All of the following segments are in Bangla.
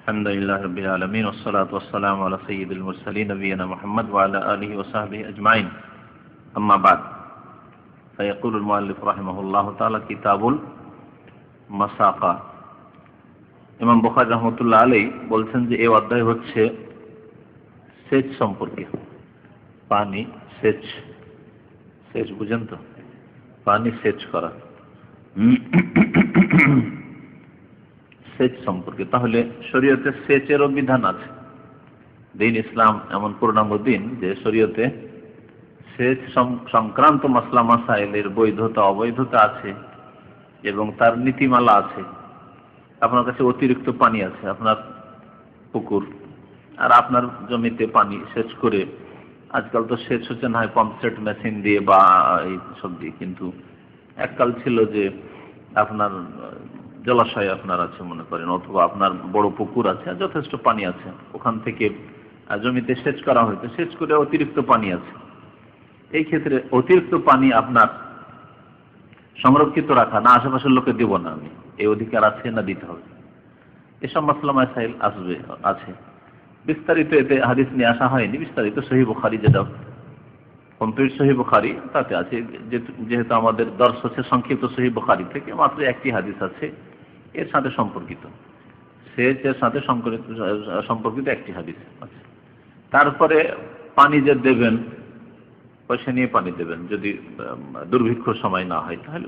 আলহামদুলিল্লাহ রাব্বিল আলামিন ওয়াসসালাতু ওয়াসসালামু আলা সাইয়্যিদিল মুরসালিন নবিয়িনা মুহাম্মদ ওয়া আলা আলিহি ওয়া সাহবিহি আজমাইন। আম্মা বাদ, ফায়াকুলুল মুআল্লিফ রাহিমাহুল্লাহু তাআলা কিতাবুল মাসাকা। ইমাম বুখারী রাহমাতুল্লাহ আলাইহি বলছেন যে এই অধ্যায় হচ্ছে সেচ সম্পর্কে। পানি সেচ, সেচ বুঝেন তো? পানি সেচ করা, সেচ সম্পর্কে। তাহলে শরীয়তে সেচেরও বিধান আছে। দিন ইসলাম এমন পূর্ণাঙ্গ দিন যে শরীয়তে সেচ সংক্রান্ত মাসলা মাসাইলের বৈধতা অবৈধতা আছে এবং তার নীতিমালা আছে। আপনার কাছে অতিরিক্ত পানি আছে, আপনার পুকুর, আর আপনার জমিতে পানি সেচ করে, আজকাল তো সেচ হচ্ছে না হয় পাম্পসেট মেশিন দিয়ে বা এই সব দিয়ে, কিন্তু এককাল ছিল যে আপনার জলাশয় আপনার আছে মনে করেন, অথবা আপনার বড় পুকুর আছে, যথেষ্ট পানি আছে, ওখান থেকে জমিতে সেচ করা হয়তো, সেচ করে অতিরিক্ত পানি আছে। এই ক্ষেত্রে অতিরিক্ত পানি আপনার সংরক্ষিত রাখা, না আশেপাশের লোকে দেব না আমি, এই অধিকার আছে না দিতে হবে, এসব মাসলা মাসাইল আছে। বিস্তারিত এতে হাদিস নিয়ে আসা হয়নি। বিস্তারিত সহিহ বুখারী, যেটা কমপ্লিট সহিহ বুখারী, তাতে আছে। যেহেতু আমাদের দর্শ হচ্ছে সংক্ষিপ্ত সহিহ বুখারী থেকে, মাত্র একটি হাদিস আছে এর সাথে সম্পর্কিত, সেচের সাথে সম্পর্কিত একটি হাদিস আছে। তারপরে পানি যে দেবেন, পয়সা নিয়ে পানি দেবেন। যদি দুর্ভিক্ষ সময় না হয় তাহলে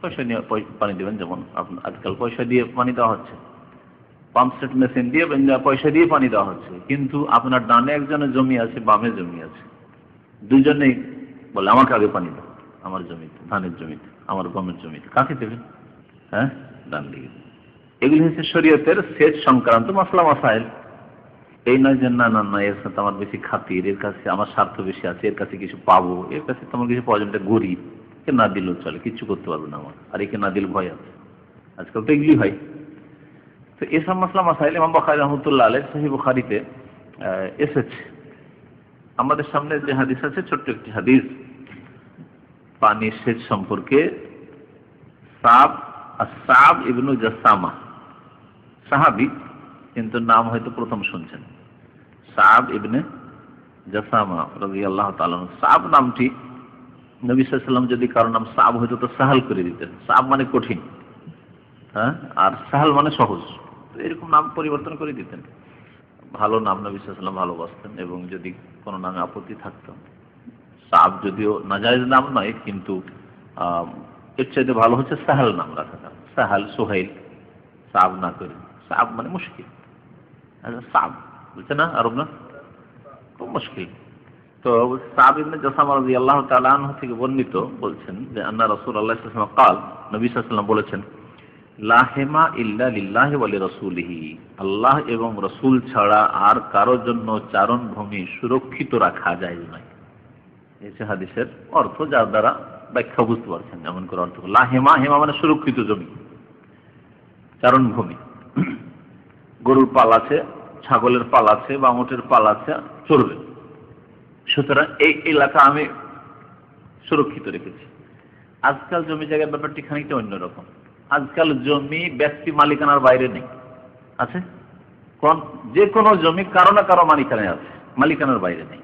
পয়সা নিয়ে পানি দেবেন। যেমন আজকাল পয়সা দিয়ে পানি দেওয়া হচ্ছে, পাম্পসেট মেশিন দিয়ে পয়সা দিয়ে পানি দেওয়া হচ্ছে, কিন্তু আপনার ডানে একজনের জমি আছে, বামে জমি আছে, দুজনেই বলে আমাকে আগে পানি দাও, আমার জমিতে, ধানের জমিতে, আমার গমের জমিতে, কাকে দেবেন? হ্যাঁ, ডান দিকে। এগুলি হচ্ছে শরীয়তের সেচ সংক্রান্ত মাসলা মাসাইল। এই নয় যে না না না, এর সাথে আমার বেশি খাতির, এর কাছে আমার স্বার্থ বেশি আছে, এর কাছে কিছু পাবো, এর কাছে তোমার কিছু পাওয়া যাবে, গরিব, একে না দিলেও চলে, কিছু করতে পারবে না আমার, আর একে না দিলে ভয় আছে। আজকাল তো এগুলি হয়। তো এসব মাসলা মাসাইল ইমাম বুখারী রাহমাতুল্লাহ আলাইহি সহিহ বুখারীতে এসেছে। আমাদের সামনে যে হাদিস আছে, ছোট্ট একটি হাদিস পানি সেচ সম্পর্কে। সাব ইবনু জাসামা সাহাবী, কিন্তু নাম হয়তো প্রথম শুনছেন, সাব ইবনে জাসামা রাদিয়াল্লাহু তাআলা। সাব নামটি নবী সাল্লাল্লাহু আলাইহি ওয়াসাল্লাম যদি কারো নাম সাব হয়তো তো সাহাল করে দিতেন। সাব মানে কঠিন, হ্যাঁ, আর সাহাল মানে সহজ, এরকম নাম পরিবর্তন করে দিতেন। ভালো নাম নবী সাল্লাল্লাহু আলাইহি ওয়াসাল্লাম ভালোবাসতেন, এবং যদি কোনো নামে আপত্তি থাকতো, সাব যদিও নাজায়েজ নাম নয়, কিন্তু এর চাইতে ভালো হচ্ছে সাহাল নাম রাখাটা। সাহাল, সোহাইল, সাব না করে। সাব মানে মুশকিল, সাব বুঝছে না আরব না, খুব মুশকিল। তো সাব ইবনে জাসামা রাদিয়াল্লাহু তাআলা আনহু থেকে বর্ণিত, বলছেন যে আন্না রাসূলুল্লাহ সাল্লাল্লাহু আলাইহি ওয়াসাল্লাম قال, নবী সাল্লাল্লাহু আলাইহি ওয়াসাল্লাম বলেছেন, লা হিমা ইল্লা লিল্লাহি ওয়া লিরাসূলিহি, আল্লাহ এবং রাসূল ছাড়া আর কারোর জন্য চারণ ভূমি সুরক্ষিত রাখা যায় না। এই যে হাদিসের অর্থ, যার দ্বারা ব্যাখ্যা বুঝতে পারছেন, এমন করে অর্থ। লা হিমা, হিমা মানে সুরক্ষিত জমি, চারণ ভূমি। গরুর পাল আছে, ছাগলের পাল আছে, বা উটের পাল আছে, চড়বে, সুতরাং এই এলাকা আমি সুরক্ষিত রেখেছি। আজকাল জমি জায়গার ব্যাপারটি খানিকটা অন্যরকম। আজকাল জমি ব্যক্তি মালিকানার বাইরে নেই, আছে যে কোনো জমি কারো না কারো মালিকানায় আছে, মালিকানার বাইরে নেই।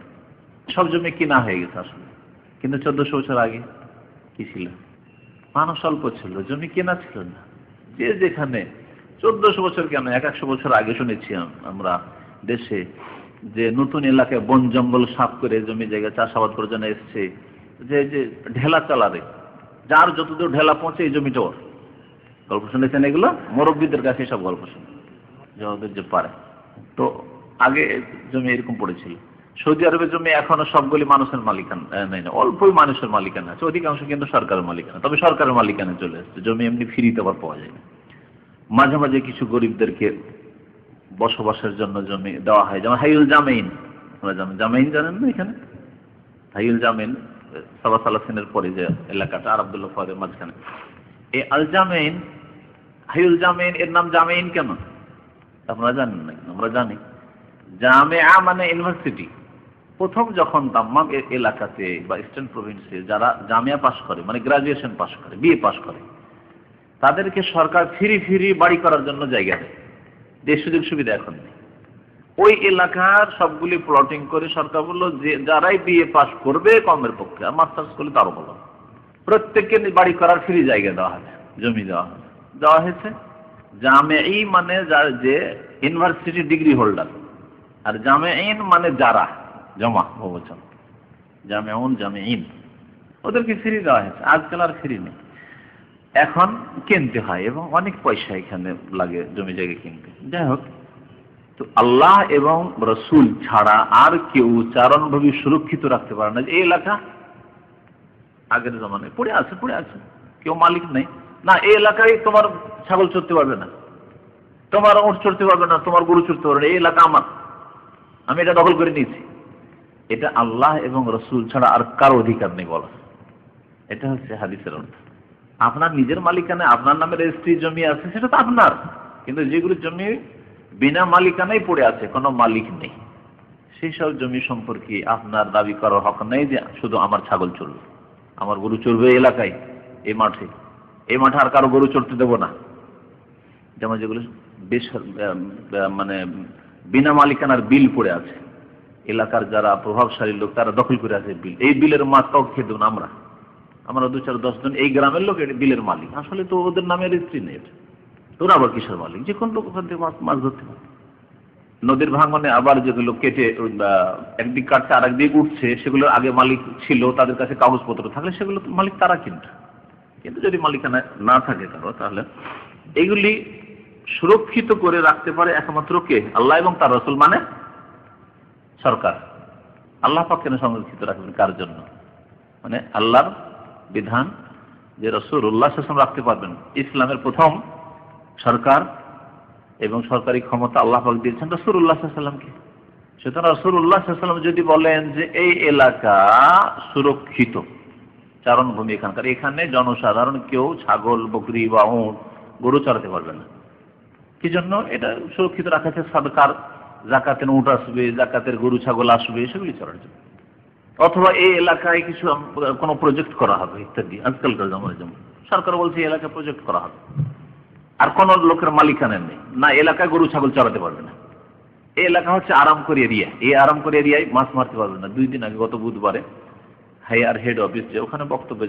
সব জমি কিনা হয়ে গেছে আসলে, কিন্তু 1400 বছর আগে কি ছিল? মানুষ অল্প ছিল, জমি কেনা ছিল না। যে যেখানে 1400 বছর কেন, 100 বছর আগে শুনেছি আমরা দেশে যে নতুন এলাকায় বন জঙ্গল সাফ করে জমি জায়গা চাষাবাদ করার জন্য এসছে, যে ঢেলা চালাবে, যার যতদূর ঢেলা পৌঁছে এই জমিটা ওর। গল্প শুনেছেন এগুলো? মুরব্বীদের কাছে সব গল্প শুনে, যাদের যে পারে। তো আগে জমি এরকম পড়েছিল। সৌদি আরবের জমি এখনো সবগুলি মানুষের মালিকানা নাই, না, অল্পই মানুষের মালিকানা আছে, অধিকাংশ কিন্তু সরকারের মালিকানা। তবে সরকারের মালিকানা চলে আসছে, জমি এমনি ফ্রিতে আবার পাওয়া যায় না। মাঝে মাঝে কিছু গরিবদেরকে বসবাসের জন্য জমি দেওয়া হয়, যেমন হাইউল জামাইন। জামাইন জানেন না? এখানে হাইউল জামাইন, সাবা সালাসিনের পরে যে এলাকাটা, আর আব্দুল্লাহ ফাদের মাঝখানে, এই আল জামাইন, হাইউল জামাইন, এর নাম জামাইন কেন আপনারা জানেন না? আমরা জানি। জামেআ মানে ইউনিভার্সিটি। প্রথম যখন দাম্মাম এলাকাতে বা ইস্টার্ন প্রভিন্সে যারা জামিয়া পাশ করে, মানে গ্রাজুয়েশন পাশ করে, বিএ পাশ করে, তাদেরকে সরকার ফ্রি বাড়ি করার জন্য জায়গা দেয়। এই সুযোগ সুবিধা এখন নেই। ওই এলাকার সবগুলি প্লটিং করে সরকার বললো যে যারাই বিএ পাস করবে কমের পক্ষে, আর মাস্টার্স করলে তারও বলো, প্রত্যেককে বাড়ি করার ফ্রি জায়গা দেওয়া হবে, জমি দেওয়া হয়েছে। জামেই মানে যে ইউনিভার্সিটি ডিগ্রি হোল্ডার, আর জামেইন মানে যারা জমা বহুবচন, জামেউন জামেইন, ওদেরকে ফ্রি দেওয়া হয়েছে। আজকাল আর ফ্রি নেই, এখন কিনতে হয় এবং অনেক পয়সা এখানে লাগে জমি জায়গা কিনতে। যাই হোক, তো আল্লাহ এবং রসুল ছাড়া আর কেউ চারণভাবে সুরক্ষিত রাখতে পারে না। এই এলাকা আগের জমানায় পড়ে আছে, কেউ মালিক নেই, না এই এলাকায় তোমার ছাগল চড়তে পারবে না, তোমার উট চড়তে পারবে না, তোমার গরু চড়তে পারবে না, এই এলাকা আমার, আমি এটা দখল করে নিয়েছি। এটা আল্লাহ এবং রসুল ছাড়া আর কারো অধিকার নেই বলা। এটা হচ্ছে হাদিসের অর্থ। আপনার নিজের মালিকানায় আপনার নামে রেজিস্ট্রি জমি আছে, সেটা তো আপনার, কিন্তু যেগুলো জমি বিনা মালিকানায় পড়ে আছে, কোনো মালিক নেই, সেই সব জমি সম্পর্কে আপনার দাবি করার হক নেই যে শুধু আমার ছাগল চলবে, আমার গরু চড়বে এলাকায়, এই মাঠে আর কারো গরু চড়তে দেবো না। যেমন যেগুলো বেশ মানে বিনা মালিকানার বিল পড়ে আছে, এলাকার যারা প্রভাবশালী লোক তারা দখল করে আছে বিল, এই বিলের মাছ কাউকে খেয়ে দেবো না, আমরা 2-4-10 জন এই গ্রামের লোক বিলের মালিক, আসলে তো ওদের নামে রেজিস্ট্রি নেই, তোরা আবার কিসের মালিক? যে কোন লোক ওখান থেকে মাছ ধরতে পারে। নদীর ভাঙনে আবার যেগুলো কেটে একদিক কাটছে আর একদিক উঠছে, সেগুলো আগে মালিক ছিল, তাদের কাছে কাগজপত্র থাকলে সেগুলো মালিক তারা কিন্তু যদি মালিকানা না থাকে কারো, তাহলে এগুলি সুরক্ষিত করে রাখতে পারে একমাত্র কে? আল্লাহ এবং তার রসুল, মানে সরকার। আল্লাহ পাক কেন সংরক্ষিত রাখবেন? কার জন্য? মানে আল্লাহর বিধান যে রাসূলুল্লাহ সাল্লাল্লাহু আলাইহি ওয়াসাল্লাম রাখতে পারবেন। ইসলামের প্রথম সরকার এবং সরকারি ক্ষমতা আল্লাহ পাক দিয়েছেন রাসূলুল্লাহ সাল্লাল্লাহু আলাইহি ওয়াসাল্লামকে। সুতরাং রাসূলুল্লাহ সাল্লাল্লাহু আলাইহি ওয়াসাল্লাম যদি বলেন যে এই এলাকা সুরক্ষিত চারণভূমি, এখানে জনসাধারণ কেউ ছাগল, বকরি বা উট, গরু চড়াতে পারবে না, কি জন্য এটা সুরক্ষিত রাখা হয়েছে? সরকার যাকাতের উট আসবে, যাকাতের গরু ছাগল আসবে, সেগুলি চড়ার জন্য। অথবা এই এলাকায় কিছু কোনো প্রজেক্ট করা হবে ইত্যাদি, আজকালকার জামানায় যেমন সরকার বলছে এই এলাকায় প্রজেক্ট করা হবে, আর কোন লোকের মালিকানা নেই, না এলাকায় গরু ছাগল চড়াতে পারবে না। এই এলাকা হচ্ছে আরাম করে এরিয়া, এই আরাম করে এরিয়ায় মাছ মারতে পারবে না। 2 দিন আগে গত বুধবারে হাইয়ার হেড অফিস, যে ওখানে বক্তব্য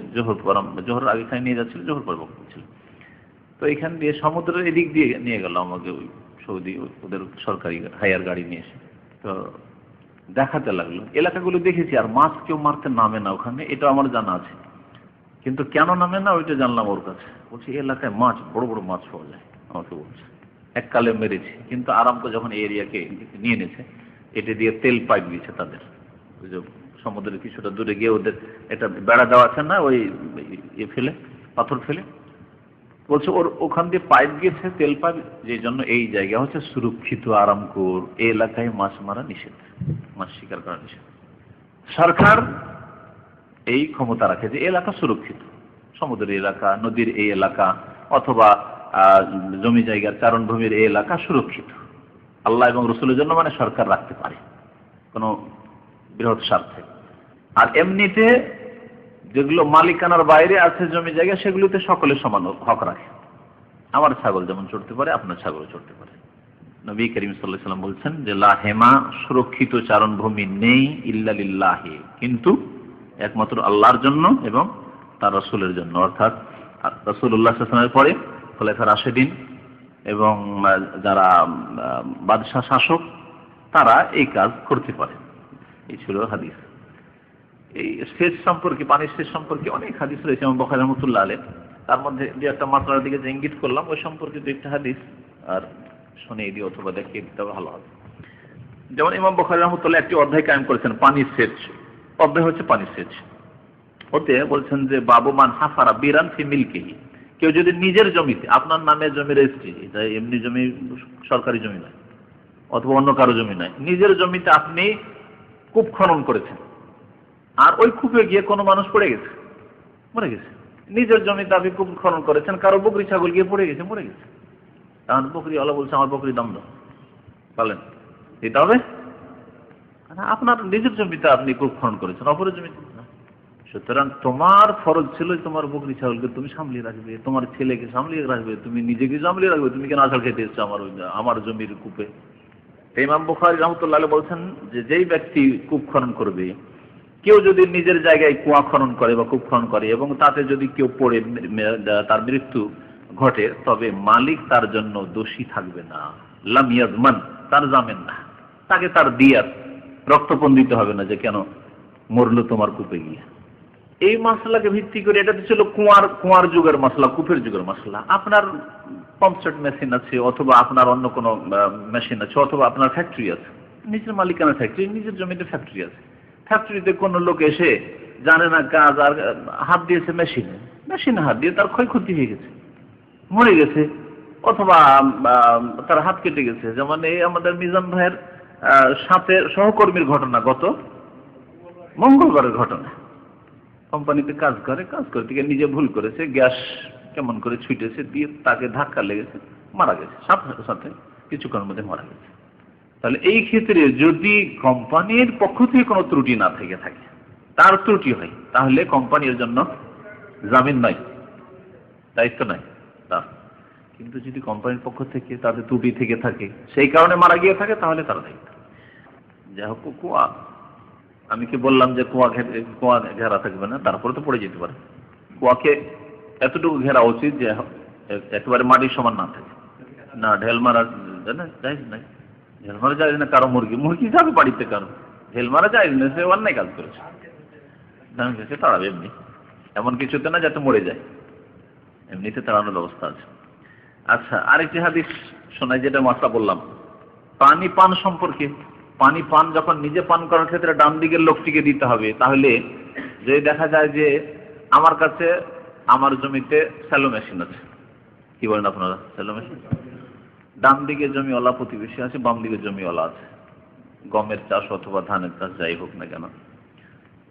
জোহর আগে খাই নিয়ে যাচ্ছিল, জোহর পরে বক্তব্য ছিল। তো এখান দিয়ে সমুদ্রের এদিক দিয়ে নিয়ে গেল আমাকে ওই সৌদি, ওদের সরকারি হাইয়ার গাড়ি নিয়ে এসে, তো দেখাতে লাগলো এলাকাগুলো দেখেছি, আর মাছ কেউ মারতে নামে না ওখানে, এটা আমার জানা আছে, কিন্তু কেন নামে না ওইটা জানলাম ওর কাছে। বলছি এলাকায় মাছ, বড় বড় মাছ পাওয়া যায়, আমাকে বলছে এককালে মেরেছি, কিন্তু আরামকো যখন এই এরিয়াকে নিয়ে নিয়েছে, এটা দিয়ে তেল পাইপ দিয়েছে তাদের, ওই যে সমুদ্রের কিছুটা দূরে গিয়ে ওদের এটা বেড়া দেওয়া আছে না, ওই ফেলে পাথর ফেলে, বলছে ওর ওখান দিয়ে পাইপ গিয়েছে, তেল পাইপ, যে জন্য এই জায়গা হচ্ছে সুরক্ষিত আরামকোর, এই এলাকায় মাছ মারা নিষেধ, মাছ শিকার করা নিষেধ। সরকার এই ক্ষমতা রাখে যে এলাকা সুরক্ষিত, সমুদ্রের এলাকা, নদীর এই এলাকা, অথবা জমি জায়গার চারণভূমির এই এলাকা সুরক্ষিত আল্লাহ এবং রসুলের জন্য, মানে সরকার রাখতে পারে কোনো বৃহৎ স্বার্থে। আর এমনিতে যেগুলো মালিকানার বাইরে আছে জমি জায়গা, সেগুলিতে সকলে সমান হক রাখে। আমার ছাগল যেমন চড়তে পারে, আপনার ছাগল চড়তে পারে। নবী করিম সাল্লাল্লাহু আলাইহি ওয়াসাল্লাম বলছেন যে লা হেমা, সুরক্ষিত চারণভূমি নেই ইল্লা লিল্লাহি, কিন্তু একমাত্র আল্লাহর জন্য এবং তার রাসূলের জন্য, অর্থাৎ রাসূলুল্লাহ সাল্লাল্লাহু আলাইহি ওয়াসাল্লামের পরে খোলাফা রাশিদিন এবং যারা বাদশাহ শাসক, তারা এই কাজ করতে পারে। এই ছিল হাদিস। এই সেচ সম্পর্কে, পানির সেচ সম্পর্কে অনেক হাদিস রয়েছে ইমাম বুখারী রাহমাতুল্লাহ আলাইহি, তার মধ্যে যে একটা মাত্রার দিকে যে ইঙ্গিত করলাম ওই সম্পর্কে 2টা হাদিস আর শুনিয়ে দিই অথবা দেখিয়ে দিতে ভালো হবে। যেমন ইমাম বুখারী রাহমাতুল্লাহ একটি অধ্যায় কায়েম করেছেন পানির সেচ, অধ্যায় হচ্ছে পানির সেচ। ওতে বলছেন যে বাবু মান হাফারা বিরান ফি মিলকিহি, কেউ যদি নিজের জমিতে, আপনার নামে জমি রেজিস্ট্রি, এটা এমনি জমি, সরকারি জমি নয় অথবা অন্য কারো জমি নয়, নিজের জমিতে আপনি কূপ খনন করেছেন, আর ওই কূপে গিয়ে কোনো মানুষ পড়ে গেছে, মরে গেছে, নিজের জমিতে আপনি কূপ খনন করেছেন, কারো বকরি ছাগল গিয়ে পড়ে গেছে, মরে গেছে, তখন বকরিওয়ালা বলছে আমার বকরি দাম দাও, বলেন দিতে হবে? আপনার নিজের জমিতে আপনি কূপ খনন করেছেন, অপরের জমিতে না। সুতরাং তোমার ফরজ ছিল তোমার বকরি ছাগলকে তুমি সামলিয়ে রাখবে, তোমার ছেলেকে সামলিয়ে রাখবে, তুমি নিজেকে সামলিয়ে রাখবে। তুমি কেন আছাড় খেতে এসছো আমার জমির কূপে? ইমাম বুখারী রাহমাতুল্লাহ আলাইহি বলছেন যে যেই ব্যক্তি কূপ খনন করবে, কেউ যদি নিজের জায়গায় কুয়া খনন করে বা কূপ খনন করে এবং তাতে যদি কেউ পড়ে তার মৃত্যু ঘটে, তবে মালিক তার জন্য দোষী থাকবে না, লাম ইয়াজমান, তার জামিন না, তাকে তার দিয়াত রক্তপণ দিতে হবে না যে কেন মরলো তোমার কূপে গিয়ে। এই মাসলাকে ভিত্তি করে, এটা তো ছিল কুয়ার যুগের মাসলা, কূপের যুগের মাসলা। আপনার পাম্পসেট মেশিন আছে, অথবা আপনার অন্য কোনো মেশিন আছে, অথবা আপনার ফ্যাক্টরি আছে, নিজের মালিকানা ফ্যাক্টরি, নিজের জমিতে ফ্যাক্টরি আছে। ফ্যাক্টরিতে কোনো লোক এসে জানে না কাজ, আর হাত দিয়েছে মেশিনে হাত দিয়ে তার ক্ষয়ক্ষতি হয়ে গেছে, মরে গেছে, অথবা তার হাত কেটে গেছে। যেমন এই আমাদের মিজান ভাইয়ের সাথে সহকর্মীর ঘটনা, গত মঙ্গলবারের ঘটনা। কোম্পানিতে কাজ করে থেকে নিজে ভুল করেছে, গ্যাস কেমন করে ছুটেছে, দিয়ে তাকে ধাক্কা লেগেছে, মারা গেছে, সাথে সাথে কিছুক্ষণের মধ্যে মারা গেছে। তাহলে এই ক্ষেত্রে যদি কোম্পানির পক্ষ থেকে কোনো ত্রুটি না থেকে থাকে, তার ত্রুটি হয়, তাহলে কোম্পানির জন্য জামিন নাই, দায়িত্ব নাই তার। কিন্তু যদি কোম্পানির পক্ষ থেকে তাদের ত্রুটি থেকে থাকে, সেই কারণে মারা গিয়ে থাকে, তাহলে তার দায়িত্ব। যাই হোক, কুয়া, আমি কি বললাম যে কুয়া ঘেরা থাকবে না, তারপরে তো পড়ে যেতে পারে। কুয়াকে এতটুকু ঘেরা উচিত যে একেবারে মাটির সমান না থাকে, না ঢেল মারা যায় নাই, ঢেল মারা যায় না। কারো মুরগি যাবে বাড়িতে, কারো ঢেল মারা যায় না, সে অন্যায় কাজ করেছে, সে তাড়াবে এমনি, এমন কিছুতে না যাতে মরে যায়, এমনিতে তাড়ানোর ব্যবস্থা আছে। আচ্ছা, আরেকটি হাদিস শোনাই, যেটা মাসলা বললাম পানি পান সম্পর্কে। পানি পান যখন নিজে পান করার ক্ষেত্রে ডান দিকের লোকটিকে দিতে হবে। তাহলে যদি দেখা যায় যে আমার কাছে আমার জমিতে স্যালো মেশিন আছে, কি বলেন আপনারা, স্যালো মেশিন, ডান দিকে জমিওয়ালা প্রতিবেশী আছে, বাম দিকে জমিওয়ালা আছে, গমের চাষ অথবা ধানের চাষ যাই হোক না কেন,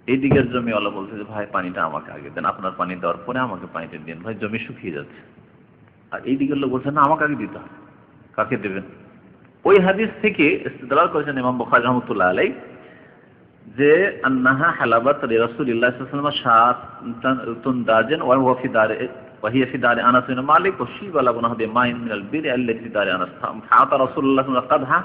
এই দিকের জমিওয়ালা বলছে যে ভাই পানিটা আমাকে আগে দেন, আপনার পানি দেওয়ার পরে আমাকে পানিটা দিন, ভাই জমি শুকিয়ে যাচ্ছে। আর এই দিকের লোক বলছে না, আমাকে আগে দিতে হবে, কাকে দেবেন? ওই হাদিস থেকে ইস্তেদলাল করেছেন ইমাম বুখারী রাহমাতুল্লাহ আলাইহি যে আন্নাহা হালাবাত রাসূলুল্লাহ সাল্লাল্লাহু আলাইহি ওয়াসাল্লাম শাআতুন দাজান ওয়া হুয়া ফি দারে ওয়া হিয়া ফি দারে আনাস বিন মালিক ওয়া শিবালা বুন হাদি মাইন মিনাল বির আল্লাতি ফি দারে আনাস ফাআতা রাসূলুল্লাহ সাল্লাল্লাহু আলাইহি ওয়াসাল্লাম কাদহা,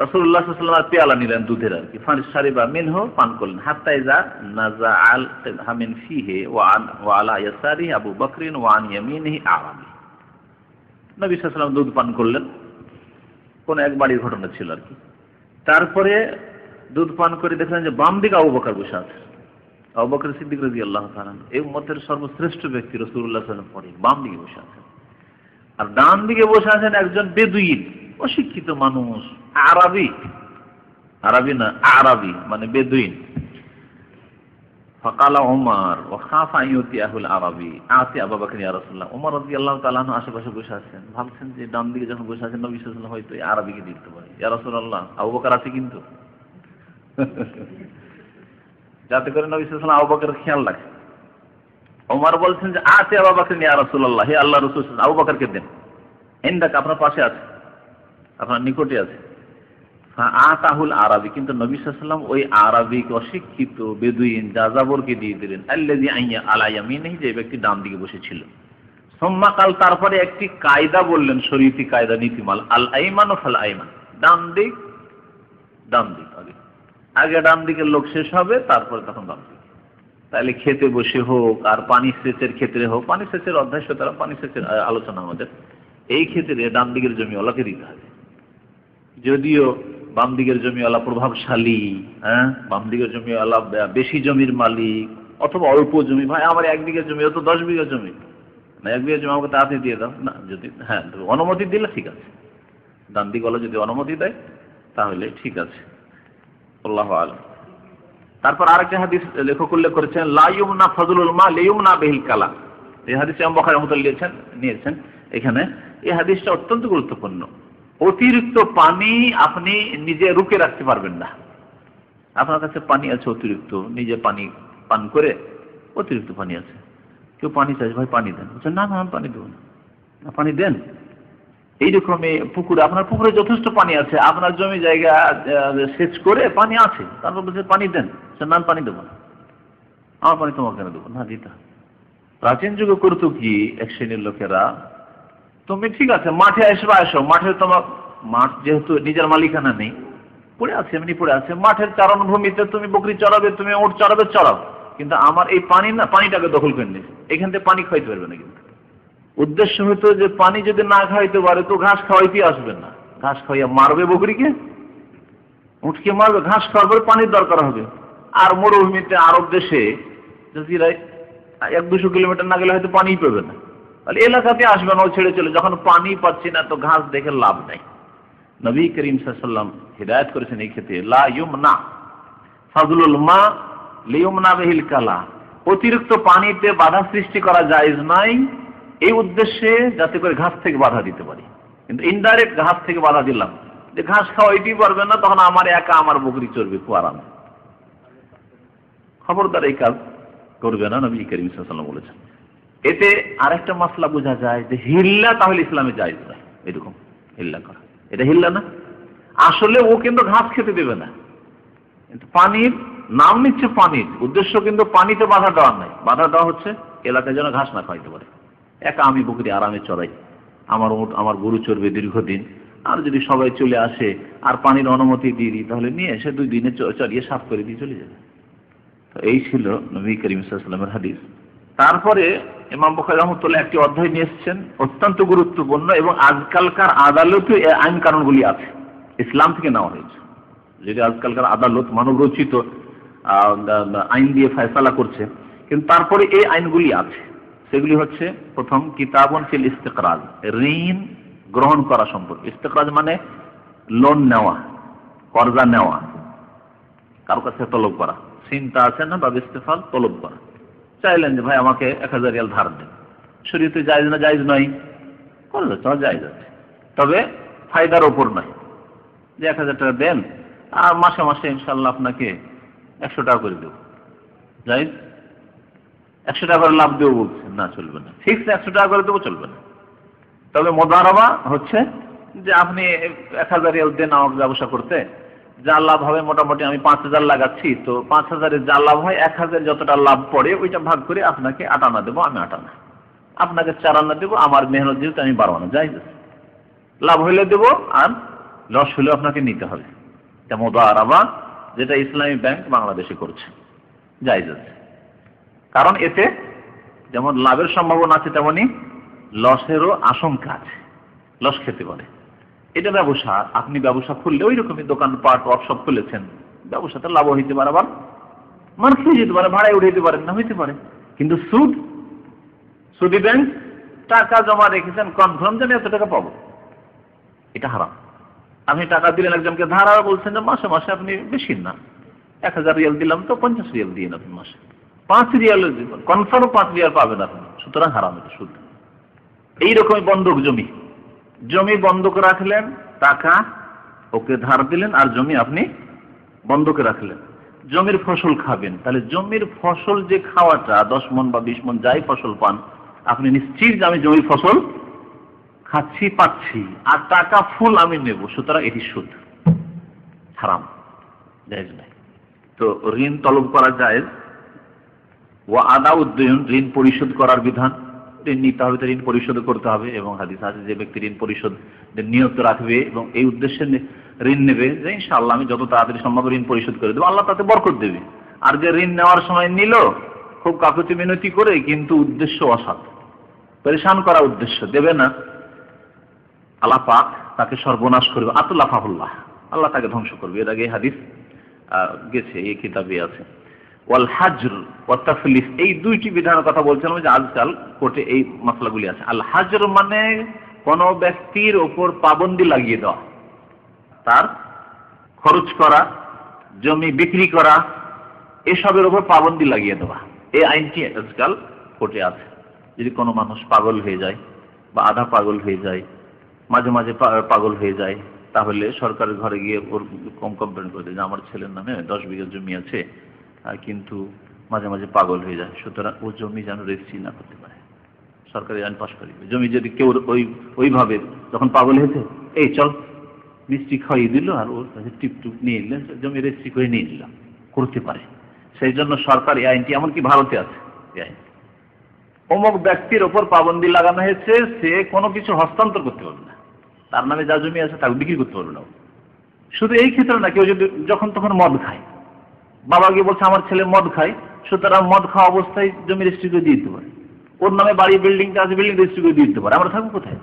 রাসূলুল্লাহ সাল্লাল্লাহু আলাইহি ওয়াসাল্লাম পেয়ালা নিলেন দুধের, আর কি, ফারিশারিবা মিনহু, পান করলেন, হাত্তা ইযা নাযাআল কিদহা মিন ফিহি ওয়া আলা ইয়াসারিহি আবু বকর ওয়া আন ইয়ামিনিহি আরাবি। নবী সাল্লাল্লাহু আলাইহি ওয়াসাল্লাম দুধ পান করলেন, কোন এক বাড়ির ঘটনা ছিল আর কি। তারপরে দুধ পান করে দেখলেন যে বাম দিকে আবু বকর বসে আছে, আবু বকর সিদ্দিক রাদিয়াল্লাহু তাআলা, এই উম্মতের সর্বশ্রেষ্ঠ ব্যক্তি রাসূলুল্লাহ সাল্লাল্লাহু আলাইহি ওয়াসাল্লাম পরে বাম দিকে বসে আছেন। আর ডান দিকে বসে আছেন একজন বেদুইন, অশিক্ষিত মানুষ, আরবি না, আরবি মানে বেদুইন। ফাকালা ওমর ওয়া খাফা আইয়ুতিয়াহুল আরবি আতি আবু বকর ইয়া রাসূলুল্লাহ। ওমর রাদিয়াল্লাহু তাআলা আশেপাশে বসে আছেন, ভাবছেন যে ডান দিকে যখন বসে আছেন নবী সাল্লাল্লাহু আলাইহি ওয়াসাল্লাম হয়তো এই আরবিকে দিতে পারে, ইয়া রাসূলুল্লাহ আবু বকর আছে কিন্তু, যাতে করে নবী সাল্লাল্লাহু আলাইহি ওয়াসাল্লাম আবু বকরের খেয়াল রাখেন। ওমর বলছেন যে আতি আবু বকর ইয়া রাসূলুল্লাহ, হে আল্লাহর রাসূল আবু বকরকে দেন, ইনদাক, আপনার পাশে আছে, আপনার নিকটে আছে। আতাহুল আরবি, কিন্তু নবী সাল্লাল্লাহু আলাইহি ওয়াসাল্লাম ওই আরবিকে, অশিক্ষিত বেদুইন যাযাবরকে দিয়ে দিলেন, আল্লাযী আলা ইয়ামিনিহি, যে ব্যক্তি ডান দিকে বসেছিল। সুম্মা কাল, তারপরে একটি কায়দা বললেন, শরীয়তি কায়দা, নীতিমাল, আল আইমান ফাল আইমান, ডান দিক আগে ডান দিকের লোক শেষ হবে, তারপরে তখন ডান দিক। তাহলে খেতে বসে হোক আর পানি সেচের ক্ষেত্রে হোক, পানি সেচের অধ্যায় সুতরাং পানি সেচের আলোচনা আমাদের, এই ক্ষেত্রে ডান দিকের জমিওয়ালাকে দিতে হবে। যদিও বাম দিকের জমিওয়ালা প্রভাবশালী, বাম দিকের জমিওয়ালা বেশি জমির মালিক, অথবা অল্প জমি, ভাই আমার একদিকের জমি, ও তো 10 বিঘা জমি, না 1 বিঘা জমি আমাকে তাড়াতাড়ি দিয়ে দাও, না, যদি অনুমতি দিলে ঠিক আছে, ডান দিকওয়ালা যদি অনুমতি দেয় তাহলে ঠিক আছে, আল্লাহু আ'লাম। তারপর আরেকটা হাদিস লেখক উল্লেখ করেছেন, লা ইউমনা ফাযলুল মা লিয়ুমনা বিহিল কালা, এই হাদিসে ইমাম বুখারী রাহমাতুল্লাহ নিয়েছেন। এখানে এই হাদিসটা অত্যন্ত গুরুত্বপূর্ণ। অতিরিক্ত পানি আপনি নিজে রুখে রাখতে পারবেন না। আপনার কাছে পানি আছে অতিরিক্ত, নিজে পানি পান করে অতিরিক্ত পানি আছে, কেউ পানি চাইছে, ভাই পানি দেন, বলছেন না আমি পানি দেবো না, পানি দেন। এইরকমই পুকুরে, আপনার পুকুরে যথেষ্ট পানি আছে, আপনার জমি জায়গা সেচ করে পানি আছে, তারপর বলছে পানি দেন, না পানি দেবো না। আমার পানি তোমাকে কেন দেবো? না দিতা। প্রাচীন যুগে করতো কি এক শ্রেণীর লোকেরা, তুমি ঠিক আছে মাঠে আসো, মাঠে তোমার মাঠ যেহেতু নিজের মালিকানা নেই, পড়ে আছে, এমনি পড়ে আছে, মাঠের চারণ ভূমিতে তুমি বকরি চড়াবে, তুমি ওট চড়াবে, চড়াও, কিন্তু আমার এই পানি না, পানিটাকে দখল করে নিয়েছে, এখান থেকে পানি খাইতে পারবে না। কিন্তু উদ্দেশ্য হইতো যে পানি যদি না খাইতে পারে তো ঘাস খাওয়াইতে আসবে না, ঘাস খাওয়াইয়া মারবে বকরিকে, উঠকে মারবে, ঘাস খাওয়ার পরে পানির দরকার হবে। আর মরুভূমিতে আরব দেশে জজিরায় 100-200 কিলোমিটার না গেলে হয়তো পানিই পাবে না, তাহলে এলাকাতে আসবে না, ও ছেড়ে চলে। যখন পানি পাচ্ছি না তো ঘাস দেখে লাভ নাই। নবী করিম সাল্লাল্লাহু আলাইহি ওয়াসাল্লাম হিদায়াত করেছেন এই ক্ষেত্রে, লা ইউমনা ফাযলুল মা লিয়ুমনা বিহিল কালা, অতিরিক্ত পানিতে বাধা সৃষ্টি করা জায়েজ নাই, এই উদ্দেশ্যে যাতে করে ঘাস থেকে বাধা দিতে পারি। কিন্তু ইনডাইরেক্ট ঘাস থেকে বাধা দিলাম, যে ঘাস খাওয়াইতেই পারবে না, তখন আমার একা আমার বকরি চড়বে খুব আরামে। খবরদার এই কাজ করবে না, নবী করিম সাল্লাল্লাহু আলাইহি ওয়াসাল্লাম বলেছেন। এতে আরেকটা মাসলা বোঝা যায় যে হিল্লা তাহলে ইসলামে জায়েজ নয়, এরকম হিল্লা করা, এটা হিল্লা না। আসলে ও কিন্তু ঘাস খেতে দেবে না, কিন্তু পানির নাম নিচ্ছে পানির, উদ্দেশ্য কিন্তু পানিতে বাধা দেওয়া নাই, বাধা দেওয়া হচ্ছে এলাকায় যেন ঘাস না খাইতে পারে। একা আমি বকরি আরামে চড়াই, আমার উট আমার গরু চড়বে দীর্ঘদিন, আর যদি সবাই চলে আসে আর পানির অনুমতি দিয়ে দিই, তাহলে নিয়ে এসে 2 দিনে চড়িয়ে সাফ করে দিয়ে চলে যাবে। তো এই ছিল নবী করিম সাল্লাল্লাহু আলাইহি ওয়াসাল্লামের হাদিস। তারপরে ইমাম বুখারী রাহমাতুল্লাহ একটি অধ্যায় নিয়ে এসেছেন অত্যন্ত গুরুত্বপূর্ণ, এবং আজকালকার আদালতে এই আইন কানুনগুলি আছে, ইসলাম থেকে নেওয়া হয়েছে। যদি আজকালকার আদালত মানব রচিত আইন দিয়ে ফয়সালা করছে, কিন্তু তারপরে এই আইনগুলি আছে। সেগুলি হচ্ছে, প্রথম কিতাবুন ফিল ইস্তিকরাজ, ঋণ গ্রহণ করা সম্পর্কে। ইস্তিকরাজ মানে লোন নেওয়া, কর্জা নেওয়া, কারো কাছে তলব করা, চিন্তা আছে না, বা ইস্তেফাল তলব করা। চাইলেন যে ভাই আমাকে 1000 রিয়াল ধার দেন, শরীয়তে জায়েজ না জায়েজ নয়? কর্জা চাওয়া জায়েজ আছে, তবে ফায়দার ওপর নয়, যে 1000 টাকা দেন আর মাসে মাসে ইনশাআল্লাহ আপনাকে 100 টাকা করে দেবো, জায়েজ? 100 টাকা করে লাভ দেবো বলছে, না চলবে না। ফিক্স 100 টাকা করে দেবো, চলবে না। তবে মুদারাবা হচ্ছে যে আপনি 1000 রিয়াল দেন আমাকে ব্যবসা করতে, যা লাভ হবে মোটামুটি আমি 5000 লাগাচ্ছি, তো 5000-এর যা লাভ হয় 1000 যতটা লাভ পড়ে ওইটা ভাগ করে আপনাকে 8 আনা দেবো, আমি 8 আনা, আপনাকে 4 আনা দেবো, আমার মেহনত যেহেতু আমি 12 আনা, জায়েজ আছে। লাভ হইলে দেবো, আর লস হলে আপনাকে নিতে হবে। এটা মুদারাবা, যেটা ইসলামী ব্যাংক বাংলাদেশে করছে, জায়েজ আছে। কারণ এতে যেমন লাভের সম্ভাবনা আছে, তেমনি লসেরও আশঙ্কা আছে, লস খেতে পারে। এটা ব্যবসা, আপনি ব্যবসা খুললে ওই রকমই দোকানপাট ওয়ার্কশপ খুলেছেন, ব্যবসাতে লাভ হইতে পারে, আবার মার খেয়ে যেতে পারে, ভাড়ায় উঠাইতে পারেন না, হইতে পারে। কিন্তু সুদি ব্যাংক, টাকা জমা রেখেছেন কনফার্ম যেন এত টাকা পাবো, এটা হারাম। আপনি টাকা দিলেন একজনকে ধার, আর বলছেন যে মাসে মাসে আপনি বেশি না 1000 রিয়াল দিলাম, তো 50 রিয়াল দিয়ে আপনি মাসে 5 রিয়াল দিবেন, কনফার্ম 5 রিয়াল পাবেন আপনি, সুতরাং হারাম, এটা সুদ। এইরকমই বন্ধক জমি বন্ধক রাখলেন, টাকা ওকে ধার দিলেন, আর জমি আপনি বন্ধকে রাখলেন, জমির ফসল খাবেন, তাহলে জমির ফসল যে খাওয়াটা 10 মণ বা 20 মণ যাই ফসল পান, আপনি নিশ্চিত যে আমি জমির ফসল খাচ্ছি, পাচ্ছি, আর টাকা ফুল আমি নেব, সুতরাং এটি সুদ, হারাম, জায়েজ নাই। তো ঋণ তলব করা জায়েজ। ওয়া আদাউদ্দীন, ঋণ পরিশোধ করার বিধান, ঋণ নিতে হবে তো ঋণ পরিশোধ করতে হবে, এবং হাদিস আছে যে ব্যক্তি ঋণ পরিশোধ নিয়ত রাখবে এবং এই উদ্দেশ্যে ঋণ নেবে যে ইনশাআল্লাহ আমি যত তাড়াতাড়ি সম্ভব ঋণ পরিশোধ করে দেবো, আল্লাহ তাতে বরকত দেবে। আর যে ঋণ নেওয়ার সময় নিল খুব কাকুতি মিনতি করে, কিন্তু উদ্দেশ্য অসৎ, পরেশান করা উদ্দেশ্য, দেবে না, আল্লাহ পাক তাকে সর্বনাশ করবে, আতলাফাহুল্লাহ, আল্লাহ তাকে ধ্বংস করবে। এর আগে হাদিস গেছে, এই কিতাবে আছে। ওয়াল হাজর ওয়া তাফলিস, এই দুইটি বিধানের কথা বলছিলাম যে আজকাল কোর্টে এই মাসলাগুলি আছে। আল হাজর মানে কোন ব্যক্তির ওপর পাবন্দি লাগিয়ে দেওয়া, তার খরচ করা, জমি বিক্রি করা, এসবের ওপর পাবন্দি লাগিয়ে দেওয়া, এই আইনটি আজকাল কোর্টে আছে। যদি কোনো মানুষ পাগল হয়ে যায় বা আধা পাগল হয়ে যায়, মাঝে মাঝে পাগল হয়ে যায়, তাহলে সরকারের ঘরে গিয়ে ওর কমপ্লেন করে দেয় যে আমার ছেলের নামে 10 বিঘা জমি আছে, কিন্তু মাঝে মাঝে পাগল হয়ে যায়, সুতরাং ও জমি যেন রেজিস্ট্রি না করতে পারে, সরকারি আইন পাশ করে দিবে। জমি যদি কেউ ওইভাবে যখন পাগল হয়েছে, এই চল মিষ্টি খাইয়ে দিল, আর ওর কাছে টিপটুপ নিয়ে নিলেন, জমি রেজিস্ট্রি করে নিয়ে নিলাম, করতে পারে। সেই জন্য সরকার এই আইনটি এমনকি ভারতে আছে, এই আইন অমুক ব্যক্তির ওপর পাবন্দি লাগানো হয়েছে, সে কোনো কিছু হস্তান্তর করতে পারবে না, তার নামে যা জমি আছে তাকে বিক্রি করতে পারবে না। শুধু এই ক্ষেত্রে না, কেউ যদি যখন তখন মদ খায়, বাবা গিয়ে বলছে আমার ছেলে মদ খায়, সুতরাং মদ খাওয়া অবস্থায় জমি রেজিস্ট্রি করে দিয়ে দিতে পারে, ওর নামে বাড়ি বিল্ডিংটা আছে, বিল্ডিং রেজিস্ট্রি করে দিয়ে দিতে পারে। আমরা থাকবো কোথায়?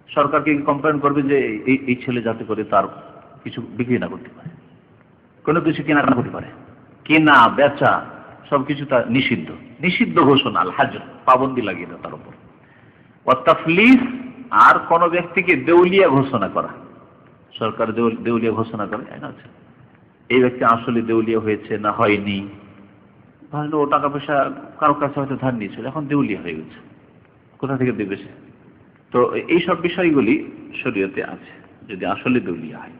সরকারকে কমপ্লেন করবে যে এই ছেলে যাতে করে তার কিছু বিক্রি না করতে পারে, কোনো কিছু কেনা না করতে পারে, কেনা বেচা সবকিছু তার নিষিদ্ধ, নিষিদ্ধ ঘোষণা, আল হাজর, পাবন্দি লাগিয়ে দেয় তার উপর। ওয়াতাফলিস, আর কোন ব্যক্তিকে দেউলিয়া ঘোষণা করা, সরকার দেউলিয়া ঘোষণা করে, আছে এই ব্যক্তি আসলে দেউলিয়া হয়েছে না হয়নি, তাহলে ও টাকা পয়সা কারো কাছে হয়তো ধার নিয়েছিল, এখন দেউলিয়া হয়ে গেছে, কোথা থেকে দেবে সে? তো এইসব বিষয়গুলি শরীয়তে আছে যদি আসলে দেউলিয়া হয়।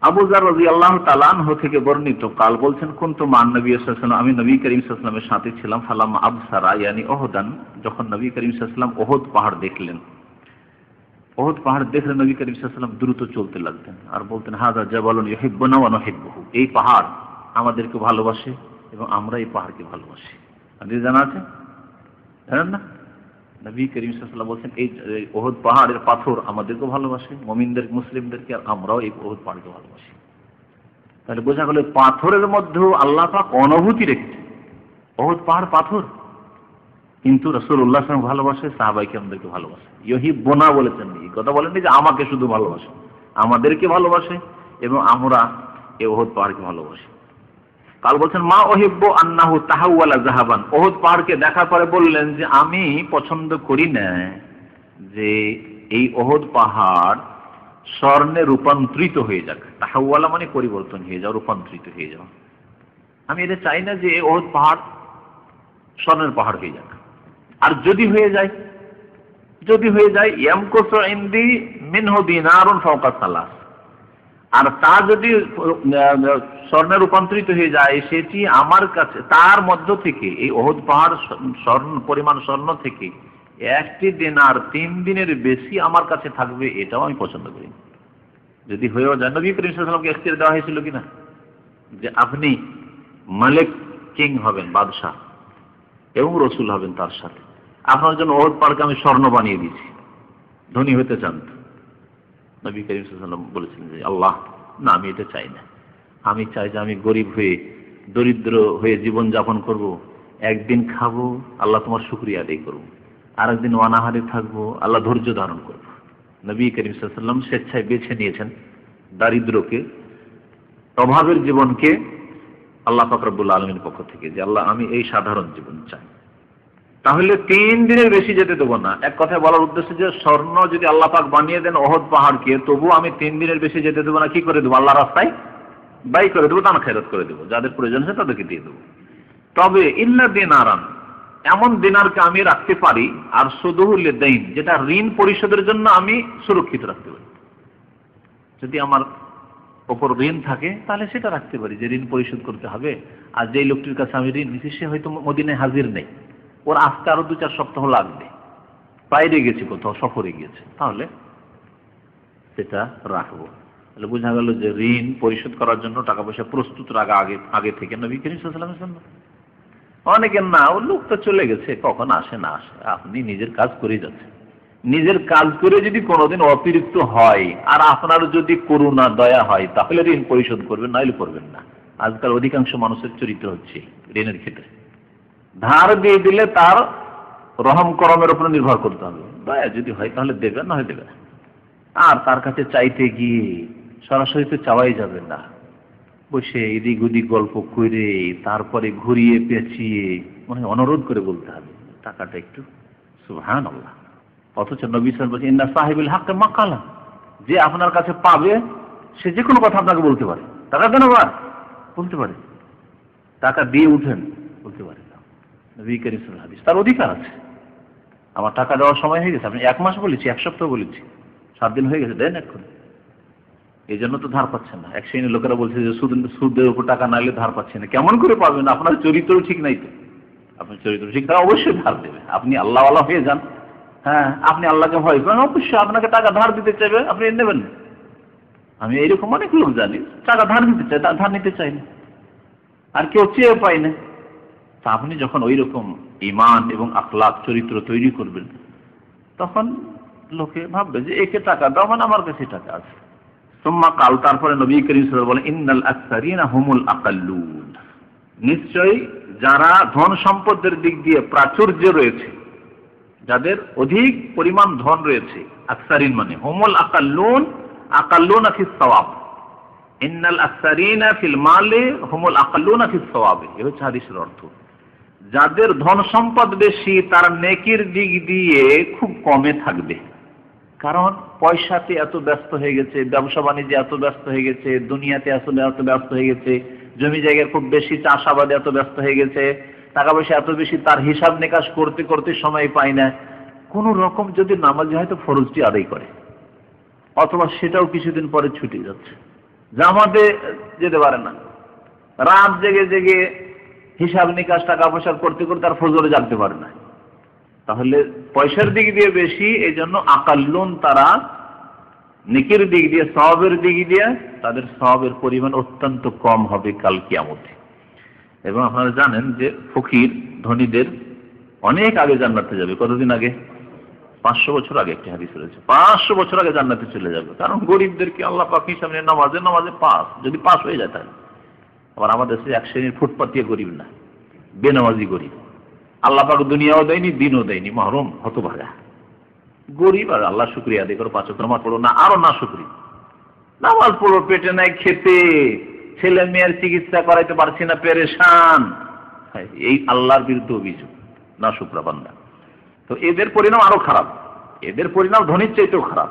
আবু যার রাদিয়াল্লাহু তাআলা আনহু থেকে বর্ণিত কাল বলছেন, কুনতু মান নবী সাল্লাল্লাহু আলাইহি ওয়াসাল্লাম, আমি নবী করিম সাল্লাল্লাহু আলাইহি ওয়াসাল্লামের সাথে ছিলাম, ফালাম আবসারা ইয়ানি ওহদান, যখন নবী করিম সাল্লাল্লাহু আলাইহি ওয়াসাল্লাম ওহদ পাহাড় দেখলেন, ওহদ পাহাড় দেখলে নবী করিম সাল্লাল্লাহু আলাইহি ওয়াসাল্লাম দ্রুত চলতে লাগতেন আর বলতেন, হাযা জাবালুন ইউহিব্বুনা ওয়া নুহিব্বুহু, এই পাহাড় আমাদেরকে ভালোবাসে এবং আমরা এই পাহাড়কে ভালোবাসি। আপনি জানা আছে, জানেন না? নবী করিম সাল্লাল্লাহু আলাইহি ওয়াসাল্লাম বলছেন এই ওহদ পাহাড়ের পাথর আমাদেরকে ভালোবাসে, মুমিনদের মুসলিমদেরকে, আর আমরাও এই ওহদ পাহাড়কে ভালোবাসি। তাহলে বোঝা গেল পাথরের মধ্যেও আল্লাহ পাক অনুভূতি রেখেছে। ওহদ পাহাড় পাথর, কিন্তু রাসূলুল্লাহ সাল্লাল্লাহু আলাইহি ওয়াসাল্লাম ভালোবাসে, সাহাবায়ে কেরামদেরকে ভালোবাসে। ইউহিব্বুনা বলেছেন, এই কথা বলেননি যে আমাকে শুধু ভালোবাসে, আমাদেরকে ভালোবাসে এবং আমরা এই ওহদ পাহাড়কে ভালোবাসি। কাল বলছেন, মা ওহিব্বু আন্নাহু তাহাওয়ালা যাহাবান, ওহদ পাহাড়কে দেখার পরে বললেন যে আমি পছন্দ করি না যে এই ওহদ পাহাড় স্বর্ণে রূপান্তরিত হয়ে যাক। তাহাওয়ালা মানে পরিবর্তন হয়ে যাও, রূপান্তরিত হয়ে যাও। আমি এটা চাই না যে ওহদ পাহাড় স্বর্ণের পাহাড় হয়ে যাক। আর যদি হয়ে যায় ইয়ামকুসু ইনদি মিনহু দিনারুন ফাওকা সালাস, আর তা যদি স্বর্ণে রূপান্তরিত হয়ে যায়, সেটি আমার কাছে তার মধ্য থেকে, এই ওহদ পাহাড় স্বর্ণ পরিমাণ স্বর্ণ থেকে একটি দিনার 3 দিনের বেশি আমার কাছে থাকবে, এটাও আমি পছন্দ করি। যদি হয়েও যায়, নবী করিম সাল্লাল্লাহু আলাইহি ওয়াসাল্লামকে ইখতিয়ার দেওয়া হয়েছিল কিনা যে আপনি মালিক, কিং হবেন, বাদশাহ, এবং রসুল হবেন তার সাথে, আপনার জন্য ওহদ পাহাড়কে আমি স্বর্ণ বানিয়ে দিয়েছি, ধনী হতে চান? নবী করিম সাল্লাল্লাহু আলাইহি ওয়াসাল্লাম বলেছিলেন যে আল্লাহ না, আমি এটা চাই না, আমি চাই যে আমি গরিব হয়ে, দরিদ্র হয়ে জীবন যাপন করব, একদিন খাবো, আল্লাহ তোমার শুকরিয়া আদায় করবো, আর একদিন অনাহারে থাকবো, আল্লাহ ধৈর্য ধারণ করবো। নবী করিম সাল্লাল্লাহু আলাইহি ওয়াসাল্লাম স্বেচ্ছায় বেছে নিয়েছেন দারিদ্রকে, অভাবের জীবনকে আল্লাহ পাক রব্বুল আলামিনের পক্ষ থেকে, যে আল্লাহ আমি এই সাধারণ জীবন চাই। তাহলে 3 দিনের বেশি যেতে দেবো না। এক কথায় বলার উদ্দেশ্য যে স্বর্ণ যদি আল্লাহ পাক বানিয়ে দেন ওহদ পাহাড়কে, তবু আমি 3 দিনের বেশি যেতে দেবো না। কি করে দেবো? আল্লাহ রাস্তায় ব্যয় করে দেবো, দান খেরাত করে দেবো, যাদের প্রয়োজন আছে তাদেরকে দিয়ে দেবো। তবে ইল্লা দিনারান, এমন দিনারকে আমি রাখতে পারি, আর সুদুহু লিদাইন, যেটা ঋণ পরিশোধের জন্য আমি সুরক্ষিত রাখতে পারি। যদি আমার ওপর ঋণ থাকে তাহলে সেটা রাখতে পারি, যে ঋণ পরিশোধ করতে হবে। আর যেই লোকটির কাছে আমি ঋণ নিচ্ছি সে হয়তো মদিনায় হাজির নেই, ওর আসতে আরো 2-4 সপ্তাহ লাগবে, বাইরে গেছে, কোথাও সফরে গিয়েছে, তাহলে সেটা রাখবো। তাহলে বোঝা গেল যে ঋণ পরিশোধ করার জন্য টাকা পয়সা প্রস্তুত রাখা আগে থেকে নবী করিম সাল্লাল্লাহু আলাইহি ওয়াসাল্লাম। অনেকের না, ওর লোক তো চলে গেছে, কখন আসে না আসে, আপনি নিজের কাজ করে যাচ্ছেন। নিজের কাজ করে যদি কোনোদিন অতিরিক্ত হয়, আর আপনার যদি করুণা দয়া হয়, তাহলে ঋণ পরিশোধ করবেন, নাইলে করবেন না। আজকাল অধিকাংশ মানুষের চরিত্র হচ্ছে ঋণের ক্ষেত্রে, ধার দিয়ে দিলে তার রহম করমের উপর নির্ভর করতে হবে, দয়া যদি হয় তাহলে দেবে, না হয় দেবে না। আর তার কাছে চাইতে গিয়ে সরাসরি তো চাওয়াই যাবে না, বসে এদিক ওদিক গল্প করে তারপরে ঘুরিয়ে পেঁচিয়ে মনে হয় অনুরোধ করে বলতে হবে টাকাটা একটু, সুবহানাল্লাহ। অথচ নবী সাল্লাল্লাহু আলাইহি ওয়াসাল্লাম বলেন, ইন্না সাহিবুল হক মাকালা, যে আপনার কাছে পাবে সে যে কোনো কথা আপনাকে বলতে পারে, টাকা দেন আবার বলতে পারে, টাকা দিয়ে উঠেন বলতে পারে। নবী করিম সাল্লাল্লাহু আলাইহি ওয়াসাল্লাম, তার অধিকার আছে। আমার টাকা দেওয়ার সময় হয়ে গেছে, আপনি 1 মাস বলেছি, 1 সপ্তাহ বলেছি, 7 দিন হয়ে গেছে, দেন এখন। এই জন্য তো ধার পাচ্ছেন না। এক শ্রেণীর লোকেরা বলছে যে সুদের উপর টাকা না এলে ধার পাচ্ছেন না। কেমন করে পাবেন? আপনার চরিত্র ঠিক নাই তো। আপনার চরিত্র ঠিক তারা অবশ্যই ধার দেবে। আপনি আল্লাহওয়ালা হয়ে যান, হ্যাঁ, আপনি আল্লাহকে ভয় করেন, অবশ্যই আপনাকে টাকা ধার দিতে চাইবে, আপনি নেবেন না। আমি এইরকম অনেক লোক জানি, টাকা ধার দিতে চাই, ধার নিতে চাই না। আর কেউ চেয়ে পায় না। তা আপনি যখন ওই রকম ঈমান এবং আখলাক চরিত্র তৈরি করবেন, তখন লোকে ভাববে যে একে টাকা দাও মানে আমার কাছে টাকা আছে। সুম্মা কাল, তারপরে নবী করিম সাল্লাল্লাহু আলাইহি ওয়াসাল্লাম বলেন, ইন্নাল আকসারিনা হুমুল আকাল্লুন, নিশ্চয়ই যারা ধন সম্পদের দিক দিয়ে প্রাচুর্য রয়েছে, যাদের অধিক পরিমাণ ধন রয়েছে, আকসারিন মানে হুমুল আকাল্লুন, আকাল্লুনা ফিস সওয়াব, ইন্নাল আকসারিনা ফিল মালি হুমুল আকাল্লুনা ফিস সওয়াব, এই হচ্ছে হাদিসের অর্থ। যাদের ধন সম্পদ বেশি তারা নেকির দিক দিয়ে খুব কমে থাকবে। কারণ পয়সাতে এত ব্যস্ত হয়ে গেছে, ব্যবসা বাণিজ্যে এত ব্যস্ত হয়ে গেছে, দুনিয়াতে আসলে এত ব্যস্ত হয়ে গেছে, জমি জায়গার খুব বেশি, চাষাবাদে এত ব্যস্ত হয়ে গেছে, টাকা পয়সা এত বেশি, তার হিসাব নিকাশ করতে করতে সময় পায় না। কোন রকম যদি নামাজি হয়তো ফরজটি আদায় করে, অথবা সেটাও কিছুদিন পরে ছুটে যাচ্ছে, জামাতে যেতে পারে না, রাত জেগে জেগে হিসাব নিকাশ টাকা পয়সা করতে করতে তার ফজরে জাগতে পারে না, তাহলে পয়সার দিক দিয়ে বেশি, এই জন্য আকাল্লুন, তারা নেকির দিক দিয়ে, সওয়াবের দিক দিয়ে তাদের সওয়াবের পরিমাণ অত্যন্ত কম হবে কাল কিয়ামতে। এবং আপনারা জানেন যে ফকির ধনীদের অনেক আগে জান্নাতে যাবে। কতদিন আগে? 500 বছর আগে একটি হাদিস রয়েছে, 500 বছর আগে জান্নাতে চলে যাবে। কারণ গরিবদেরকে আল্লাহ পাক হিসাব নিয়ে নামাজে পাস, যদি পাস হয়ে যায় তাহলে। আবার আমাদের দেশে এক শ্রেণীর ফুটপাতিয়া গরিব না, বেনামাজি গরিব, আল্লাহ পাক দুনিয়াও দেয়নি, দিনও দেয়নি, মাহরুম, হতভাগা গরিব। আর আল্লাহ শুকরিয়া আদায় করো, 5 ওয়াক্ত নামাজ পড়ো না, আরো না শুকরিয়া, নামাজ পড়ো, পেটে নাই খেতে, ছেলে মেয়ের চিকিৎসা করাইতে পারছি না, পেরেশান, এই আল্লাহর বিরুদ্ধে অভিযোগ, না শুকরা বান্দা। তো এদের পরিণাম আরো খারাপ, এদের পরিণাম ধনীর চাইতেও খারাপ।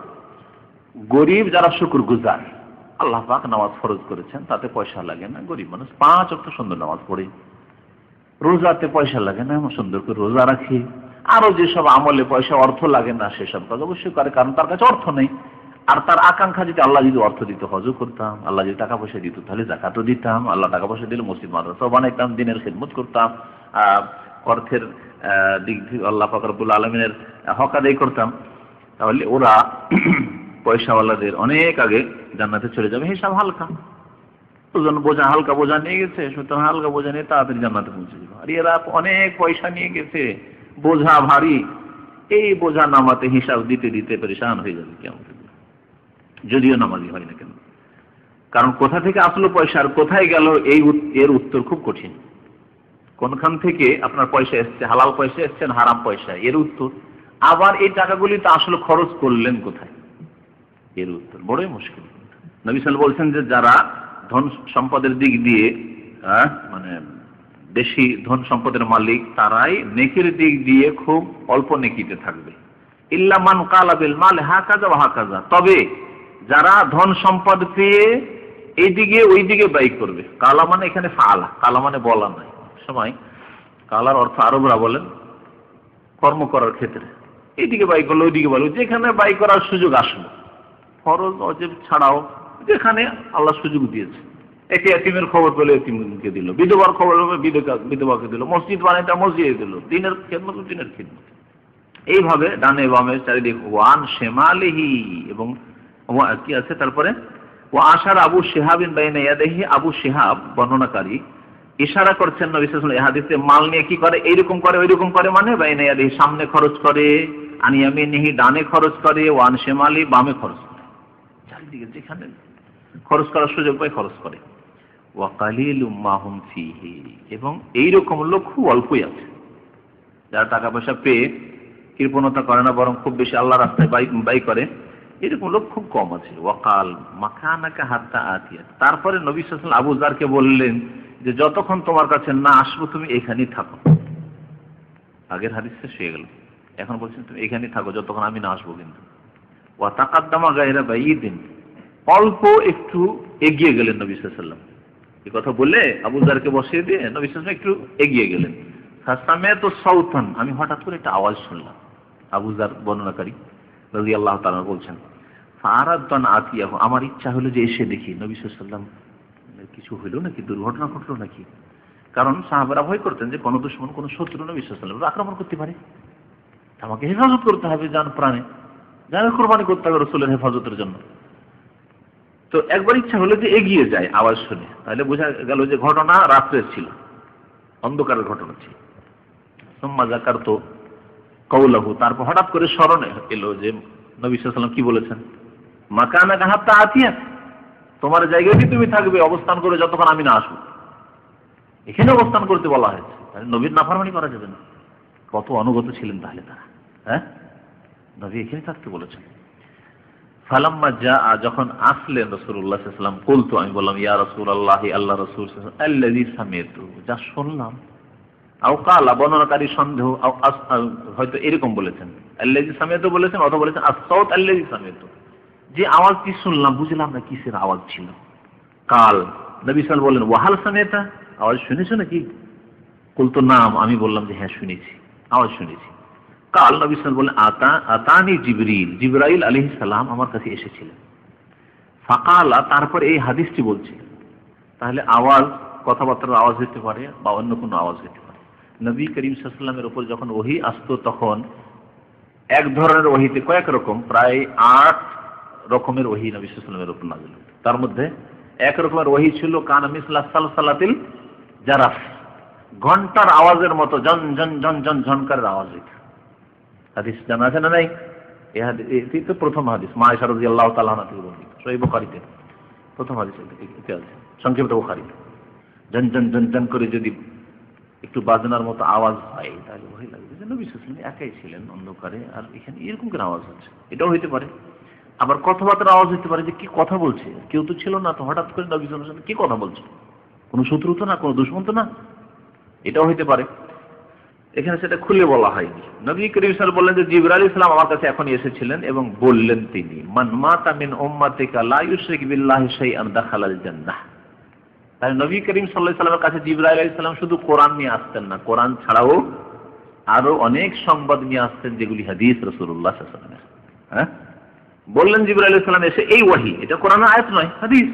গরিব যারা শুকর গুজার, আল্লাহ পাক নামাজ ফরজ করেছেন, তাতে পয়সা লাগে না, গরিব মানুষ 5 ওয়াক্ত সুন্দর নামাজ পড়ে, রোজাতে পয়সা লাগে না, সুন্দর করে রোজা রাখি, আরো যেসব আমলে পয়সা অর্থ লাগে না সেসব কাজ অবশ্যই করে, কারণ তার কাছে অর্থ নেই। আর তার আকাঙ্ক্ষা, যদি আল্লাহ যদি অর্থ দিত হজও করতাম, আল্লাহ যদি টাকা পয়সা দিত তাহলে যাকাতও দিতাম, আল্লাহ টাকা পয়সা দিলে মসজিদ মাদ্রাসা বানাইতাম, দিনের খেদমত করতাম, অর্থের দিক থেকে আল্লাহ পাক রব্বুল আলামিনের হক আদায় করতাম, তাহলে ওরা পয়সাওয়ালাদের অনেক আগে জান্নাতে চলে যাবে। হিসাব হালকা, ওজন বোঝা হালকা বোঝা নিয়ে গেছে, সুতরাং হালকা বোঝা নিয়ে তাড়াতাড়ি জান্নাতে পৌঁছে যাবে। আর এরা অনেক পয়সা নিয়ে গেছে, বোঝা ভারী, এই বোঝা নামাতে হিসাব দিতে দিতে পরেশান হয়ে যাবে কিয়ামতের দিন, যদিও নামাজি হয় না কেন। কারণ কোথা থেকে আসলো পয়সা আর কোথায় গেল, এর উত্তর খুব কঠিন। কোনখান থেকে আপনার পয়সা এসছে, হালাল পয়সা এসছে না হারাম পয়সা, এর উত্তর। আবার এই টাকাগুলি তো আসলে খরচ করলেন কোথায়, এর উত্তর বড়ই মুশকিল। নবী সাল্লাল্লাহু বলছেন যে যারা ধন সম্পদের দিক দিয়ে মানে বেশি ধন সম্পদের মালিক, তারাই নেকির দিক দিয়ে খুব অল্প নেকিতে থাকবে। ইল্লা মান কালা বিল মাল হাকাযা ওয়া হাকাযা, তবে যারা ধন সম্পদ পেয়ে এইদিকে ওইদিকে ব্যয় করবে। কালা মানে এখানে ফালা, কালা মানে বলা নয়। সময় কালার অর্থ আরবরা বলেন কর্ম করার ক্ষেত্রে, এইদিকে ব্যয় করলো ওইদিকে বলো, যেখানে ব্যয় করার সুযোগ আসলো, ফরজ অজেব ছাড়াও যেখানে আল্লাহ সুযোগ দিয়েছে। একে এতিমের খবর পেলে এতিমকে দিল, বিধবার খবর পেলে বিধবাকে দিল, মসজিদ বানাইতে মসজিদে দিল, দিনের খেদমত দিনের খেদমত, এইভাবে ডানে বামে চারিদিক। ওয়ান শেমালিহি, এবং কি আছে তারপরে, ও আশার আবু শিহাবিন বাইনা ইয়াদিহি, আবু শিহাব বর্ণনাকারী ইশারা করছেন নবী সাল্লাল্লাহু আলাইহি ওয়াসাল্লাম এই হাদিসে, মাল নিয়ে কি করে, এইরকম করে ওইরকম করে, মানে বাইনা ইয়াদিহি সামনে খরচ করে, আন ইয়ামিনিহি ডানে খরচ করে, ওয়ান শেমালি বামে খরচ করে, চারিদিকে যেখানে খরচ করার সুযোগ পায় খরচ করে। ওয়া কালিলুম মা হুম ফীহি, এবং এইরকম লোক খুব অল্পই আছে, যারা টাকা পয়সা পেয়ে কৃপণতা করে না, বরং খুব বেশি আল্লাহ রাস্তায় ব্যয় করে, এরকম লোক খুব কম আছে। ওয়াকাল মাকানাকা হাত্তা আতিয়া, তারপরে নবী সাল্লাল্লাহু আলাইহি ওয়াসাল্লাম আবু যারকে বললেন যে যতক্ষণ তোমার কাছে না আসবো তুমি এখানেই থাকো। আগের হাদিস শেষ হয়ে গেল, এখন বলছেন তুমি এখানেই থাকো যতক্ষণ আমি না আসবো। কিন্তু ওয়া তাকাদ্দামা গায়রা বাইদিন, অল্প একটু এগিয়ে গেলেন নবী সাল্লাল্লাহু আলাইহি ওয়াসাল্লাম। এই কথা বলে আবু যারকে বসিয়ে দিয়ে নবী সাল্লাল্লাহু আলাইহি ওয়াসাল্লাম একটু এগিয়ে গেলেন। ফাসামিআতু সাউতান, আমি হঠাৎ করে একটা আওয়াজ শুনলাম। আবু যার বর্ণনাকারী রাদিয়াল্লাহু তাআলা বলছেন, ফারাদান আতিয়াহু, আমার ইচ্ছা হলো যে এসে দেখি নবী সাল্লাল্লাহু আলাইহি ওয়াসাল্লাম কিছু হইলো নাকি, দুর্ঘটনা ঘটলো নাকি। কারণ সাহাবারা ভয় করতেন যে কোনো দুশমন, কোনো শত্রু নবী সাল্লাল্লাহু আলাইহি ওয়াসাল্লাম আক্রমণ করতে পারে, আমাকে হেফাজত করতে হবে, জান প্রাণে জানের কুরবানি করতে হবে রাসূলের হেফাজতের জন্য। তো একবার ইচ্ছা হলো যে এগিয়ে যায় আওয়াজ শুনে, তাহলে বোঝা গেল যে ঘটনা রাত্রের ছিল, অন্ধকারের ঘটনা ছিল। সুম্মা যাকারতু কওলাহু, তারপর হঠাৎ করে স্মরণে এলো যে নবী সাল্লাল্লাহু আলাইহি ওয়াসাল্লাম কি বলেছেন, মাকানাকা হাত্তা আতিয়া, তোমার জায়গায় তুমি থাকবে, অবস্থান করে যতক্ষণ আমি না আসব। এখানে অবস্থান করতে বলা হয়েছে, নবীর নাফরমানি করা যাবে না। কত অনুগত ছিলেন তাহলে তারা, হ্যাঁ, নবী এখানে থাকতে বলেছেন। ফালাম্মা জাআ, যখন আসলেন রাসূলুল্লাহ সাল্লাল্লাহু আলাইহি ওয়াসাল্লাম, কুলতু, আমি বললাম, ইয়া রাসূলুল্লাহ, আল্লাহ রাসূল আল্লাযী সামিতু, যা শুনলাম। আও কালা, বর্ণনাকারী সন্দেহ, হয়তো এরকম বলেছেন, আল্লাযী সামিতু বলেছেন, অথবা বলেছেন আস-সাউত আল্লাযী সামিতু, যে আওয়াজটি শুনলাম বুঝলাম না কিসের আওয়াজ ছিল। কাল, নবী সাল্লাল্লাহু আলাইহি ওয়াসাল্লাম বললেন, ওয়াহাল সামিতা, আওয়াজ শুনেছো নাকি? কুলতু নাম, আমি বললাম যে হ্যাঁ শুনেছি, আওয়াজ শুনেছি। কাল, নবী সাল্লাল্লাহু আলাইহি ওয়াসাল্লাম বললেন, আতানি জিবরিল, জিবরাইল আলাইহিস সালাম আমার কাছে এসেছিলেন। ফাকালা, তারপর এই হাদিসটি বলছি। তাহলে আওয়াজ, কথাবার্তার আওয়াজ হতে পারে বা অন্য কোনো আওয়াজ হতে পারে। নবী করিম সাল্লাল্লাহু আলাইহি ওয়াসাল্লামের উপর যখন ওহী আসতো, তখন এক ধরনের ওহীতে কয়েক রকম, প্রায় 8 রকমের ওহী নবী সাল্লাল্লাহু আলাইহি ওয়াসাল্লামের উপর নাযিল হতো। তার মধ্যে এক রকমের ওহী ছিল কানা মিসলা সালসালাতিল জারাফ, ঘন্টার আওয়াজের মতো জন জন জন জন ঝনকারের আওয়াজ হতো। হাদিস জানা আছে না নাই? এই হাদিস তো প্রথম হাদিস, মা আয়েশা রাদিয়াল্লাহু তাআলা আনহা থেকে বর্ণিত, সহিহ বুখারীতে প্রথম হাদিস এটা আছে, সংক্ষিপ্ত বুখারীতে। জন জন জন জন করে যদি একটু বাজনার মতো আওয়াজ হয়, তাহলে ভয় লাগবে যে নবী সাল্লাল্লাহু আলাইহি ওয়াসাল্লাম একাই ছিলেন অন্ধকারে, আর এখানে এরকম করে আওয়াজ হচ্ছে। এটাও হইতে পারে। আবার কথাবার্তার আওয়াজ হতে পারে, যে কি কথা বলছে, কেউ তো ছিল না, তো হঠাৎ করে নবী সাল্লাল্লাহু আলাইহি ওয়াসাল্লাম কি কথা বলছে, কোনো শত্রু তো না, কোনো দুশমন তো না, এটাও হইতে পারে। এখানে সেটা খুলে বলা হয়নি। নবী করিম সাল্লাল্লাহু আলাইহি ওয়াসাল্লাম বললেন যে জিবরাইল আলাইহিস সালাম আমার কাছে এখনই এসেছিলেন এবং বললেন তিনি, মান মাতা মিন উম্মাতিকা লা ইউশরিক বিল্লাহি শাইআন দাখালাল জান্নাহ। তাই নবী করিম সাল্লাল্লাহু আলাইহি ওয়াসাল্লামের কাছে জিবরাইল আলাইহিস সালাম শুধু কোরআন নিয়ে আসতেন না, কোরআন ছাড়াও আরো অনেক সংবাদ নিয়ে আসতেন, যেগুলি হাদিস রাসূলুল্লাহ সাল্লাল্লাহু আলাইহি ওয়াসাল্লামের। হ্যাঁ, বললেন জিবরাইল আলাইহিস সালাম এসে, এই ওহী, এটা কোরআনের আয়াত নয়, হাদিস।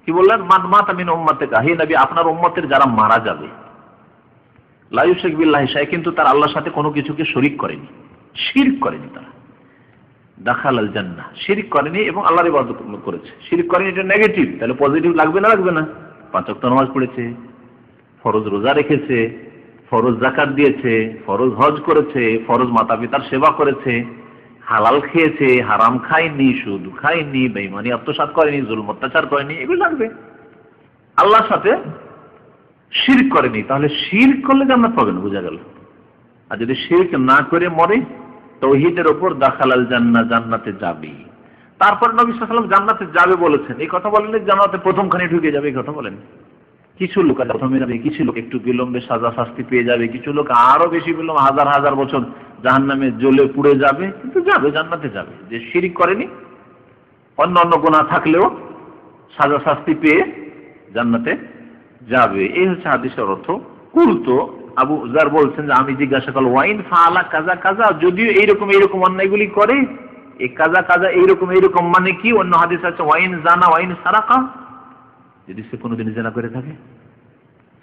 কি বললেন? মান মাতা মিন উম্মাতিকা, হে নবী, আপনার উম্মতের যারা মারা যাবে, লা ইউশরিক বিল্লাহি শাইআন, কিন্তু তারা আল্লাহর সাথে কোনো কিছুকে শরীক করেনি, শিরক করেনি, তারা দাখালাল জান্নাহ, শিরক করেনি এবং আল্লাহর ইবাদত করেছে। শিরক করেনি, এটা নেগেটিভ, তাহলে পজিটিভ লাগবে না? লাগবে না। 5 ওয়াক্ত নামাজ পড়েছে, ফরজ রোজা রেখেছে, ফরজ যাকাত দিয়েছে, ফরজ হজ করেছে, ফরজ মাতা পিতার সেবা করেছে, হালাল খেয়েছে, হারাম খায়নি, সুদ খায়নি, বেঈমানি আত্মসাৎ করেনি, জুলম অত্যাচার করেনি, এগুলো লাগবে। আল্লাহর সাথে শিরক করেনি, তাহলে শিরক করলে জান্নাত পাবে না, বোঝা গেল। আর যদি শিরক না করে মরে, তাওহীদের উপর দাখালাল জান্নাহ, জান্নাতে যাবে। তারপর নবী সাল্লাল্লাহু আলাইহি ওয়াসাল্লাম জান্নাতে যাবে বলেছেন, এই কথা বলেন জান্নাতে প্রথমখানে ঢুকে যাবে, এই কথা বলেন। কিছু লোক প্রথমে যাবে, কিছু লোক একটু বিলম্বে সাজা শাস্তি পেয়ে যাবে, কিছু লোক আরো বেশি বিলম্ব, হাজার হাজার বছর জাহান্নামে জ্বলে পুড়ে যাবে, কিন্তু যাবে, জান্নাতে যাবে। যে শিরক করেনি, অন্য অন্য গুনাহ থাকলেও সাজা শাস্তি পেয়ে জান্নাতে যাবে। এই হচ্ছে হাদিসের অর্থ। কুলতু, আবু যার বলছেন যে আমি জিজ্ঞাসা করলাম, ওয়াইন ফাআলা কাজা কাজা, যদিও এইরকম এইরকম অন্যায়গুলি করে, এই কাজা কাজা এইরকম মানে কি? অন্য হাদিস আছে ওয়াইন জানা ওয়াইন সারাকা, যদি সে কোনোদিন জেনা করে থাকে,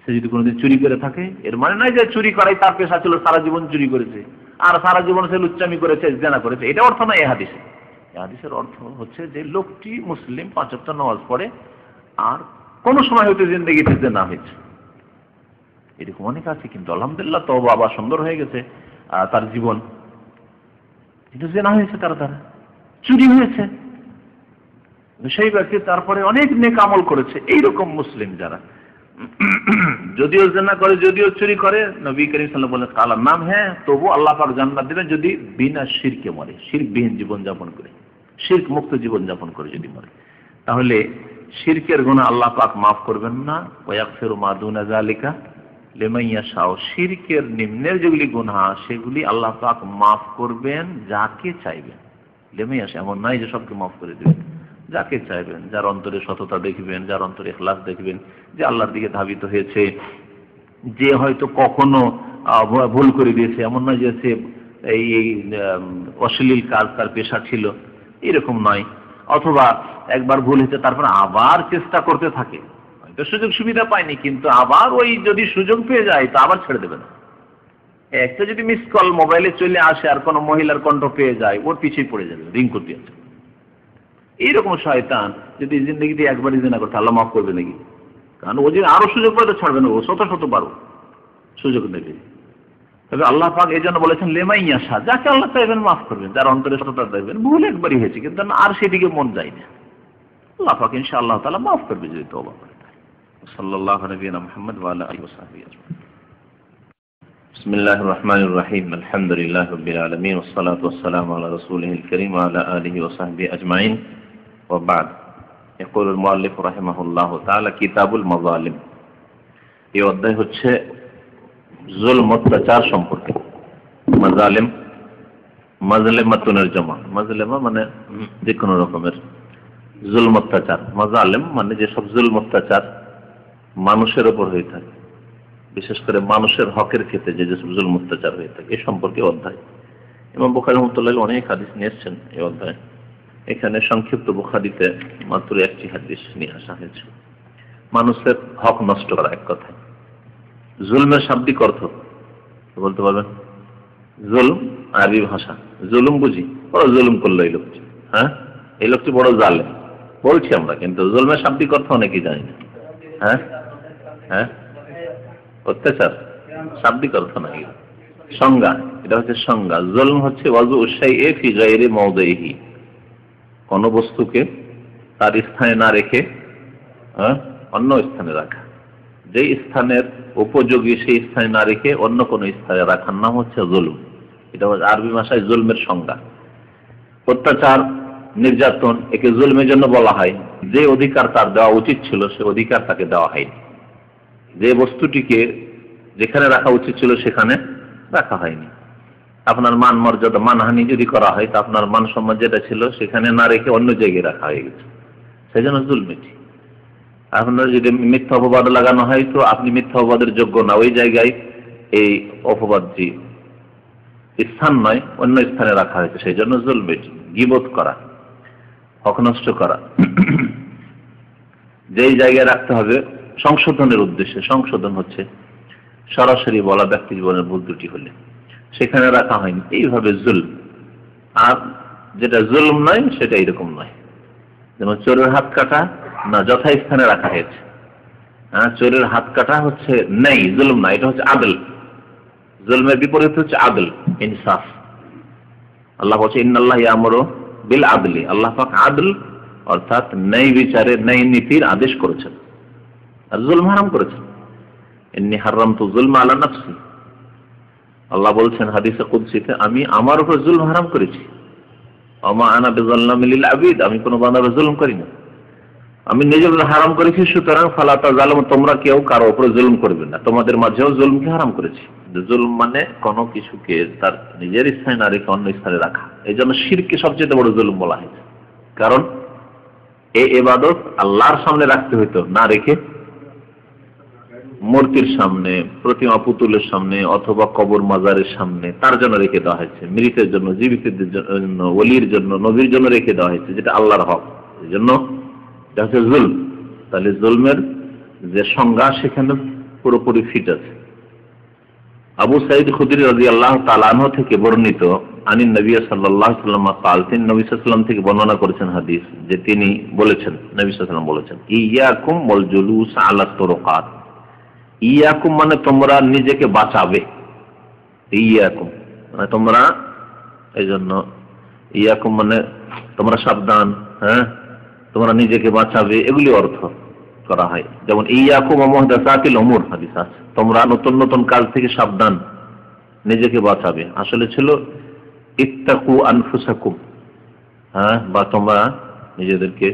সে যদি কোনোদিন চুরি করে থাকে, এর মানে নয় যে চুরি করাই তার পেশা ছিল, সারা জীবন চুরি করেছে আর সারা জীবন সে লুচ্চামি করেছে, জেনা করেছে, এটা অর্থ নয় এই হাদিসে। এই হাদিসের অর্থ হচ্ছে যে লোকটি মুসলিম, 5 ওয়াক্ত নামাজ পড়ে, আর কোন সময় হয়তো জিন্দেগিতে জেনা হয়েছে, এরকম অনেক আছে, কিন্তু আলহামদুলিল্লাহ তওবা আবার সুন্দর হয়ে গেছে তার জীবন, কিন্তু জেনা হয়েছে, তার দ্বারা চুরি হয়েছে, সেই ব্যক্তি তারপরে অনেক নেক আমল করেছে। এইরকম মুসলিম যারা যদিও জেনা করে, যদিও চুরি করে, নবী করিম সাল্লাল্লাহু আলাইহি ওয়াসাল্লাম বলেন কালার নাম, হ্যাঁ, তবু আল্লাহ পাক জান্নাত দিবেন যদি বিনা শিরকে মরে, শিরকবিহীন জীবন যাপন করে, শিরক মুক্ত জীবন যাপন করে যদি মরে। তাহলে শিরকের গুনাহ আল্লাহ পাক মাফ করবেন না, ওয়া ইয়াগফিরু মা দুনা যালিকা লিমান ইয়াশা, শিরকের নিম্নের যেগুলি গুনাহ সেগুলি আল্লাহ পাক মাফ করবেন যাকে চাইবেন। লিমান ইয়াশা, এমন নয় যে সবকে মাফ করে দিবেন, যাকে চাইবেন, যার অন্তরে সততা দেখবেন, যার অন্তরে ইখলাস দেখবেন, যে আল্লাহর দিকে ধাবিত হয়েছে, যে হয়তো কখনো ভুল করে দিয়েছে, এমন নয় যে সে এই অশ্লীল কাজ তার পেশা ছিল, এরকম নয়। অথবা একবার ভুল হয়েছে, তারপর আবার চেষ্টা করতে থাকে, হয়তো সুযোগ সুবিধা পায়নি, কিন্তু আবার ওই যদি সুযোগ পেয়ে যায় তো আবার ছেড়ে দেবে না। একটা যদি মিস কল মোবাইলে চলে আসে আর কোনো মহিলার কণ্ঠ পেয়ে যায়, ওর পিছিয়ে পড়ে যাবে, রিং করতে আছে। এইরকম শয়তান যদি জিন্দগিতে একবারই জিনা করতে আল্লাহ মাফ করবে নাকি? কারণ ও যে আরো সুযোগ পাবে ছাড়বে না, ও শত শত বারো সুযোগ নেবে। তবে আল্লাহ পাক এই জন্য বলেছেন লেমাই ইয়াশা, যাকে আল্লাহ চাইবেন মাফ করবেন, যার অন্তরে সততা দেখবেন। ভুল একবারই হয়েছে কিন্তু আর সেদিকে মন যায় না, আল্লাহ পাক ইনশাআল্লাহ তাআলা মাফ করবে যদি তওবা করে। সাল্লাল্লাহু নবিয়িনা মুহাম্মদ ওয়া আলা আলিহি ওয়া সাহবিহি আজমাইন। বিসমিল্লাহির রহমানির রহিম, আলহামদুলিল্লাহি রাব্বিল আলামিন, ওয়াস সালাতু ওয়াস সালামু আলা রাসূলিহিল কারীম ওয়া আলা আলিহি ওয়া সাহবিহি আজমাইন, ওয়া বা'দ। ইয়াকুলুল মুআল্লিফ রাহিমাহুল্লাহু তাআলা কিতাবুল মাযালিম। এই অধ্যায় হচ্ছে জুলম অত্যাচার সম্পর্কে। মাযালিম মাজলিমাতুনের জমা, মাজলিমা মানে যে কোনো রকমের জুলম অত্যাচার, মাযালিম মানে যেসব জুলম অত্যাচার মানুষের উপর হয়ে থাকে, বিশেষ করে মানুষের হকের ক্ষেত্রে যে যেসব জুলম অত্যাচার হয়ে থাকে এ সম্পর্কে অধ্যায়। ইমাম বুখারী রাহমাতুল্লাহ আলাইহি অনেক হাদিস নিয়ে এসেছেন এই অধ্যায়ে। এখানে সংক্ষিপ্ত বুখারীতে মাত্র একটি হাদিস নিয়ে আসা হয়েছে। মানুষের হক নষ্ট করা, এক কথায়। জুলমের শাব্দিক অর্থ বলতে পারবেন? জুলম আরবি ভাষা, জুলুম বুঝি, বড় জুলুম করলো এই লোকটি, হ্যাঁ এই লোকটি বড় জালেম বলছি আমরা, কিন্তু জুলমের শাব্দিক অর্থ অনেকেই জানি না। হ্যাঁ হ্যাঁ, অত্যাচার শাব্দিক অর্থ নাই, সংজ্ঞা। এটা হচ্ছে সংজ্ঞা। জুলম হচ্ছে ওয়াজু শাইই ফি গায়রি মাওদিহি, কোন বস্তুকে তার স্থানে না রেখে অন্য স্থানে রাখা। যে স্থানের উপযোগী সেই স্থানে না রেখে অন্য কোন স্থানে রাখার নাম হচ্ছে জুলম। এটা আরবি ভাষায় জুলমের সংজ্ঞা। অত্যাচার, নির্যাতন, একে জুলমের জন্য বলা হয়। যে অধিকার তার দেওয়া উচিত ছিল সে অধিকার তাকে দেওয়া হয়নি, যে বস্তুটিকে যেখানে রাখা উচিত ছিল সেখানে রাখা হয়নি। আপনার মান মর্যাদা, মানহানি যদি করা হয় তা আপনার মান সম্মান যেটা ছিল সেখানে না রেখে অন্য জায়গায় রাখা হয়ে গেছে, সেই জন্য জুলম এটি। আপনার যদি মিথ্যা অপবাদ লাগানো হয় তো আপনি মিথ্যা অপবাদের যোগ্য না, ওই জায়গায় এই অপবাদটি স্থান নয়, অন্য স্থানে রাখা হয়েছে, সেই জন্য জুলম এটি। গীবত করা, হক নষ্ট করা, যেই জায়গায় রাখতে হবে সংশোধনের উদ্দেশ্যে, সংশোধন হচ্ছে সরাসরি বলা ব্যক্তি জীবনের ভুল ত্রুটি হলে, সেখানে রাখা হয়নি, এইভাবে জুলম। আর যেটা জুলম নয় সেটা এরকম নয়, যেমন চোরের হাত কাটা না, যথাস্থানে রাখা হয়েছে। হ্যাঁ, চোরের হাত কাটা হচ্ছে নেই, জুলম না, এটা হচ্ছে আদল। জুলমের বিপরীত হচ্ছে আদল, ইনসাফ। আল্লাহ বলছে ইন্নাল্লাহ ইয়ামুরু বিল আদলি, আল্লাহ পাক আদল অর্থাৎ ন্যায় বিচারে, ন্যায় নীতির আদেশ করেছেন আর জুলম হারাম করেছেন। ইন্নী হারামতু যুলমা আলা নাফসি, আল্লাহ বলছেন হাদিসে কুদসিতে, আমি আমার উপর জুলম হারাম করেছি। ওমা আনা বিযাল্লামিল লিল আবিদ, আমি কোনো বান্দার উপর জুলম করি না, আমি নিজের উপর হারাম করেছি, সুতরাং ফালা তাযালামু, তোমরা কেউ কারো উপরে জুলম করবে না। তোমাদের মাঝেও জুলমকে হারাম করেছি। জুলম মানে কোনো কিছুকে তার নিজের স্থানে না রেখে অন্য স্থানে রাখা। এই জন্য শিরকে সবচেয়ে বড় জুলম বলা হয়েছে, কারণ এই ইবাদত আল্লাহর সামনে রাখতে হইতো, না রেখে মূর্তির সামনে, প্রতিমা পুতুলের সামনে অথবা কবর মাজারের সামনে তার জন্য রেখে দেওয়া হয়েছে। মৃতের জন্য, জীবিতদের জন্য, ওলির জন্য, নবীর জন্য রেখে দেওয়া হয়েছে, যেটা আল্লাহর হক। এই জন্য এটা হচ্ছে জুলম। তাহলে জুলমের যে সংজ্ঞা সেখানে পুরোপুরি ফিট আছে। আবু সাঈদ খুদরি রাদিয়াল্লাহু তাআলা আনহু থেকে বর্ণিত, আনিন নবী সাল্লাল্লাহু আলাইহি ওয়াসাল্লাম قال, তিনি নবী সাল্লাল্লাহু আলাইহি ওয়াসাল্লাম থেকে বর্ণনা করেছেন হাদিস, যে তিনি বলেছেন, নবী সাল্লাল্লাহু আলাইহি ওয়াসাল্লাম বলেছেন, ইয়াকুম ওয়াল জুলুস আলা তুরুকাত। ইয়াকুম মানে তোমরা নিজেকে বাঁচাবে, ইয়াকুম মানে তোমরা, এই জন্য ইয়াকুম মানে তোমরা সাবধান, হ্যাঁ তোমরা নিজেকে বাঁচাবে, এগুলি অর্থ করা হয়। যেমন ইয়াকুম ওয়া মুহদাসাতিল উমুর হাদিস আছে, তোমরা নতুন নতুন কাজ থেকে সাবধান, নিজেকে বাঁচাবে। আসলে ছিল ইত্তাকু আনফুসাকুম, হ্যাঁ, বা তোমরা নিজেদেরকে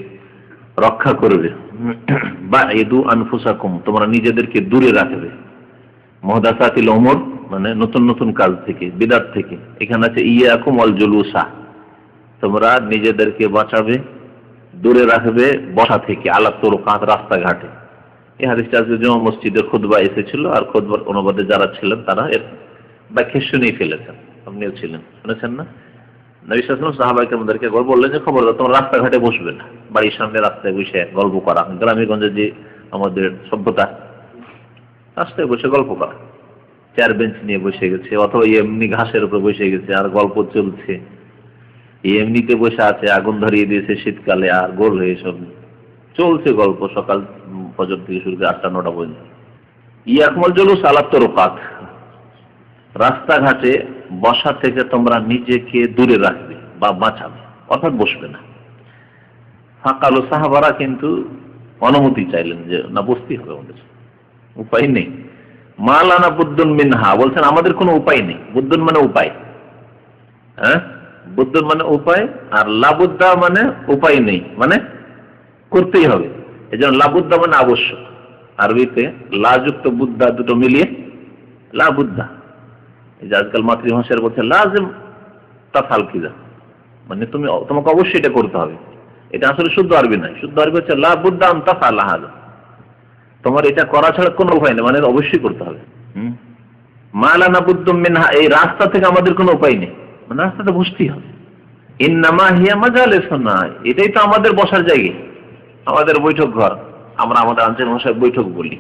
রক্ষা করবে, বা ইদু আনফুসাকুম, তোমরা নিজেদেরকে দূরে রাখবে। মুহদাসাতিল উমুর মানে নতুন নতুন কাজ থেকে, বিদআত থেকে। এখানে আছে ইয়াকুম ওয়াল জুলুসা, তোমরা নিজেদেরকে বাঁচাবে, দূরে রাখবে বসা থেকে, আলা তুরুকাত, রাস্তাঘাটে। এই হাদিসটা আজকে জুমা মসজিদের খুতবা এসেছিল, আর খুতবার অনুবাদে যারা ছিলেন তারা এর ব্যাখ্যা শুনেই ফেলেছেন, আপনিও ছিলেন, শুনেছেন না? নবী সাল্লাল্লাহু আলাইহি ওয়াসাল্লাম সাহাবায়ে কেরামদেরকে বললেন যে খবরদার তোমরা রাস্তাঘাটে বসবে না, বাড়ির সামনে রাস্তায় বসে গল্প করা, গ্রামে গঞ্জে যে আমাদের সভ্যতা, রাস্তায় বসে গল্প করা, চেয়ার বেঞ্চ নিয়ে বসে গেছে অথবা এমনি ঘাসের উপর বসে গেছে আর গল্প চলছে, এমনিতে বসে আছে, আগুন ধরিয়ে দিয়েছে শীতকালে, আর গোল হয়ে সব চলছে গল্প সকাল ফজর থেকে শুরু করে 8টা 9টা পর্যন্ত। ইয়াকমল জলুস আলা তুরুকাত, রাস্তাঘাটে বসা থেকে তোমরা নিজেকে দূরে রাখবে বা বাঁচাবে, অর্থাৎ বসবে না। ফাকালু, সাহাবারা কিন্তু অনুমতি চাইলেন যে না, বসতেই হবে, আমাদের উপায় নেই। মালানা বুদ্দুন মিনহা, বলছেন আমাদের কোনো উপায় নেই। বুদ্দুন মানে উপায়, হ্যাঁ, বুদ্দুন মানে উপায়, আর লাবুদ্দা মানে উপায় নেই, মানে করতেই হবে। এই জন্য লাবুদ্দা মানে আবশ্যক, আরবিতে লাযুক্ত বুদ্দা দুটো মিলিয়ে লাবুদ্দা। এই যে আজকাল মাতৃভাষার বলছে লাজিম তাফাল কিজা, মানে তোমাকে অবশ্যই এটা করতে হবে। এটা আসলে শুদ্ধ আরবি নয়, শুদ্ধ আরবি হচ্ছে লাবুদ্দা আন তাফআলা হাযা, তোমার এটা করা ছাড়া কোনো উপায় নেই, মানে অবশ্যই করতে হবে। মালানা বুদ্দুম মিনহা, এই রাস্তা থেকে আমাদের কোনো উপায় নেই, মানে রাস্তাতে বসতেই হবে। ইন্নামা হিয়া মাজালিসুনা, এটাই তো আমাদের বসার জায়গা, আমাদের বৈঠক ঘর। আমরা আমাদের আঞ্চলিক ভাষায় বৈঠক বলি,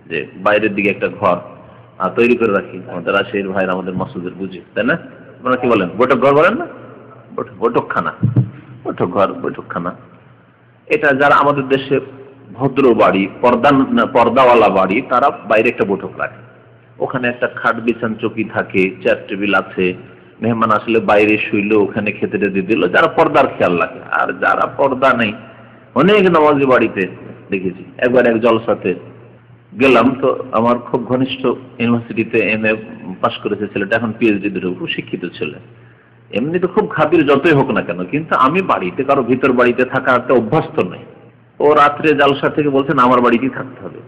যে বাইরের দিকে একটা ঘর তৈরি করে রাখি। আমাদের রাজশাহীর ভাইরা আমাদের মসজিদের বুঝে, তাই না? আপনারা কি বলেন? বৈঠক ঘর বলেন না? বৈঠকখানা, বৈঠক ঘর, বৈঠকখানা। এটা যারা আমাদের দেশে ভদ্র বাড়ি, পর্দাওয়ালা বাড়ি, তারা বাইরে একটা বৈঠক রাখে। ওখানে একটা খাট বিছান চৌকি থাকে, চেয়ার টেবিল আছে, মেহমান আসলে বাইরে শুইলো, ওখানে খেতে দিয়ে দিল, যারা পর্দার খেয়াল রাখে। আর যারা পর্দা নেই, অনেক নামাজি বাড়িতে দেখেছি। একবার এক জলসাতে গেলাম, তো আমার খুব ঘনিষ্ঠ ইউনিভার্সিটিতে MA পাশ করেছে ছেলেটা, এখন PhD ধরে, খুব শিক্ষিত ছেলে, এমনি তো খুব খাতির যতই হোক না কেন, কিন্তু আমি বাড়িতে কারো ভিতর বাড়িতে থাকাতে অভ্যস্ত নই। ও রাত্রে জলসা থেকে বলছেন আমার বাড়িতেই থাকতে হবে।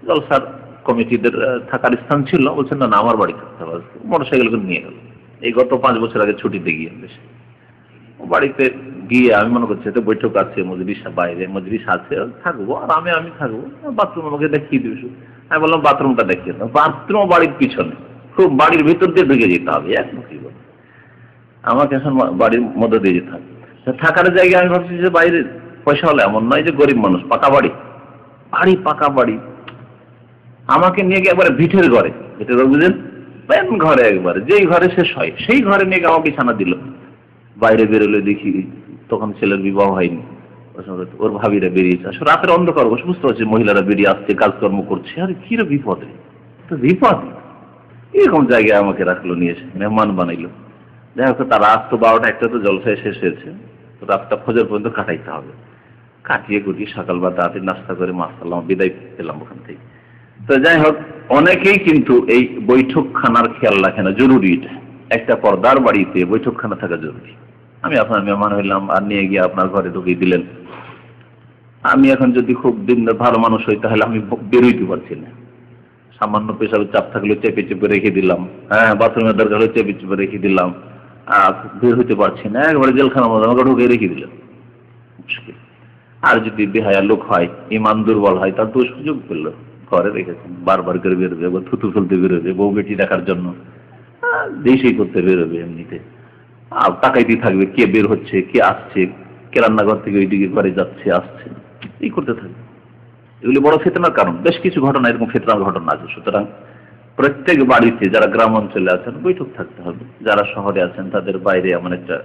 জলসার কমিটিদের থাকার স্থান ছিল, বলছেন না আমার বাড়ি থাকতে হবে। মোটরসাইকেল করে নিয়ে গেল, এই গত 5 বছর আগে ছুটিতে গিয়ে বেশি। বাড়িতে গিয়ে আমি মনে করছি তো বৈঠক আছে, মজলিস বাইরে মজলিস আছে, থাকবো, আর আমি থাকবো, বাথরুম আমাকে দেখিয়ে দিবি। আমি বললাম বাথরুমটা দেখিয়ে দাও। বাথরুম বাড়ির পিছনে, খুব বাড়ির ভিতর দিয়ে ঢুকে যেতে হবে, একমুখী বলে আমাকে এখন বাড়ির মধ্যে দিয়ে যেতে হবে। থাকার জায়গায় আমি ভাবছি যে বাইরে পয়সা হলে, এমন নয় যে গরিব মানুষ, পাকা বাড়ি, পাকা বাড়ি। আমাকে নিয়ে গিয়ে একবারে ভিটের ঘরে, ভিটের ঘর বুঝেন, ঘরে একবারে যেই ঘরে শেষ হয় সেই ঘরে নিয়ে গিয়ে আমার বিছানা দিল। বাইরে বেরোলে দেখি তখন ছেলের বিবাহ হয়নি, ওর ভাবিরা বেরিয়েছে। আসলে রাতের অন্ধকার, বুঝতে পারছি মহিলারা বেরিয়ে আসছে, কাজকর্ম করছে। আরে কি রে বিপদ, তো বিপদ। এরকম জায়গায় আমাকে রাখলো, নিয়ে এসে মেহমান বানাইলো। দেখা যাচ্ছে তার রাত তো 12টা 1টা তো জলসায় শেষ হয়েছে, তো রাতটা ফজর পর্যন্ত কাটাইতে হবে। কাটিয়ে কুটিয়ে সকালবেলা তাড়াতাড়ি নাস্তা করে মাসাল্লাম বিদায় পেলাম ওখান থেকে। তো যাই হোক, অনেকেই কিন্তু এই বৈঠকখানার খেয়াল রাখে না। জরুরি এটা, একটা পর্দার বাড়িতে বৈঠকখানা থাকা জরুরি। আমি আপনার মেহমান হইলাম, আর নিয়ে গিয়ে আপনার ঘরে ঢুকিয়ে দিলেন। আমি এখন যদি খুব দিন ভালো মানুষ হই, তাহলে আমি বেরোইতে পারছি না। সামান্য পেশাবের চাপ থাকলে চেপে চেপে রেখে দিলাম, হ্যাঁ, বাথরুমের দরকার হলে চেপে চেপে রেখে দিলাম, বের হইতে পারছি না, একবারে জেলখানার মধ্যে আমাকে ঢুকিয়ে রেখে দিলাম, মুশকিল। আর যদি বেহায়া লোক হয়, ইমান দুর্বল হয়, তার তো সুযোগ পেলো, ঘরে রেখেছেন, বারবার করে বেরোবে, একবার থুতু ফেলতে বেরোবে, বউ বেটি দেখার জন্য, দেশেই করতে বেরোবে। এমনিতে আর তাকাইতেই থাকবে কে বের হচ্ছে, কে আসছে, কে রান্নাঘর থেকে ওইদিকে ঘরে যাচ্ছে আসছে, এই করতে থাকবে। এগুলি বড় ফিতনার কারণ। বেশ কিছু ঘটনা এরকম ফিতনার ঘটনা আছে। সুতরাং প্রত্যেক বাড়িতে যারা গ্রাম অঞ্চলে আছেন বৈঠক থাকতে হবে, যারা শহরে আছেন তাদের বাইরে এমন একটা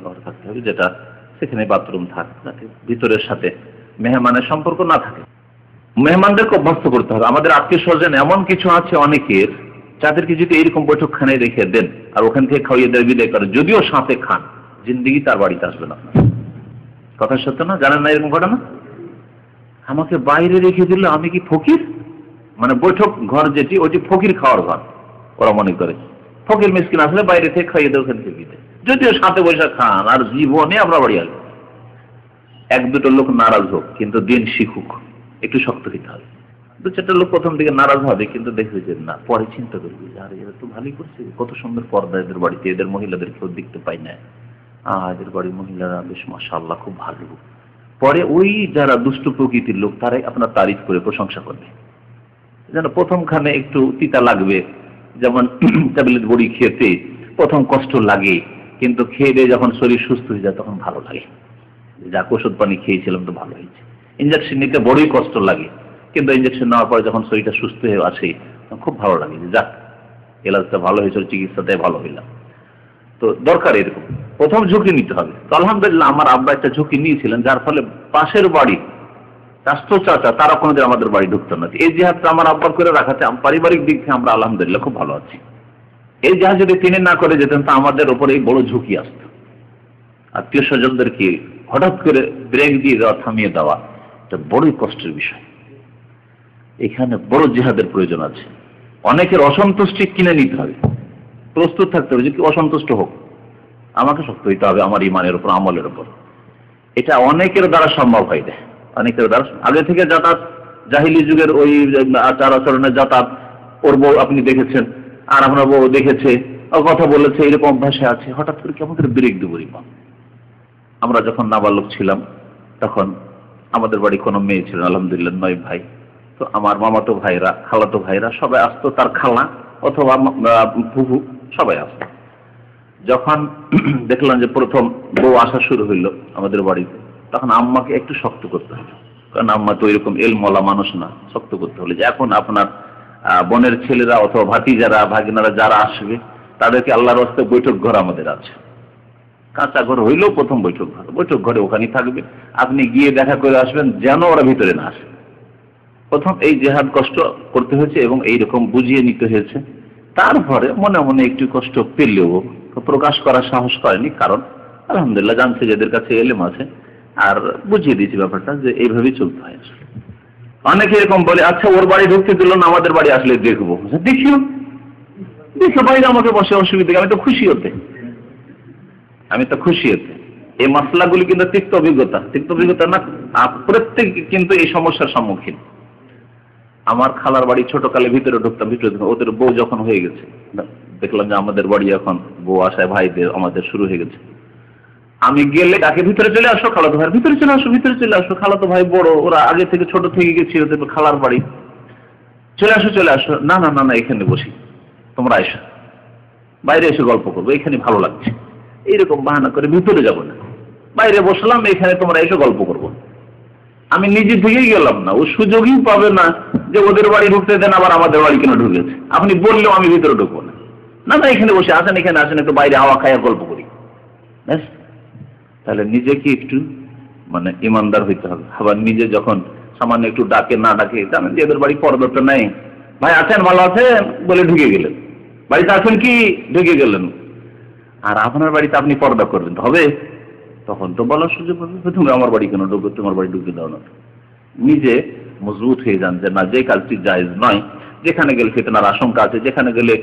ঘর থাকতে হবে যেটা সেখানে বাথরুম থাকে, যাতে ভিতরের সাথে মেহমানের সম্পর্ক না থাকে। মেহমানদেরকে অভ্যস্ত করতে হবে। আমাদের আত্মীয় স্বজন এমন কিছু আছে অনেকের, যাদেরকে যদি এইরকম বৈঠকখানায় রেখে দেন আর ওখান থেকে খাওয়িয়ে দেয় বিদায় করে, যদিও সাথে খান, জিন্দিগি তার বাড়িতে আসবে না। কথা সত্য না? জানেন না এরকম ঘটনা? আমাকে বাইরে রেখে দিল, আমি কি ফকির? মানে বৈঠক ঘর যেটি, ওটি ফকির খাওয়ার ঘর ওরা মনে করে। ফকির মিসকিন আসলে বাইরে থেকে খাইয়ে দেয়, ওখান থেকে বিদায়, যদিও সাথে বসে খান, আর জীবনে আমরা বাড়ি আসবো। 1-2 লোক নারাজ হোক, কিন্তু দিন শিখুক, একটু শক্ত হইতে হবে। 2-4টা লোক প্রথম দিকে নারাজ হবে, কিন্তু দেখবে যে না, পরে চিন্তা করবে যে আরে এরা তো ভালোই করছে, কত সুন্দর পর্দা এদের বাড়িতে, এদের মহিলাদের কেউ দেখতে পাই না, এদের বাড়ির মহিলারা বেশ মাশাআল্লাহ খুব ভালো। পরে ওই যারা দুষ্ট প্রকৃতির লোক, তারাই আপনার তারিফ করে প্রশংসা করবে। যেন প্রথমখানে একটু তিতা লাগবে, যেমন ট্যাবলেট বড়ি খেতে প্রথম কষ্ট লাগে, কিন্তু খেয়ে যখন শরীর সুস্থ হয়ে যায় তখন ভালো লাগে, যা ওষুধ পানি খেয়েছিলাম তো ভালো হয়েছে। ইঞ্জেকশন নিতে বড়ই কষ্ট লাগে, কিন্তু ইঞ্জেকশন নেওয়ার পরে যখন শরীরটা সুস্থ হয়ে আসে খুব ভালো লাগে, যে যাক এলাজটা ভালো হয়েছিল, চিকিৎসাটাই ভালো হইলাম। তো দরকার এরকম। প্রথম ঝুঁকি নিতে হবে। তো আলহামদুলিল্লাহ আমার আব্বা একটা ঝুঁকি নিয়েছিলেন, যার ফলে পাশের বাড়ি স্বাস্থ্য চাচা তারা কোনোদিন আমাদের বাড়ি ঢুকতো না। এই জিহাদটা আমার আব্বার করে রাখাতে পারিবারিক দিক থেকে আমরা আলহামদুলিল্লাহ খুব ভালো আছি। এই জিহাদ যদি তিনি না করে যেতেন তা আমাদের উপরে এই বড় ঝুঁকি আসতো। আত্মীয় স্বজনদেরকে হঠাৎ করে ব্রেক দিয়ে দেওয়া, থামিয়ে দেওয়া, এটা বড়ই কষ্টের বিষয়। এখানে বড় জিহাদের প্রয়োজন আছে। অনেকের অসন্তুষ্টি কিনে নিতে হবে, প্রস্তুত থাকতে হবে যে কি অসন্তুষ্ট হোক, আমাকে শক্ত হইতে হবে আমার ইমানের উপর, আমলের উপর। এটা অনেকের দ্বারা সম্ভব হয় না। অনেকের দ্বারা আগে থেকে যাতায়াত, জাহিলি যুগের ওই আচার আচরণের যাতায়াত, ওর বউ আপনি দেখেছেন আর আপনার বউ দেখেছে, কথা বলেছে, এরকম অভ্যাসে আছে। হঠাৎ করে কেমন করে ব্রেক দেবো ইমাম। আমরা যখন নাবালক ছিলাম তখন আমাদের বাড়ি কোনো মেয়ে ছিল আলহামদুলিল্লাহ 9 ভাই। তো আমার মামাতো ভাইরা, খালাতো ভাইরা সবাই আসতো, তার খালা অথবা ফুফু সবাই আসতো। যখন দেখলাম যে প্রথম বউ আসা শুরু হইলো আমাদের বাড়িতে, তখন আম্মাকে একটু শক্ত করতে হলো, কারণ আম্মা তো এরকম এলমলা মানুষ না। শক্ত করতে হলো যে এখন আপনার বোনের ছেলেরা অথবা ভাতিজারা, ভাগিনারা যারা আসবে তাদেরকে আল্লাহর রাস্তায় বৈঠক ঘর আমাদের আছে, কাঁচা ঘর হইলেও প্রথম বৈঠক ঘর, বৈঠক ঘরে ওখানেই থাকবে, আপনি গিয়ে দেখা করে আসবেন যেন ওরা ভিতরে না আসে। প্রথম এই জেহাদ কষ্ট করতে হয়েছে এবং এইরকম বুঝিয়ে নিতে হয়েছে। তারপরে মনে মনে একটু কষ্ট পেলেও প্রকাশ করার সাহস করেনি, কারণ আলহামদুলিল্লাহ জানছে যাদের কাছে এলেম আছে, আর বুঝিয়ে দিয়েছি ব্যাপারটা যে এইভাবেই চলতে হয়। অনেকে এরকম বলে, আচ্ছা ওর বাড়ি ঢুকতে দিল না, আমাদের বাড়ি আসলে দেখবো। দেখিও, দেখো বাইরে আমাকে বসে, অসুবিধা, আমি তো খুশি হতে, আমি তো খুশি হতে। এই মশলাগুলি কিন্তু তিক্ত অভিজ্ঞতা না, প্রত্যেক কিন্তু এই সমস্যার সম্মুখীন। আমার খালার বাড়ি ছোটকালে ভিতরে ঢুকতাম, ওদের বউ যখন হয়ে গেছে, দেখলাম যে আমাদের বাড়ি এখন বউ আসায় ভাইদের আমাদের শুরু হয়ে গেছে। আমি গেলে ডাকে, ভিতরে চলে আসো খালাতো ভাই, ভিতরে চলে আসো, ভিতরে চলে আসো। খালাতো ভাই বড়, ওরা আগে থেকে ছোট থেকে গেছিল খালার বাড়ি, চলে আসো চলে আসো। না না না না, এখানে বসি, তোমরা এসো, বাইরে এসে গল্প করবো, এখানে ভালো লাগছে। এইরকম বাহানা করে ভিতরে যাব না, বাইরে বসলাম, এখানে তোমরা এসে গল্প করবো। আমি নিজে থেকেই গেলাম না, ও সুযোগই পাবে না যে ওদের বাড়ি ঢুকতে দেন, আবার আমাদের বাড়ি কেন ঢুকেছে। আপনি বললেও আমি ভিতরে ঢুকবো না। না না, এখানে বসে আসেন, এখানে আসেন, একটু বাইরে হাওয়া খাইয়া গল্প করি। ব্যাস। তাহলে নিজেকে একটু ইমানদার হইতে হবে। আবার নিজে যখন সামান্য একটু ডাকে না ডাকে, জানেন যে এদের বাড়ি পর্দাটা নেই, ভাই আছেন, ভালো আছেন বলে ঢুকে গেলেন, বাড়িতে আছেন কি, ঢুকে গেলেন। আর আপনার বাড়িতে আপনি পর্দা করবেন হবে, তখন তো বলার সুযোগ পাবে, তুমি আমার বাড়ি কেন ঢুকবে, তোমার বাড়ি ঢুকে দাও না। নিজে মজবুত হয়ে যান যে না, যে কাজটি জায়েজ নয়, যেখানে গেলে ফিতনার আশঙ্কা আছে, যেখানে গেলে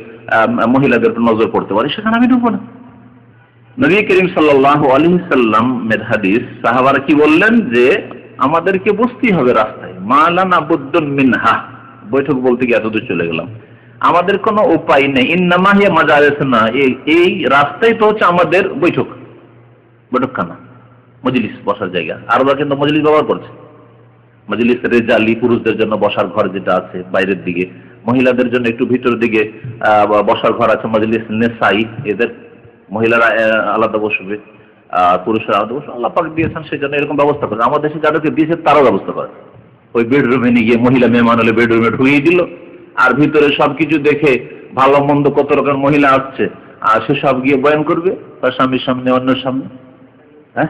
মহিলাদের নজর পড়তে পারে, সেখানে আমি ঢুকবো না। নবী করিম সাল্লাল্লাহু আলাইহি সাল্লাম এর হাদিস, সাহাবারা কি বললেন যে আমাদেরকে বসতেই হবে রাস্তায়, মা লানা বুদ্দুন মিনহা। বৈঠক বলতে গিয়ে এতদূর চলে গেলাম, আমাদের কোনো উপায় নেই। ইন্নামা হিয়া মাজালিসুনা, এই রাস্তাই তো হচ্ছে আমাদের বৈঠকখানা, মজলিস, বসার জায়গা। আরবরা কিন্তু মজলিস ব্যবহার করছে। মজলিস রেজালি, পুরুষদের জন্য বসার ঘর যেটা আছে বাইরের দিকে, মহিলাদের জন্য একটু ভিতরের দিকে বসার ঘর আছে মজলিস নেসাই, এদের মহিলারা আলাদা বসবে, পুরুষরা আলাদা বসবে। আল্লাহ পাক দিয়েছেন সেই জন্য এরকম ব্যবস্থা করে। আমাদের দেশে যাদেরকে দিয়েছে তারাও ব্যবস্থা করে, ওই বেডরুমে নিয়ে গিয়ে মহিলা মেহমান হলে বেডরুমে ঢুকিয়ে দিল, আর ভিতরে সবকিছু দেখে ভালো মন্দ কত রকম মহিলা আসছে, আর সে সব গিয়ে বয়ান করবে তার স্বামীর সামনে, অন্যের সামনে। হ্যাঁ,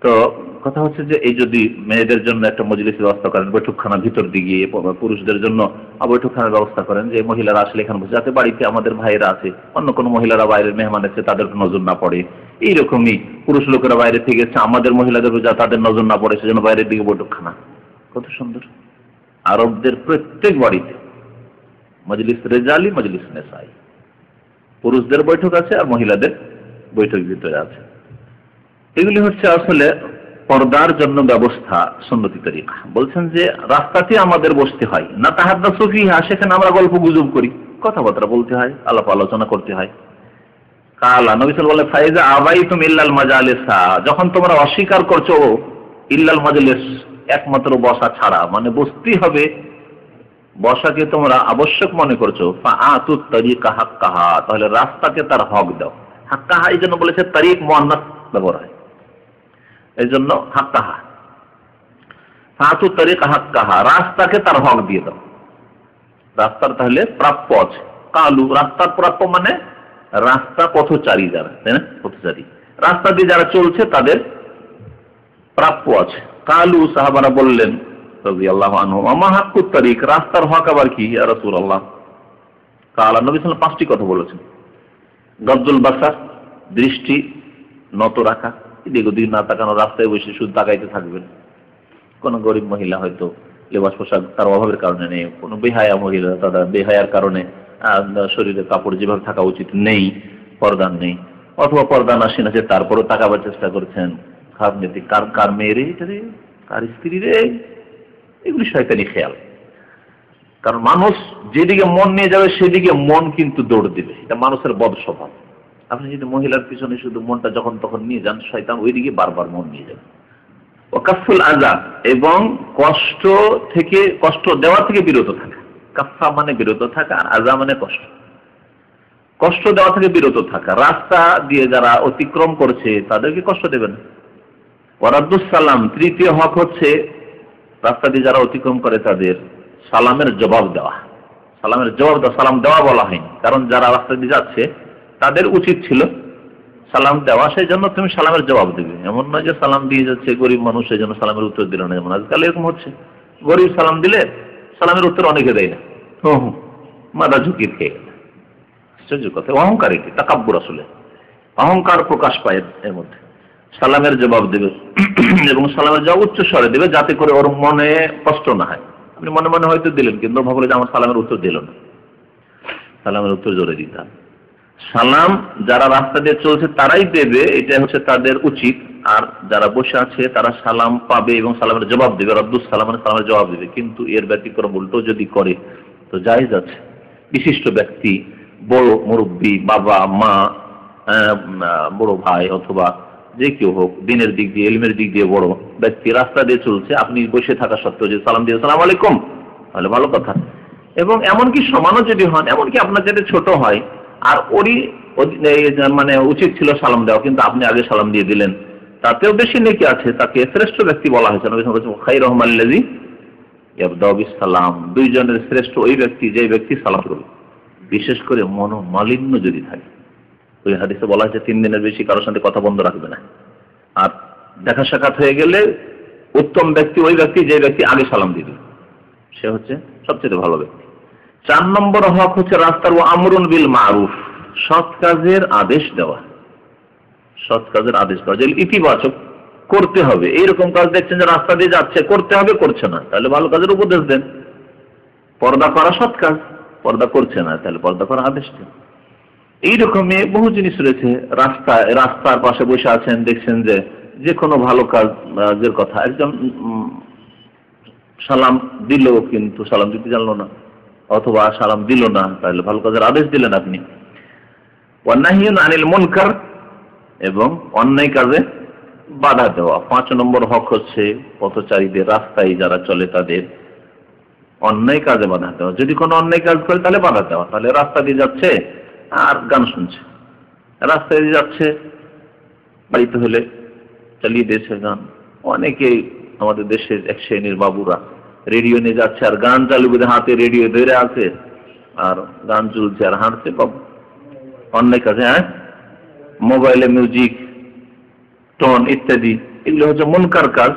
তো কথা হচ্ছে যে এই যদি মেয়েদের জন্য একটা মজলিসের ব্যবস্থা করেন, বৈঠকখানা ভিতর দিকে, পুরুষদের জন্য বৈঠকখানার ব্যবস্থা করেন, যে মহিলারা আসলে এখানে বসে, যাতে বাড়িতে আমাদের ভাইয়েরা আছে, অন্য কোনো মহিলারা বাইরের মেহমান আছে তাদের নজর না পড়ে। এইরকমই পুরুষ লোকেরা বাইরে থেকে এসছে, আমাদের মহিলাদের যা তাদের নজর না পড়ে, সেজন্য বাইরের দিকে বৈঠকখানা। কত সুন্দর। আরবদের প্রত্যেক বাড়িতে মজলিস রেজালি, মজলিস নেসাই, পুরুষদের বৈঠক আছে আর মহিলাদের বৈঠক ভিতরে আছে। এগুলি হচ্ছে আসলে পর্দার জন্য ব্যবস্থা, সুন্নতি তরিকা। বলছেন যে রাস্তাতে আমাদের বসতে হয় না, তাহাদ্দাসু ফিহা, সেখানে আমরা গল্প গুজব করি, কথাবার্তা বলতে হয়, আলাপ আলোচনা করতে হয়। কালা নবী সাল্লাল্লাহু আলাইহি ওয়াসাল্লাম, ফাইজা আবাইতুম ইল্লাল মাজালিসা, যখন তোমরা অস্বীকার করছো ইল্লাল মাজলিস, একমাত্র বসা ছাড়া, বসতেই হবে, বসাকে তোমরা আবশ্যক মনে করছো, ফাআতুত তারিকা হাক্কাহা, তাহলে রাস্তাকে তার হক দাও। হাক্কাহা এই জন্য বলেছে, তারিক মুআন্নাস ব্যবহার হয়, এই জন্য হাক্কাহা, ফাআতুত তারিকা হাক্কাহা, রাস্তাকে তার হক দিয়ে দাও। রাস্তার তাহলে প্রাপ্য আছে। কালু, রাস্তার প্রাপ্য রাস্তা পথচারী যারা, তাই না, পথচারী রাস্তা দিয়ে যারা চলছে তাদের প্রাপ্য আছে। কালু সাহাবারা বললেন রাদিয়াল্লাহু আনহুম আমা হাক্কুত তারিক, রাস্তার হক আবার কি ইয়া রাসূলুল্লাহ? কালা, নবী সাল্লাল্লাহু আলাইহি ওয়াসাল্লাম 5টি কথা বলেছেন। গদ্দুল বাসার, দৃষ্টি নত রাখা, এদিক ওদিক না তাকানো, রাস্তায় বসে শুধু তাকাইতে থাকবেন। কোন গরিব মহিলা হয়তো লেবাস পোশাক তার অভাবের কারণে নেই, কোন বেহায়া মহিলা তারা বেহায়ার কারণে শরীরের কাপড় যেভাবে থাকা উচিত নেই, পর্দা নেই, অথবা পর্দা নাসীন আছে তারপরও তাকাবার চেষ্টা করছেন, খারাপ নীতি, কার মেয়ে রে এটা রে, কার স্ত্রী রে, এগুলি শয়তানি খেয়াল। কারণ মানুষ যেদিকে মন নিয়ে যাবে সেদিকে মন কিন্তু দৌড় দিবে, এটা মানুষের বদ স্বভাব। আপনি যদি মহিলার পিছনে শুধু মনটা যখন তখন নিয়ে যান, শয়তান ওইদিকে বারবার মন নিয়ে যাবে। ওয়াকাফুল আযা, এবং কষ্ট থেকে, কষ্ট দেওয়া থেকে বিরত থাকা। কাফা মানে বিরত থাকা, আর আযা মানে কষ্ট। কষ্ট দেওয়া থেকে বিরত থাকা, রাস্তা দিয়ে যারা অতিক্রম করছে তাদেরকে কষ্ট দেবেন। ওয়ারাদ্দুস সালাম, তৃতীয় হক হচ্ছে রাস্তা দিয়ে যারা অতিক্রম করে তাদের সালামের জবাব দেওয়া। সালামের জবাব দেওয়া, সালাম দেওয়া বলা হয়নি, কারণ যারা রাস্তা দিয়ে যাচ্ছে তাদের উচিত ছিল সালাম দেওয়া, সেই জন্য তুমি সালামের জবাব দেবে। এমন নয় যে সালাম দিয়ে যাচ্ছে গরিব মানুষ, সেই জন্য সালামের উত্তর দিল না। যেমন আজকাল এরকম হচ্ছে, গরিব সালাম দিলে সালামের উত্তর অনেকে দেয় না, মাথা ঝুঁকির খেয়ে গেল। আশ্চর্য কথা, অহংকার, এটি তাকাব্বুর, আসলে অহংকার প্রকাশ পায় এর মধ্যে। সালামের জবাব দেবে এবং সালামের জবাব উচ্চ স্বরে দেবে, যাতে করে ওর মনে কষ্ট না হয়। আপনি মনে মনে হয়তো দিলেন, কিন্তু ভাবলে যে আমার সালামের উত্তর দিল না, সালামের উত্তর জোরে দিতে হবে। সালাম যারা রাস্তা দিয়ে চলছে তারাই দেবে, এটা হচ্ছে তাদের উচিত। আর যারা বসে আছে তারা সালাম পাবে এবং সালামের জবাব দেবে। রদ্দুস সালাম মানে সালামের জবাব দেবে। কিন্তু এর ব্যতিক্রম উল্টো যদি করে তো জায়েজ আছে। বিশিষ্ট ব্যক্তি, বড় মুরব্বী, বাবা মা, বড় ভাই অথবা যে কেউ হোক, দিনের দিক দিয়ে, ইলমের দিক দিয়ে বড় ব্যক্তি রাস্তা দিয়ে চলছে, আপনি বসে থাকা সত্ত্বেও যে সালাম দিয়ে আসসালামু আলাইকুম, তাহলে ভালো কথা। এবং এমনকি সমানও যদি হন, এমনকি আপনার যাতে ছোট হয় আর ওরই মানে উচিত ছিল সালাম দেওয়া, কিন্তু আপনি আগে সালাম দিয়ে দিলেন, তাতেও বেশি নেকি আছে। তাকে শ্রেষ্ঠ ব্যক্তি বলা হয়েছে। খায়রুহুম আল্লাযী ইয়াবদাউ বিস-সালাম, দুইজনের শ্রেষ্ঠ ওই ব্যক্তি যে ব্যক্তি সালাম করবে, বিশেষ করে মনোমালিন্য যদি থাকে। ওই হাদিসে বলা হয়েছে 3 দিনের বেশি কারোর সাথে কথা বন্ধ রাখবে না। আর দেখা সাক্ষাৎ হয়ে গেলে উত্তম ব্যক্তি ওই ব্যক্তি যে ব্যক্তি আগে সালাম দিবে, সে হচ্ছে সবচেয়ে ভালো ব্যক্তি। 4 নম্বর হক হচ্ছে রাস্তার ওয়া আমরুন বিল মারুফ, সৎ কাজের আদেশ দেওয়া। সৎ কাজের আদেশ দেওয়া, যে ইতিবাচক করতে হবে, এইরকম কাজ দেখছেন যে রাস্তা দিয়ে যাচ্ছে, করতে হবে, করছে না, তাহলে ভালো কাজের উপদেশ দেন। পর্দা করা সৎ কাজ, পর্দা করছে না, তাহলে পর্দা করার আদেশ দেন। এইরকমই বহু জিনিস রয়েছে। রাস্তার পাশে বসে আছেন, দেখছেন যে কোনো ভালো কাজের কথা, একজন সালাম দিল কিন্তু সালাম দিতে জানলো না, অথবা সালাম দিল না, তাহলে ভালো কাজের আদেশ দিলেন আপনি। ওয়ানাহিয়ুন আনিল মুনকার, এবং অন্যায় কাজে বাধা দেওয়া। 5 নম্বর হক হচ্ছে পথচারীদের, রাস্তায় যারা চলে তাদের অন্যায় কাজে বাধা দেওয়া। যদি কোনো অন্যায় কাজ করে তাহলে বাধা দেওয়া। তাহলে রাস্তা দিয়ে যাচ্ছে আর গান শুনছে, রাস্তায় দিয়ে যাচ্ছে, বাড়িতে হলে চালিয়ে দিয়েছে গান। অনেকেই আমাদের দেশের এক শ্রেণীর বাবুরা রেডিও নিয়ে যাচ্ছে আর গান চালু করে, হাতে রেডিও ধরে আছে আর গান চলছে আর হাঁটছে। বাবু অন্যায় কাজে, মোবাইলে মিউজিক, টোন ইত্যাদি, এগুলো হচ্ছে মুনকার কাজ,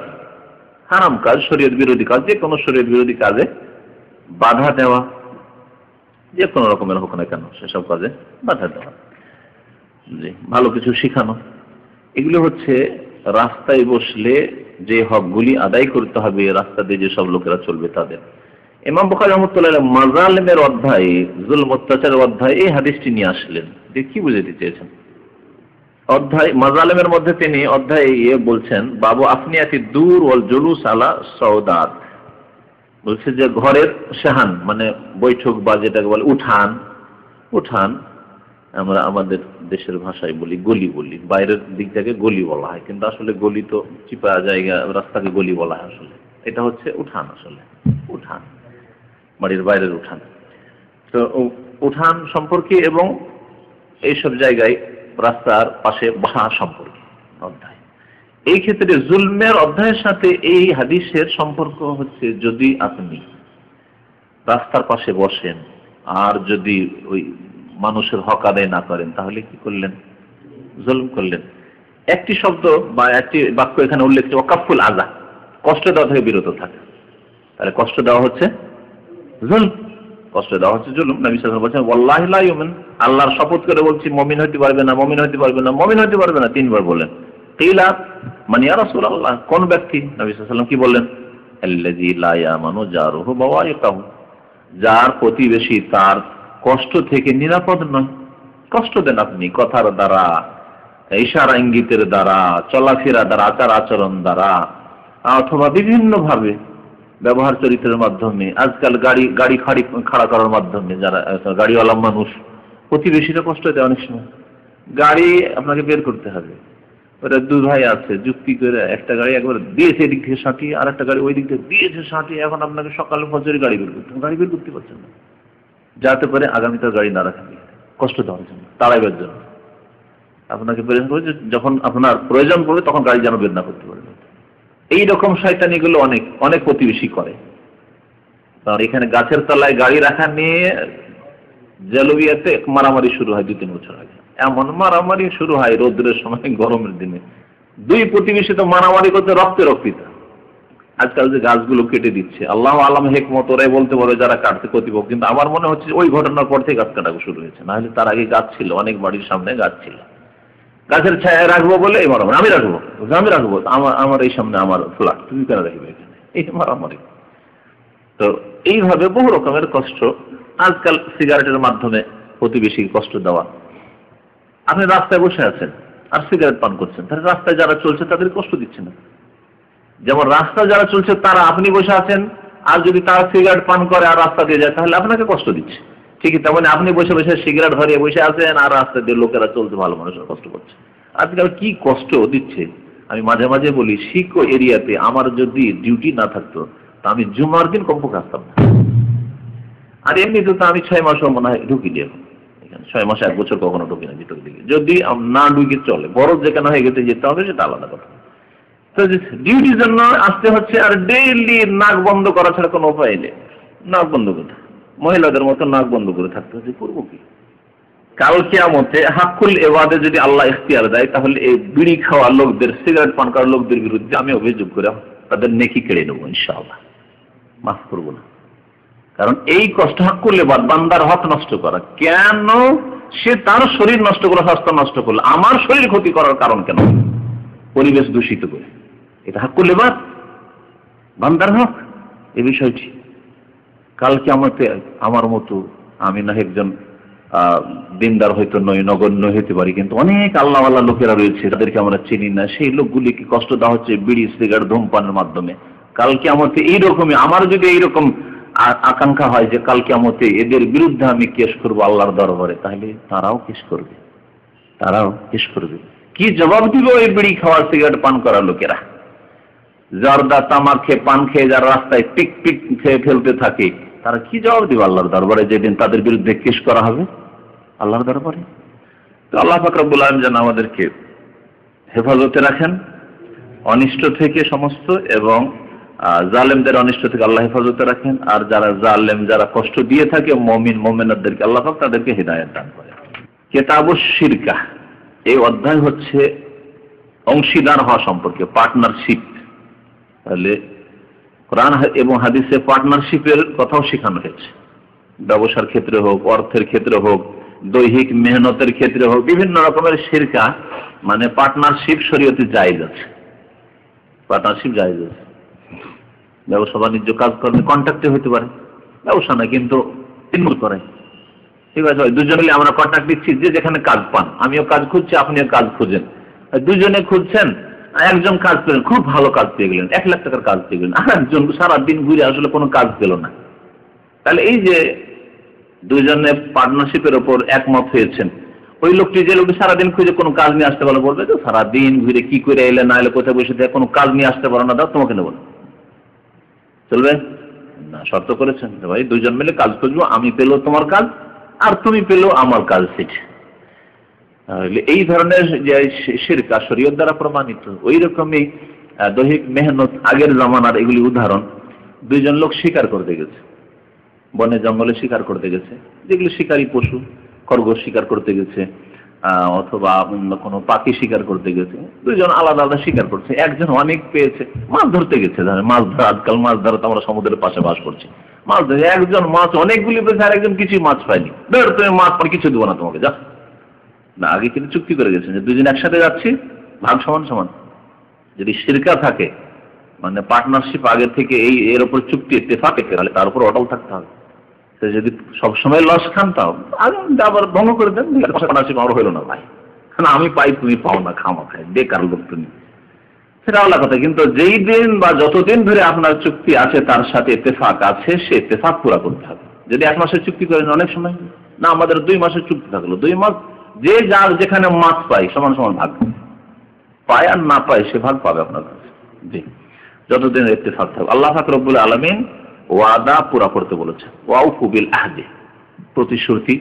হারাম কাজ, শরীয়ত বিরোধী কাজ। যে কোনো শরীয়ত বিরোধী কাজে বাধা দেওয়া, যে কোনো রকমের হোক না কেন, সেসব কাজে বাধা দেওয়া, জি, ভালো কিছু শিখানো। এগুলো হচ্ছে রাস্তায় বসলে যে হকগুলি আদায় করতে হবে রাস্তা দিয়ে যেসব লোকেরা চলবে তাদের। ইমাম বুখারী রাহমাতুল্লাহ আলাইহি মাযালিমের অধ্যায়ে, জুলম অত্যাচারের অধ্যায়ে এই হাদিসটি নিয়ে আসলেন। যে কি বুঝাতে চেয়েছেন? অধ্যায় মাযালিমের মধ্যে তিনি অধ্যায়ে বলছেন, বাবু আফনিয়াতি দূর ওয়াল জুলুস আলা সাউদাত, বলছে যে ঘরের শাহান মানে বৈঠক বা যেটাকে বলে উঠান, উঠান আমরা আমাদের দেশের ভাষায় বলি গলি বলি, বাইরের দিক থেকে গলি বলা হয়, কিন্তু আসলে গলি তো চিপা জায়গা, রাস্তাকে গলি বলা হয়। আসলে এটা হচ্ছে উঠান, আসলে উঠান বাড়ির বাইরের উঠান। তো উঠান সম্পর্কে এবং এইসব জায়গায় রাস্তার পাশে বসা সম্পর্কে অধ্যায়। এই ক্ষেত্রে জুলমের অধ্যায়ের সাথে এই হাদিসের সম্পর্ক হচ্ছে, যদি আপনি রাস্তার পাশে বসেন আর যদি ওই মানুষের হক আদায় না করেন তাহলে কি করলেন? জুলম করলেন। একটি শব্দ বা একটি বাক্য এখানে উল্লেখ ওয়াকাফুল আযা, কষ্ট দেওয়া থেকে বিরত থাকে। তাহলে কষ্ট দেওয়া হচ্ছে জুলম, কষ্ট দেওয়া হচ্ছে জুলুম। নবী সাল্লাল্লাহু আলাইহি ওয়াসাল্লাম বলেছেন ওয়াল্লাহি লা ইউমিন, আল্লাহর শপথ করে বলছি মুমিন হতে পারবে না, মুমিন হতে পারবে না, মুমিন হতে পারবে না, তিনবার বললেন। কিলা মান ইয়া রাসূলুল্লাহ, কোন ব্যক্তি? নবী সাল্লাল্লাহু আলাইহি ওয়াসাল্লাম কি বললেন? আল্লাযী লা ইয়ামানু জারুহু বাওয়াইকাহু, যার প্রতিবেশী তার কষ্ট থেকে নিরাপদ নয়। কষ্ট দেন আপনি কথার দ্বারা, ইশারা ইঙ্গিতের দ্বারা, চলাফেরা দ্বারা, আচার আচরণ দ্বারা, অথবা বিভিন্ন ভাবে ব্যবহার চরিত্রের মাধ্যমে। আজকাল গাড়ি খাড়া করার মাধ্যমে যারা গাড়িওয়ালা মানুষ প্রতিবেশীরা কষ্ট দেয়। অনেক সময় গাড়ি আপনাকে বের করতে হবে, ওরা দুই ভাই আছে যুক্তি করে একটা গাড়ি একবার দিয়েছে এদিক থেকে সাঁটিয়ে, আর একটা গাড়ি ওই দিক থেকে দিয়েছে সাঁটিয়ে। এখন আপনাকে সকালে ফজরে গাড়ি বের করতে পারছেন না, যাতে করে আগামীকাল গাড়ি না রাখেন, কষ্ট দেওয়ার জন্য, তাড়াইবার জন্য আপনাকে প্রেরণ করেছে। যখন আপনার প্রয়োজন পড়বে তখন গাড়ি যেন বের না করতে পারবে। এইরকম শয়তানিগুলো অনেক অনেক প্রতিবেশী করে। কারণ এখানে গাছের তলায় গাড়ি রাখা নিয়ে জেলবিয়াতে মারামারি শুরু হয় 2-3 বছর আগে। এমন মারামারি শুরু হয় রোদ্রের সময়, গরমের দিনে দুই প্রতিবেশী তো মারামারি করতে রক্তে রক্তিতা। আজকাল যে গাছগুলো কেটে দিচ্ছে, আল্লাহ আলম হেকমত, ওরাই বলতে পারে যারা কাটতে কর্তৃপক্ষ, কিন্তু আমার মনে হচ্ছে ওই ঘটনার পর থেকে গাছ কাটা শুরু হয়েছে। না হলে তার আগে গাছ ছিল, অনেক বাড়ির সামনে গাছ ছিল। গাছের ছায়া রাখবো বলে এই মারামারি, আমি রাখবো আমার এই সামনে আমার ফ্ল্যাট, তুমি কেন রাখবে এখানে, এই মারামারি। তো এইভাবে বহু রকমের কষ্ট। আজকাল সিগারেটের মাধ্যমে প্রতিবেশী কষ্ট দেওয়া। আপনি রাস্তায় বসে আছেন আর সিগারেট পান করছেন, তাহলে রাস্তায় যারা চলছে তাদের কষ্ট দিচ্ছে না। যেমন রাস্তায় যারা চলছে তারা, আপনি বসে আছেন আর যদি তারা সিগারেট পান করে আর রাস্তা দিয়ে যায় তাহলে আপনাকে কষ্ট দিচ্ছে। ঠিকই তেমন আপনি বসে বসে সিগারেট ধরিয়ে বসে আছেন আর রাস্তা দিয়ে লোকেরা চলতে, ভালো মানুষের কষ্ট করছে। আজকাল কি কষ্ট দিচ্ছে। আমি মাঝে মাঝে বলি, শিখো এরিয়াতে আমার যদি ডিউটি না থাকতো তা আমি জুমার দিন কমপক্ষে আসতাম না। আর এমনিতে তো আমি 6 মাসও মনে হয় ঢুকি দিয়ে, 6 মাস 1 বছর কখনো ঢুকি না ভিতর দিকে। যদি না ঢুকে চলে, বড় যেখানে হয়ে গেছে যেতে হবে সেটা আলাদা কথা। তো ডিউটির জন্য আসতে হচ্ছে, আর ডেইলি নাক বন্ধ করা ছাড়া কোনো উপায় নেই। নাক বন্ধ করতে, মহিলাদের মতো নাক বন্ধ করে থাকতে হচ্ছে। করবো কি? কাল কিয়ামতে হাক্কুল ইবাদে যদি আল্লাহ ইখতিয়ার দেয় তাহলে এই বিড়ি খাওয়া লোকদের, সিগারেট পান করা লোকদের বিরুদ্ধে আমি অভিযোগ করে তাদের নেকি কেড়ে নেবো ইনশাআল্লাহ, মাফ করবো না। কারণ এই কষ্ট হাক্কুল ইবাদ, বান্দার হক নষ্ট করা। কেন? সে তার শরীর নষ্ট করে, স্বাস্থ্য নষ্ট করলো, আমার শরীর ক্ষতি করার কারণ কেন? পরিবেশ দূষিত করে, এটা হাক্কুল ইবাদ, বান্দার হক। এই বিষয়টি কাল কিয়ামতে আমার মতো, আমি না একজন দিনদার হয়তো নয়, নগণ্য হইতে পারি, কিন্তু অনেক আল্লাহওয়ালা লোকেরা রয়েছে তাদেরকে আমরা চিনি না, সেই লোকগুলিকে কষ্ট দেওয়া হচ্ছে বিড়ি সিগারেট ধূমপানের মাধ্যমে। কাল কিয়ামতে এইরকমই, আমার যদি এইরকম আকাঙ্ক্ষা হয় যে কাল কিয়ামতে এদের বিরুদ্ধে আমি কেস করবো আল্লাহর দরবারে, তাহলে তারাও কেস করবে। কি জবাব দিবে ওই বিড়ি খাওয়া সিগারেট পান করা লোকেরা? জর্দা তামাক খেয়ে, পান খেয়ে যারা রাস্তায় পিক পিক খেয়ে ফেলতে থাকে, তারা কি জবাব দিবে আল্লাহর দরবারে যেদিন তাদের বিরুদ্ধে কেস করা হবে আল্লাহর দরবারে? তো আল্লাহ পাক রব্বুল আলামিন যেন আমাদেরকে হেফাজতে রাখেন অনিষ্ট থেকে সমস্ত, এবং জালেমদের অনিষ্ট থেকে আল্লাহ হেফাজতে রাখেন। আর যারা জালেম, যারা কষ্ট দিয়ে থাকে মুমিন মুমিনাতদেরকে আল্লাহ পাক তাদেরকে হিদায়াত দান করেন। কিতাবুশ শিরকা, এই অধ্যায় হচ্ছে অংশীদার হওয়া সম্পর্কে, পার্টনারশিপ। তাহলে কোরআন এবং হাদিসে পার্টনারশিপের কথাও শেখানো হয়েছে। ব্যবসার ক্ষেত্রে হোক, অর্থের ক্ষেত্রে হোক, দৈহিক মেহনতের ক্ষেত্রে হোক, বিভিন্ন রকমের শিরকা মানে পার্টনারশিপ শরীয়তে জায়েজ আছে। পার্টনারশিপ জায়েজ আছে। ব্যবসা বাণিজ্য কাজ করলে কন্ট্রাক্টে হতে পারে, ব্যবসা না কিন্তু ইনভলভ করে, ঠিক আছে? দুজন মিলে আমরা কন্ট্রাক্ট দিচ্ছি যে যেখানে কাজ পান, আমিও কাজ খুঁজছি, আপনিও কাজ খুঁজেন, দুজনে খুঁজছেন। একজন কাজ পেলেন, খুব ভালো কাজ পেয়ে গেলেন, 1 লাখ টাকার কাজ পেয়ে গেলেন, আর একজন সারাদিন ঘুরে আসলে কোনো কাজ পেল না। তাহলে এই যে দুজনে পার্টনারশিপের ওপর একমত হয়েছেন, ওই লোকটি, যে লোকটি সারাদিন খুঁজে কোনো কাজ নিয়ে আসতে পারলো, বলবে তো সারাদিন ঘুরে কি করে এলে, না এলে কোথায় বসে থেকে কোনো কাজ নিয়ে আসতে পারো না, দাও তোমাকে নেবো না, চলবে না? শর্ত করেছেন ভাই দুজন মিলে কাজ খুঁজবো, আমি পেলো তোমার কাজ আর তুমি পেলো আমার কাজ, সেটা। এই ধরনের যে শিরক শরীয়ত দ্বারা প্রমাণিত। ওই রকমই দৈহিক মেহনত, আগের জামানার এগুলি উদাহরণ। দুইজন লোক শিকার করতে গেছে, বনে জঙ্গলে শিকার করতে গেছে, যেগুলো শিকারী পশু, খরগোশ শিকার করতে গেছে, অথবা কোনো পাখি শিকার করতে গেছে, দুইজন আলাদা আলাদা শিকার করছে। একজন অনেক পেয়েছে, মাছ ধরতে গেছে, মাছ ধরা, আজকাল মাছ ধরা তো আমরা সমুদ্রের পাশে বাস করছি, মাছ ধরে একজন মাছ অনেকগুলি পেয়েছে আর একজন কিছুই মাছ পায়নি। ধর তুমি মাছ পরে কিছু দেবো না তোমাকে, যা না। আগে কিন্তু চুক্তি করে গেছেন যে দুজন একসাথে যাচ্ছি, ভাগ সমান সমান। যদি শিরকা থাকে, মানে পার্টনারশিপ আগে থেকে এর উপর চুক্তি ইত্তেফাক, তাহলে তার উপর অটল থাকতে হবে। যদি সবসময় লস খান তাও আবার ভঙ্গ করে দেন, পার্টনারশিপ আমার হইল না ভাই, আমি পাই তুমি পাও না, খামা খাই, বেকার লোক তুমি, সেটা আলাদা কথা। কিন্তু যেই দিন বা যতদিন ধরে আপনার চুক্তি আছে তার সাথে ইত্তেফাক আছে, সে ইত্তেফাক পুরা করতে হবে। যদি 1 মাসের চুক্তি করেন, অনেক সময় না আমাদের 2 মাসের চুক্তি থাকলো, 2 মাস যে যার যেখানে মাছ পায় সমান সমান ভাগ পায়, আর না পায় সে ভাগ পাবে আপনার কাছে। জি, যতদিন ইত্তেফাক থাকবে। আল্লাহ পাক রব্বুল আলামিন ওয়াদা পুরা করতে বলেছেন, ওয়াউফু বিল আহদি, প্রতিশ্রুতি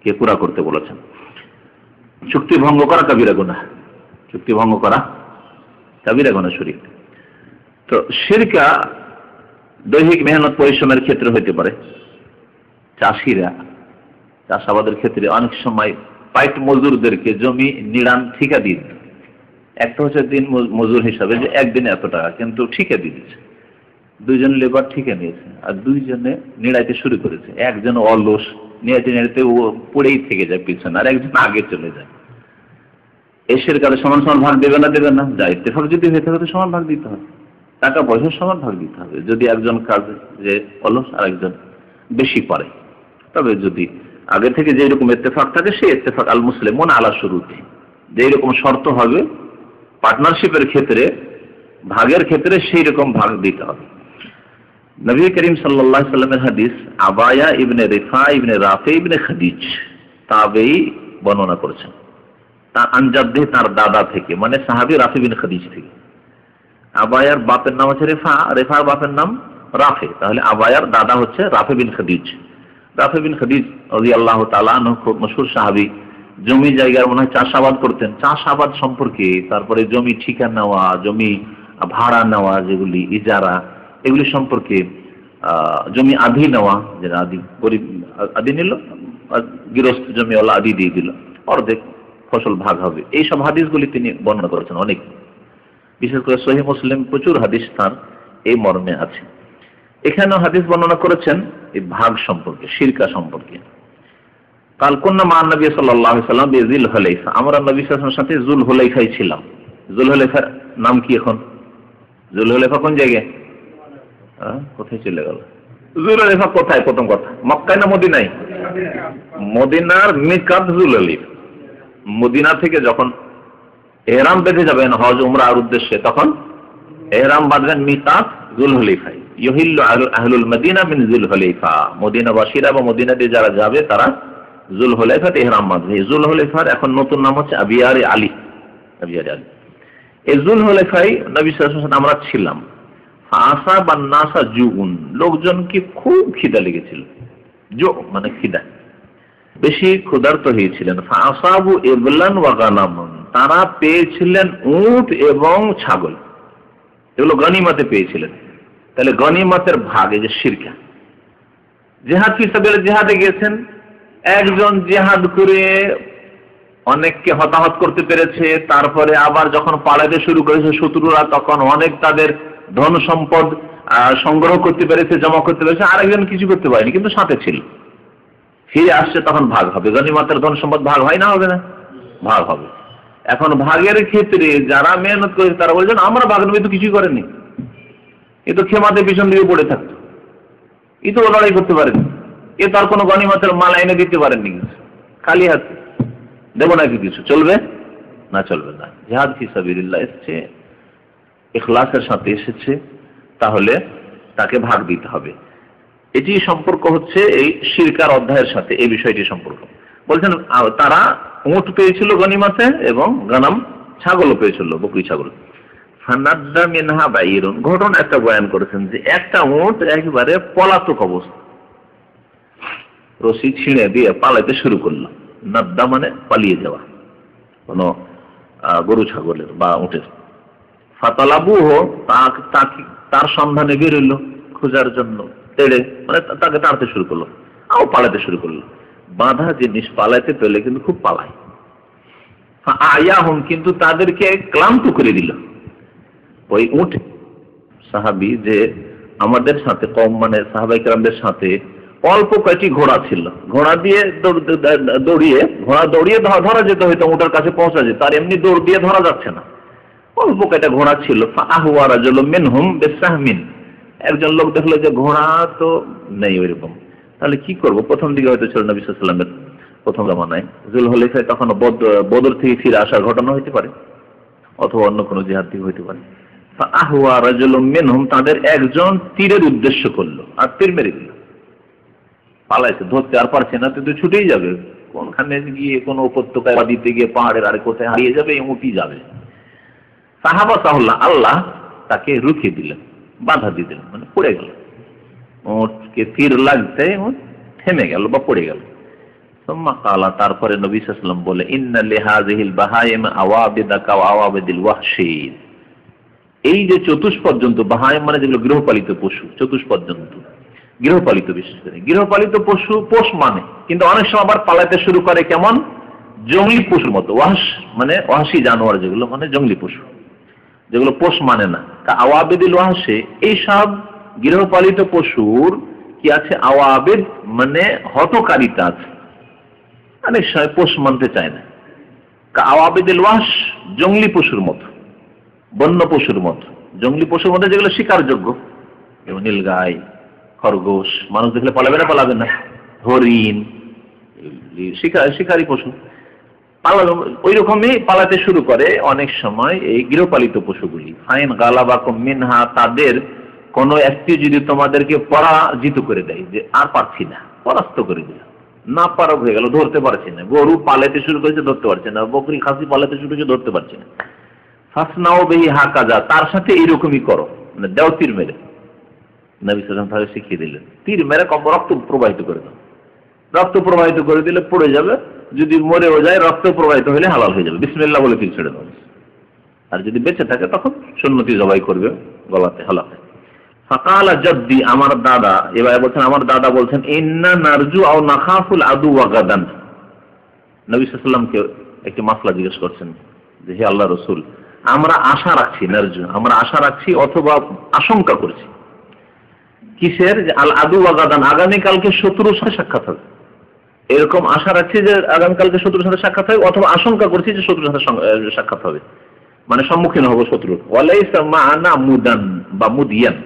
কে পুরা করতে বলেছেন। চুক্তি ভঙ্গ করা কাবিরা গুনাহ, চুক্তি ভঙ্গ করা কাবিরা গুনাহ শরীক। তো শিরকা দৈহিক মেহনত পরিশ্রমের ক্ষেত্রে হইতে পারে। চাষিরা চাষাবাদের ক্ষেত্রে অনেক সময় পাইট মজুরদেরকে জমি নিড়ান ঠিকা দিয়ে দিত। একটা হচ্ছে দিন মজুর হিসাবে যে একদিনে এত টাকা, কিন্তু ঠিকা দিয়ে দিচ্ছে। 2 জন লেবার ঠিকা নিয়েছে আর 2 জনে নিড়াইতে শুরু করেছে। একজন অলস, নিড়াইতে নিড়াইতে ও পড়েই থেকে যায় পিছনে, আর একজন আগে চলে যায়। এসের কালে সমান সমান ভাগ দেবে না, দেবে না, যা ইত্তেফাক যদি হয়ে থাকে তো সমান ভাগ দিতে হবে, টাকা পয়সা সমান ভাগ দিতে হবে। যদি একজন কাজ যে অলস আর একজন বেশি পারে, তবে যদি আগে থেকে যে রকম ইত্তেফাক থাকে, সেই ইত্তেফাক আল মুসলিমুন আলা শুরুতি, যে রকম শর্ত হবে পার্টনারশিপের ক্ষেত্রে, ভাগের ক্ষেত্রে সেই রকম ভাগ দিতে হবে। নবী করিম সাল্লাল্লাহু আলাইহি সাল্লামের হাদিস, আবায়া ইবনে রিফা ইবনে রাফি ইবনে খাদিজ তাবেঈ বর্ণনা করেছেন, তার আনজাদ্দে, তার দাদা থেকে, মানে সাহাবী রাফি বিন খাদিজ থেকে। আবায়ার বাপের নাম হচ্ছে রেফা, রেফার বাপের নাম রাফি, তাহলে আবায়ার দাদা হচ্ছে রাফি বিন খাদিজ। রাফি বিন খাদিজ রাদিয়াল্লাহু তাআলা আনহু খুব মশহুর সাহাবী। জমি জায়গার মনে হয় চাষাবাদ করতেন, চাষাবাদ সম্পর্কে, তারপরে জমি ঠিকা নেওয়া, জমি ভাড়া নেওয়া, যেগুলি ইজারা, এগুলি সম্পর্কে, জমি আধি নেওয়া, যেটা আধি গরিব আধি নিল, গৃহস্থ জমিওয়ালা আধি দিয়ে দিল, অর্ধেক ফসল ভাগ হবে, এইসব হাদিসগুলি তিনি বর্ণনা করেছেন অনেক। বিশেষ করে সহিহ মুসলিম প্রচুর হাদিস তার এই মর্মে আছে। এখানেও হাদিস বর্ণনা করেছেন এই ভাগ সম্পর্কে, শিরকা সম্পর্কে। কাল কুন্না মা নবী সাল্লাল্লাহু আলাইহি সাল্লাম বিযুল হুলাইফা, আমরা নবী সাল্লাল্লাহু আলাইহি ওয়াসাল্লামের সাথে যুল হুলাইফায় ছিলাম। যুল হুলাইফার নাম কি এখন? যুল হুলাইফা কোন জায়গায়? কোথায় চলে গেল? যুল হুলাইফা কোথায়? প্রথম কথা, মক্কায় না মদিনায়? মদিনার মিকাত যুল হুলাইফা। মদিনা থেকে যখন ইহরাম বেঁধে যাবেন হজ উমরার উদ্দেশ্যে, তখন ইহরাম বাঁধবেন মিকাত যুল হুলাইফায়। ইউহিল্লু আহলুল মদিনা মিন যুল হুলাইফা, মদিনাবাসীরা বা মদিনা দিয়ে যারা যাবে তারা যুল হুলাইফাতে ইহরাম বাঁধবে। যুল হুলাইফার এখন নতুন নাম হচ্ছে আবিয়ারে আলী, আবিয়ারে আলী। এই যুল হুলাইফায় নবী সাল্লাল্লাহু আলাইহি ওয়াসাল্লাম আমরা ছিলাম। আসাবান নাসা জুউন, লোকজনকে খুব খিদা লেগেছিল। জু মানে খিদা, বেশি ক্ষুধার্ত হয়েছিলেন। ফাসাবু ইবলান ওয়া গানামান, তারা পেয়েছিলেন উট এবং ছাগল, এগুলো গনিমতে পেয়েছিলেন। তাহলে গনিমতের ভাগ, এই যে শিরকা। জিহাদ ফি সাবিলিল্লাহ, জিহাদে গেছেন, একজন জিহাদ করে অনেককে হতাহত করতে পেরেছে, তারপরে আবার যখন পালাতে শুরু করেছে শত্রুরা, তখন অনেক তাদের ধন সম্পদ সংগ্রহ করতে পেরেছে, জমা করতে পেরেছে। আরেকজন কিছু করতে পারেনি, কিন্তু সাথে ছিল। ফিরে আসছে, তখন ভাগ হবে। গনিমতের ধন সম্পদ ভাগ হয় না, হবে না? ভাগ হবে। এখন ভাগের ক্ষেত্রে যারা মেহনত করেছে তারা বলছেন আমরা ভাগ নেব, তো কিছুই করেনি, এ তো খেমাতে পিছন দিকে পড়ে থাকতো, এ তো লড়াই করতে পারেনি, এ তার কোনো গনিমতের মাল এনে দিতে পারেননি, খালি হাতে দেবো নাকি কিছু? চলবে না? চলবে না। জিহাদ ফি সাবিলিল্লাহ এসেছে, ইখলাসের সাথে এসেছে, তাহলে তাকে ভাগ দিতে হবে। এটি সম্পর্ক হচ্ছে এই শিরকার অধ্যায়ের সাথে, এই বিষয়টি সম্পর্ক। বলছেন তারা উট পেয়েছিল গনিমতে এবং গানাম ছাগলও পেয়েছিল, বকরি ছাগল। ফানাদ্দা মিনহা বাইরুন, ঘটনা একটা বয়ান করেছেন যে একটা উট একেবারে পলাতক অবস্থা, রশি ছিঁড়ে দিয়ে পালাইতে শুরু করলো। নাদ্দা মানে পালিয়ে যাওয়া, কোন গরু ছাগলের বা উটের। ফাতালাবুহু, তার সন্ধানে বেরোলো খোঁজার জন্য, তেড়ে মানে তাকে তাড়তে শুরু করলো, আও পালাতে শুরু করলো। বাঁধা জিনিস পালাইতে পেলে কিন্তু খুব পালায়। আয়াহুম, কিন্তু তাদেরকে ক্লান্ত করে দিল। ওই উট সাহাবী যে আমাদের সাথে কম, মানে সাহাবায়ে কেরামদের সাথে অল্প কয়েকটি ঘোড়া ছিল, ঘোড়া দিয়ে দৌড়িয়ে ধরা যেত, হয়তো উটের কাছে পৌঁছা যেত, আর এমনি দৌড় দিয়ে ধরা যাচ্ছে না। অল্প কয়েকটা ঘোড়া ছিল। ফাআহুয়া রাজুলুম মিনহুম বিসাহমিন, একজন লোক দেখলো যে ঘোড়া তো নেই ওইরকম, তাহলে কি করব? প্রথম দিকে হয়তো ছিল নবী সাল্লাল্লাহু আলাইহি ওয়াসাল্লামের প্রথম জামানায় যুলহুলাইফায়, তখন বদর থেকে ফিরে আসার ঘটনা হতে পারে, অথবা অন্য কোনো জিহাদ থেকে হতে পারে। ফাআহুয়া রাজুলুম মিনহুম, তাদের একজন তীরের উদ্দেশ্য করলো আর তীর মেরে দিল। পালাইছে, ধরতে আর পারছে না, তো ছুটেই যাবে, কোনখানে গিয়ে কোনো উপত্যকায় বা দিতে গিয়ে পাহাড়ের আরে কোথায় হারিয়ে যাবে, উঠি যাবে। সাহাবা সাহুল্লাহ, আল্লাহ তাকে রুখিয়ে দিলেন, বাধা দিয়ে দিলেন, মানে পড়ে গেল। ওকে তীর লাগতে থেমে গেল বা পড়ে গেল। সুম্মা ক্বালা, তারপরে নবী সাল্লাল্লাহু আলাইহি ওয়াসাল্লাম বলে, ইন্না লিহাযিহিল বাহাইম আওয়াবিদা কা আওয়াবিদিল ওয়াহশী, এই যে চতুষ্পদ জন্তু, বাহাইম মানে যেগুলো গৃহপালিত পশু, চতুষ্পদ জন্তু গৃহপালিত, বিশেষ করে গৃহপালিত পশু, পোষ মানে, কিন্তু অনেক সময় আবার পালাতে শুরু করে কেমন, জঙ্গলি পশুর মতো। ওয়াহশ মানে ওয়াহশী জানোয়ার, যেগুলো মানে জঙ্গলি পশু, যেগুলো পোষ মানে না। আওয়াবিদিল ওয়াহশী, এই সব গৃহপালিত পশুর কি আছে, আওয়াবিদ মানে হতকারিতা আছে, অনেক সময় পোষ মানতে চায় না। আওয়াবিদিল ওয়াহশ, জঙ্গলি পশুর মতো, বন্য পশুর মতো, জঙ্গলি পশুর মধ্যে যেগুলো শিকারযোগ্য, যেমন নীলগাই, খরগোশ, মানুষ দেখলে পালাবে না, পালাবে না, হরিণ, শিকারী পশু ওই রকমই পালাতে শুরু করে অনেক সময় এই গৃহপালিত পশুগুলি। ফাইন গালাবাকুম মিনহা, তাদের কোন একটি যদি তোমাদেরকে পরাজিত করে দেয়, যে আর পারছি না, পরাস্ত করে দিল, না পারা হয়ে গেল, ধরতে পারছি না, গরু পালাতে শুরু করেছে, ধরতে পারছে না, বকরি খাসি পালাতে শুরু করেছে, ধরতে পারছে না, ফাসনাও বিহি হাকাজা, তার সাথে এইরকমই করো, মানে দেও তীর মেরে। নবী সাল্লাল্লাহু আলাইহি ওয়াসাল্লাম শিখিয়ে দিলেন, তীর মেরে রক্ত প্রবাহিত করে দাও, রক্ত প্রবাহিত করে দিলে পড়ে যাবে, যদি মরেও যায় রক্ত প্রবাহিত হলে হালাল হয়ে যাবে, বিসমিল্লাহ বলে তীর ছেড়ে দাও। আর যদি বেঁচে থাকে তখন সুন্নতি জবাই করবে গলাতে, হালাতে। ফাকালা জাদ্দি, আমার দাদা, এবার বলছেন আমার দাদা বলছেন, ইন্না নারজু আও নাখাফুল আদু ওয়া গাদান। নবী সাল্লাল্লাহু আলাইহি ওয়াসাল্লামকে একটি মাসলা জিজ্ঞেস করছেন যে, হে আল্লাহর রাসূল, আমরা আশা রাখছি, নারজু আমরা আশা রাখছি অথবা আশঙ্কা করছি, কিসের, যে আল আদু ওয়া গাদান, আগামীকালকে শত্রুর সাথে সাক্ষাৎ হবে, এরকম আশা রাখছি যে আগামীকালকে শত্রুর সাথে সাক্ষাৎ হবে, অথবা আশঙ্কা করছি যে শত্রুর সাথে সাক্ষাৎ হবে, মানে সম্মুখীন হবো শত্রুর। ওয়ালাইসা মা'ানা মুদান বা মুদিয়ান,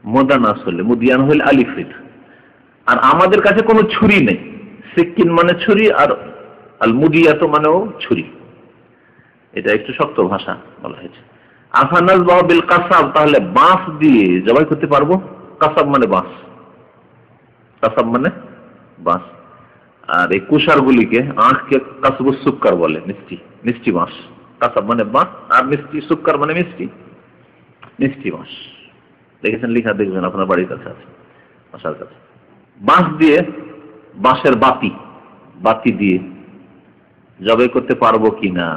মুদান আসলে মুদিয়ান হইল আলিফিদ, আর আমাদের কাছে কোনো ছুরি নেই, সিকিন মানে ছুরি, আর আল মুদিয়াত মানেও ছুরি, এটা একটু শক্ত ভাষা বলা হয়েছে। আফানাজ বিল কাসাব, তাহলে বাঁশ দিয়ে জবাই করতে পারবো, কাসাব মানে বাঁশ, কাসাব মানে বাঁশ, আর এই কুষার গুলিকে আঁখকে কাসবুস সুক্কার বলে, মিষ্টি মিষ্টি বাঁশ, কাসাব মানে বাঁশ, আর মিষ্টি সুক্কার মানে মিষ্টি, মিষ্টি বাঁশ। দেখেছেন লেখা, দেখবেন আপনার বাড়ির কাছে আছে, বাসার কাছে। বাঁশ দিয়ে, বাঁশের বাতি দিয়ে জবাই করতে পারবো কিনা?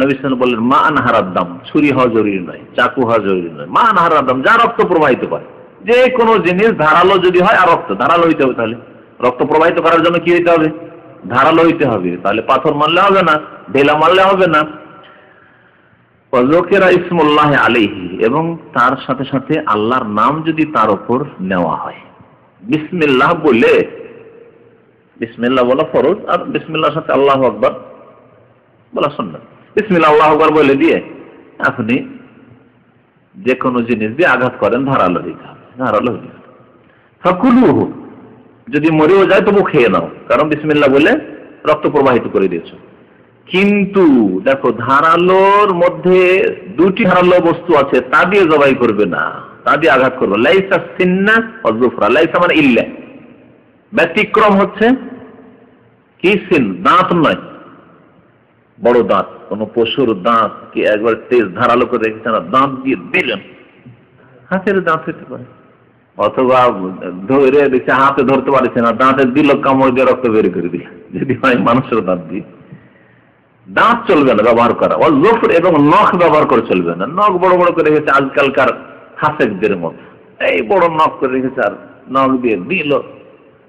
নবী সাল্লাল্লাহু আলাইহি ওয়াসাল্লাম বললেন, মা আনহারাদ দাম, ছুরি হওয়া জরুরি নয়, চাকু হওয়া জরুরি নয়, মা আনহারাদ দাম, যা রক্ত প্রবাহিত করে, যে কোনো জিনিস ধারালো যদি হয়, আর রক্ত ধারালো হইতে হবে, তাহলে রক্ত প্রবাহিত করার জন্য কি হইতে হবে, ধারালো হইতে হবে, তাহলে পাথর মারলে হবে না, ঢেলা মারলে হবে না। ওয়াযকিরা ইসমুল্লাহ আলাইহি, এবং তার সাথে সাথে আল্লাহর নাম যদি তার উপর নেওয়া হয়, বিসমিল্লাহ বলে, বিসমিল্লাহ বলা ফরজ, আর বিসমিল্লাহর সাথে আল্লাহু আকবার বলা সুন্নাত। বিসমিল্লাহ আল্লাহু আকবার বলে দিয়ে আপনি যে কোনো জিনিস দিয়ে আঘাত করেন, ধারালো হইতে হবে, ধারালো হইতে হবে। ফাকুলুহু, যদি মরেও যায় তবু খেয়ে নাও, কারণ বিসমিল্লাহ বলে রক্ত প্রবাহিত করে দিয়েছো। কিন্তু দেখো, ধারালোর মধ্যে দুটি ধারালো বস্তু আছে, তা দিয়ে জবাই করবে না, তা দিয়ে আঘাত করবে। লাইসা সিন্না ওয়া যুফরা, লাইসা মানে ইল্লা, ব্যতিক্রম হচ্ছে কি, সিন দাঁত নয়, বড় দাঁত, কোন পশুর দাঁত কি একবার তেজ ধারালো করে রেখেছে না, দাঁত দিয়ে দিলেন, হাতের দাঁত হতে পারে, অথবা ধরে দেখছে হাতে ধরতে পারছে না, দাঁতের দিল কামড় দিয়ে রক্ত বের করে দিল, যদি হয় মানুষের দাঁত দিয়ে, দাঁত চলবে না ব্যবহার করা। ওয়াল যুফর, এবং নখ ব্যবহার করে চলবে না, নখ বড় বড় করে রেখেছে আজকালকার খাসেকদের মতো, এই বড় নখ করে রেখেছে, আর নখ দিয়ে দিল,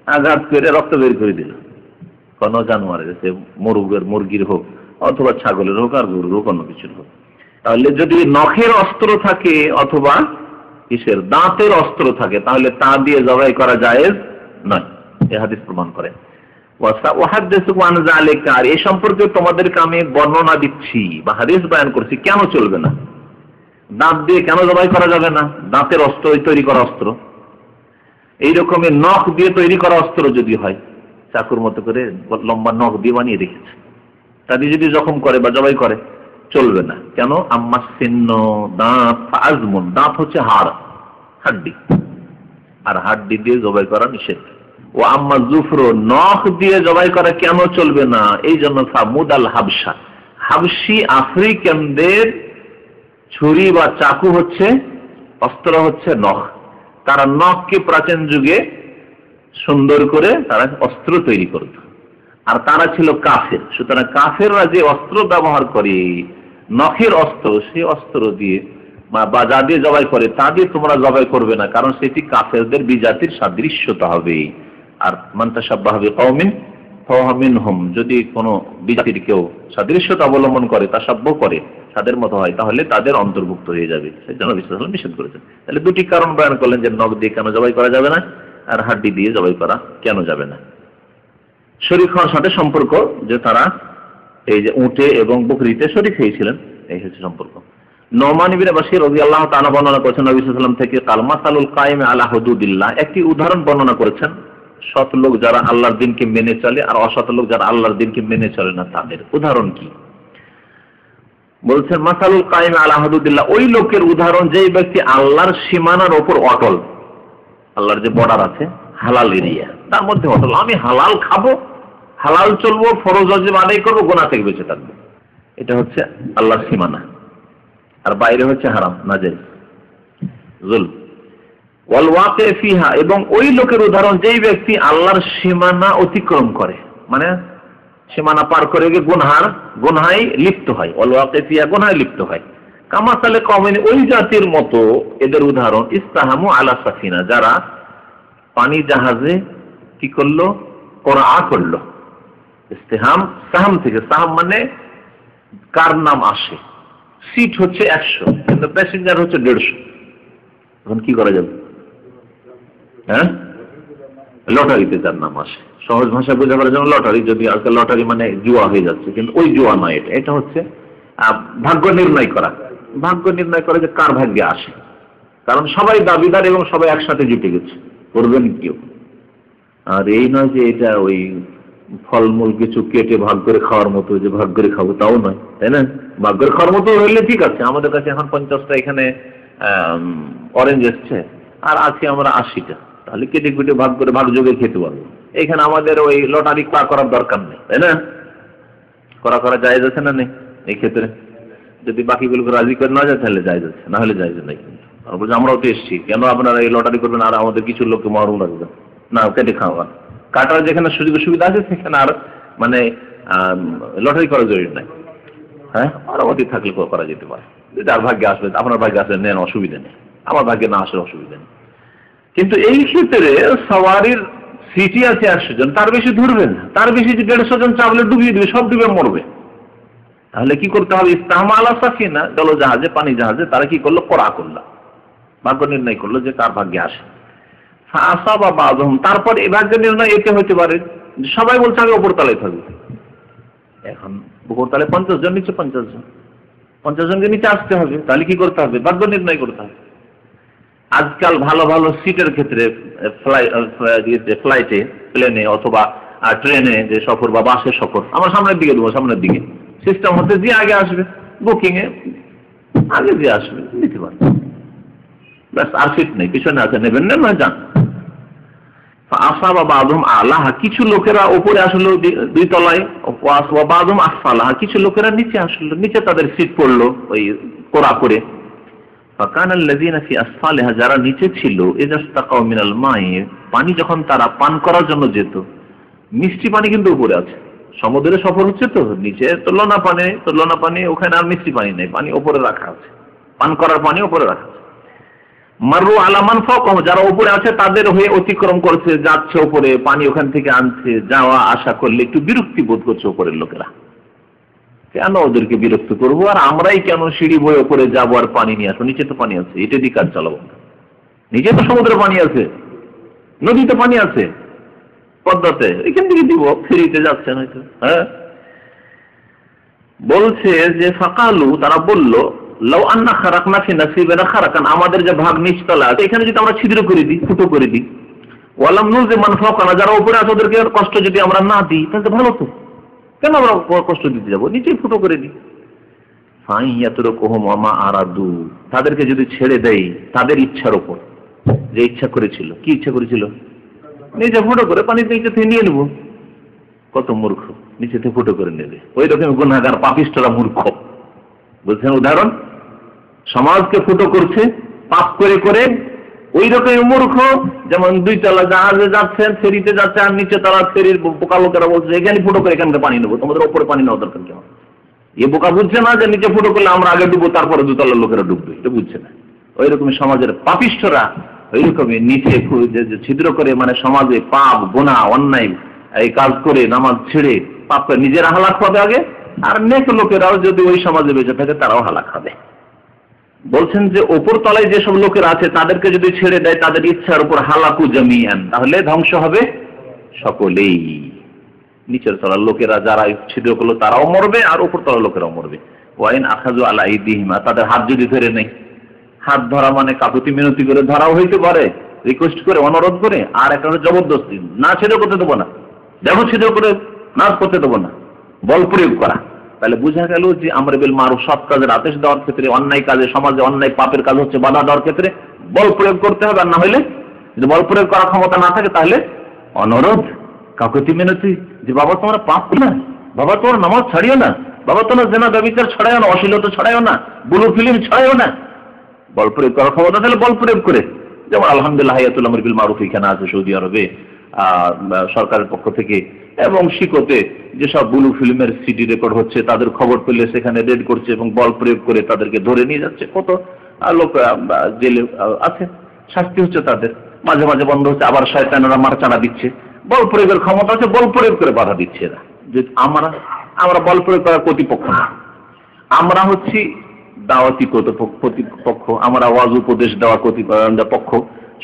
আঘাত করে রক্ত বের করে দিল, কোনো জানোয়ারের, সে মুরগির হোক অথবা ছাগলের হোক আর গরুর হোক অন্য কিছুর হোক। তাহলে যদি নখের অস্ত্র থাকে অথবা কিসের দাঁতের অস্ত্র থাকে তাহলে তা দিয়ে জবাই করা জায়েজ নয়, এই হাদিস প্রমাণ করে। আর এই সম্পর্কে তোমাদেরকে আমি বর্ণনা দিচ্ছি বা হাদিস বয়ান করছি কেন চলবে না, দাঁত দিয়ে কেন জবাই করা যাবে না। দাঁতের অস্ত্র তৈরি করা অস্ত্র, এইরকমের নখ দিয়ে তৈরি করা অস্ত্র যদি হয়, চাকুর মতো করে লম্বা নখ দিয়ে বানিয়ে রেখেছে, তাদের যদি জখম করে বা জবাই করে চলবে না। কেন? আম্মা সিন্ন, দাঁত, আজমুন, দাঁত হচ্ছে হাড়, হাড্ডি, আর হাড্ডি দিয়ে জবাই করা নিষেধ। ও আম্মা জুফরো, নখ দিয়ে জবাই করা কেন চলবে না? এই জন্য সামুদ আল হাবসা, হাবশি আফ্রিকানদের ছুরি বা চাকু হচ্ছে অস্ত্র, হচ্ছে নখ। তারা নখকে প্রাচীন যুগে সুন্দর করে তারা অস্ত্র তৈরি করত, আর তারা ছিল কাফের। সুতরাং কাফেররা যে অস্ত্র ব্যবহার করে নখের অস্ত্র, সেই অস্ত্র দিয়ে বা যা দিয়ে জবাই করে তা দিয়ে তোমরা জবাই করবে না, কারণ সেটি কাফেরদের বিজাতির সাদৃশ্যতা হবে। আর মান তাশাব্বাহা বিকওমিন ফাহুয়া মিনহুম, যদি কোনো বিজাতির কেউ সাদৃশ্যতা অবলম্বন করে, তাশাব্বুহ করে, তাদের মতো হয়, তাহলে তাদের অন্তর্ভুক্ত হয়ে যাবে। সেজন্য নবী সাল্লাল্লাহু আলাইহি ওয়াসাল্লাম নিষেধ করেছেন। তাহলে দুটি কারণ বয়ান করলেন যে নখ দিয়ে কেন জবাই করা যাবে না আর হাড্ডি দিয়ে জবাই করা কেন যাবে না। শরীক হওয়ার সাথে সম্পর্ক, যে তারা এই যে উটে এবং বকরিতে শরীক হয়েছিলেন, এই হচ্ছে সম্পর্ক। নোমান ইবনে বাশির রাদিয়াল্লাহু তাআলা বর্ণনা করেছেন নবী সাল্লাল্লাহু আলাইহি ওয়াসাল্লাম থেকে, কাল মাসালুল কায়েম আলা হুদুদিল্লাহ, একটি উদাহরণ বর্ণনা করেছেন সৎ লোক যারা আল্লাহর দিনকে মেনে চলে আর অসৎ লোক যারা আল্লাহর দিনকে মেনে চলে না, তাদের উদাহরণ কি? বলছেন মাসালুল কায়েম আলা হুদুদিল্লাহ, ওই লোকের উদাহরণ যেই ব্যক্তি আল্লাহর সীমানার উপর অটল, আল্লাহর যে বর্ডার আছে হালাল এরিয়া, তার মধ্যে অটল। আমি হালাল খাবো, হালাল চলবো, ফরজ ওয়াজিব আদায় করবো, গুনাহ থেকে বেঁচে থাকবো, এটা হচ্ছে আল্লাহর সীমানা। আর বাইরে হচ্ছে হারাম, নাজায়েজ, জুলম। ওয়াল ওয়াকি ফিহা, এবং ওই লোকের উদাহরণ যেই ব্যক্তি আল্লাহর সীমানা অতিক্রম করে, মানে সীমানা পার করে গিয়ে গুনহায় লিপ্ত হয়। ওয়াল ওয়াকি ফিহা, গুনহায় লিপ্ত হয়। কামাসালে কওমিন, ওই জাতির মতো এদের উদাহরণ। ইস্তাহামু আলা সাফিনা, যারা পানি জাহাজে কি করলো? কোরআ করলো। ইস্তেহাম সাহাম থেকে, সাহাম মানে কার নাম আসে, সিট হচ্ছে 100 কিন্তু প্যাসেঞ্জার হচ্ছে 150, এখন কি করা যাবে? হ্যাঁ, লটারিতে যার নাম আসে, সহজ ভাষা বোঝাবার জন্য লটারি, যদি আজকাল লটারি মানে জুয়া হয়ে যাচ্ছে, কিন্তু ওই জুয়া নয়, এটা হচ্ছে ভাগ্য নির্ণয় করা। ভাগ্য নির্ণয় করে যে কার ভাগ্যে আসে, কারণ সবাই দাবিদার এবং সবাই একসাথে জুটে গেছে, করবেন কেউ। আর এই নয় যে এটা ওই ফলমূল কিছু কেটে ভাগ করে খাওয়ার মতো, যে ভাগ করে খাবো তাও নয়, তাই না? ভাগ করে খাওয়ার মতো হইলে ঠিক আছে। আমাদের কাছে এখন 50টা এখানে অরেঞ্জ এসছে আর আছে আমরা 80টা, তাহলে কেটে কেটে ভাগ করে ভাগ যোগে খেতে পারবো। এখানে আমাদের ওই লটারি করার দরকার নেই, তাই না? করা জায়েজ আছে না নেই? এই ক্ষেত্রে যদি বাকিগুলোকে রাজি করে না যায় তাহলে জায়েজ আছে, না হলে জায়েজ নাই। আমরাও তো এসছি, কেন আপনারা এই লটারি করবেন আর আমাদের কিছু লোককে মারুন রাখবেন না? কেটে খাওয়া, কাটার যেখানে সুযোগ সুবিধা আছে সেখানে আর মানে লটারি করা জরুরি নাই। হ্যাঁ, পরবর্তী থাকলে করা যেতে পারে, যার ভাগ্যে আসবে। আপনার ভাগ্যে আসলে নেন, অসুবিধা নেই, আমার ভাগ্যে না আসলে অসুবিধা নেই। কিন্তু এই ক্ষেত্রে সওয়ারির সিটি আছে 100 জন, তার বেশি ধরবেন না, তার বেশি 150 জন চাপলে ডুবিয়ে দিবে, সব ডুবে মরবে। তাহলে কি করতে হবে? ইস্তাহমা আলা সাফিনা, জলজাহাজে, পানি জাহাজে তারা কি করলো? কোরআ করলো, ভাগ্য নির্ণয় করলো যে কার ভাগ্যে আসে। ফাসাবা বাযহুম, তারপর এই ভাগ্য নির্ণয় এতে হতে পারে সবাই বলছে আমি উপর তলায় থাকবো। এখন উপর তলায় 50 জন, নিচে 50 জন, 50 জনকে নিচে আসতে হবে। তাহলে কি করতে হবে? ভাগ্য নির্ণয় করতে হবে। আজকাল ভালো ভালো সিটের ক্ষেত্রে ফ্লাইটে, প্লেনে অথবা ট্রেনে যে সফর বা বাসে সফর, আমার সামনের দিকে দেবো, সামনের দিকে সিস্টেম হতে যে আগে আসবে, বুকিং এ আগে যে আসবে নিতে পারবে, ব্যাস। আর সিট নেই, পিছনে আছে, নেবেন না যান। আসাবা বাযহুম আলাহা, কিছু লোকেরা উপরে আসলো 2 তলায়, ওয়া বাযহুম আসফালাহা, কিছু লোকেরা নিচে আসলো, নিচে তাদের সিট পড়লো ওই কোরআ করে। ফাকানাল্লাযীনা ফি আসফালিহা, যারা নিচে ছিল, ইযাস্তাকাউ মিনাল মাই, পানি যখন তারা পান করার জন্য যেত, মিষ্টি পানি কিন্তু উপরে আছে, সমুদ্রে সফর হচ্ছে তো, নিচে তো লোনা পানি, ওখানে আর মিষ্টি পানি নেই, পানি উপরে রাখা আছে, পান করার পানি উপরে রাখা আছে। মারু আলা মান ফাওকাহুম, যারা উপরে আছে তাদের হয়ে অতিক্রম করছে, যাচ্ছে উপরে, পানি ওখান থেকে আনছে, যাওয়া আসা করলে একটু বিরক্তি বোধ করছে উপরের লোকেরা। কেন ওদেরকে বিরক্ত করবো, আর আমরাই কেন সিঁড়ি বয়ে উপরে যাবো আর পানি নিয়ে আসবো, নিচে তো পানি আছে, এটা দিয়ে কাজ চালাবো। নিচে তো সমুদ্রে পানি আছে, নদীতে পানি আছে, পদ্মাতে, এখান থেকে দিব, ফেরিতে যাচ্ছেন হয়তো। হ্যাঁ, বলছে যে ফাকালু, তারা বলল, লাউ আন্না খারাকনা ফি নাসিবিনা খারাকান, আমাদের যে ভাগ নিচতলা আছে এখানে যদি আমরা ছিদ্র করে দিই, ফুটো করে দিই, ওয়ালাম নুলজি মান ফাওকানা, যারা উপরে আছে ওদেরকে কষ্ট যদি আমরা না দিই তাহলে তো ভালো। তো কেন আমরা কষ্ট দিতে যাবো, নিচে ফুটো করে দিই। ফাইয়াতরুকুহুম ওয়া মা আরাদু, তাদেরকে যদি ছেড়ে দেয় তাদের ইচ্ছার উপর, যে ইচ্ছা করেছিল, কি ইচ্ছা করেছিল, নিচে ফুটো করে পানিতে নিচে থেকে নিয়ে নেবো। কত মূর্খ, নিচে থেকে ফুটো করে নেবে। ওই রকম গুনাহগার পাপিষ্ঠরা মূর্খ। বলছেন উদাহরণ, সমাজকে ফুটো করছে পাপ করে করে, ওই রকম মূর্খ যেমন 2 তলা জাহাজে যাচ্ছেন, ফেরিতে যাচ্ছে, আর নিচে তারা ফেরির বোকা লোকেরা বলছে এখানে ফুটো করে এখানে পানি নেবো, তোমাদের উপরে পানি নেওয়া দরকার কেন? এ বোকা বুঝছে না যে নিচে ফুটো করলে আমরা আগে ডুববো, তারপরে 2 তলার লোকেরা ডুববে, এটা বুঝছে না। ওই রকমই সমাজের পাপিষ্ঠরা ওইরকমই নিচে ছিদ্র করে, মানে সমাজে পাপ গুনাহ অন্যায় এই কাজ করে, নামাজ ছেড়ে পাপ করে নিজেরা হালাক হবে আগে, আর নেক লোকেরাও যদি ওই সমাজে বেঁচে থাকে তারাও হালাক হবে। বলছেন যে ওপর তলায় যেসব লোকেরা আছে তাদেরকে যদি ছেড়ে দেয় তাদের ইচ্ছার উপর, হালাকু জামিআন, তাহলে ধ্বংস হবে সকলেই। নিচের তলার লোকেরা যারা ছিদ্র করলো তারাও মরবে, আর উপর তলার লোকেরাও মরবে। ওয়াইন আখাযু আলা আইদিহিমা, তাদের হাত যদি ধরে নেই, হাত ধরা মানে কাকুতি মিনতি করে ধরাও হইতে পারে, রিকোয়েস্ট করে, অনুরোধ করে, আর একটা জবরদস্তি, না ছিদ্র করতে দেবো না, দেখো ছিদ্র করে নাচ করতে দেবো না, বল প্রয়োগ করা। তাহলে বোঝা গেল যে আমর বিল মারুফ, সৎ কাজের আদেশ দেওয়ার ক্ষেত্রে, অন্যায় কাজে, সমাজে অন্যায় পাপের কাজ হচ্ছে বাধা দেওয়ার ক্ষেত্রে বল প্রয়োগ করতে হবে, আর না হলে যদি বল প্রয়োগ করার ক্ষমতা না থাকে তাহলে অনুরোধ, কাকুতি মিনতি, যে বাবা তোমরা পাপ করো না, বাবা তোমরা নামাজ ছাড়িও না, বাবা তোমরা জেনা ব্যভিচার ছড়াইও না, অশ্লীলতা ছড়াইও না, ব্লু ফিল্ম ছড়াইও না। বল প্রয়োগ করার ক্ষমতা তাহলে বল প্রয়োগ করে, যেমন আলহামদুলিল্লাহ হায়াতুল আমর বিল মারুফ এখানে আছে সৌদি আরবে সরকারের পক্ষ থেকে, এবং শিকোতে যেসব ব্লু ফিল্মের সিডি রেকর্ড হচ্ছে তাদের খবর পেলে সেখানে রেড করছে এবং বল প্রয়োগ করে তাদেরকে ধরে নিয়ে যাচ্ছে। কত লোক জেলে আছে, শাস্তি হচ্ছে তাদের, মাঝে মাঝে বন্ধ হচ্ছে, আবার শয়তানেরা মারচানা দিচ্ছে। বল প্রয়োগের ক্ষমতা আছে, বল প্রয়োগ করে বাধা দিচ্ছে এরা। যে আমরা বল প্রয়োগ করার কর্তৃপক্ষ না, আমরা হচ্ছি দাওয়াতি কর্তৃপক্ষ, আমরা ওয়াজ উপদেশ দেওয়া কর্তৃপক্ষ।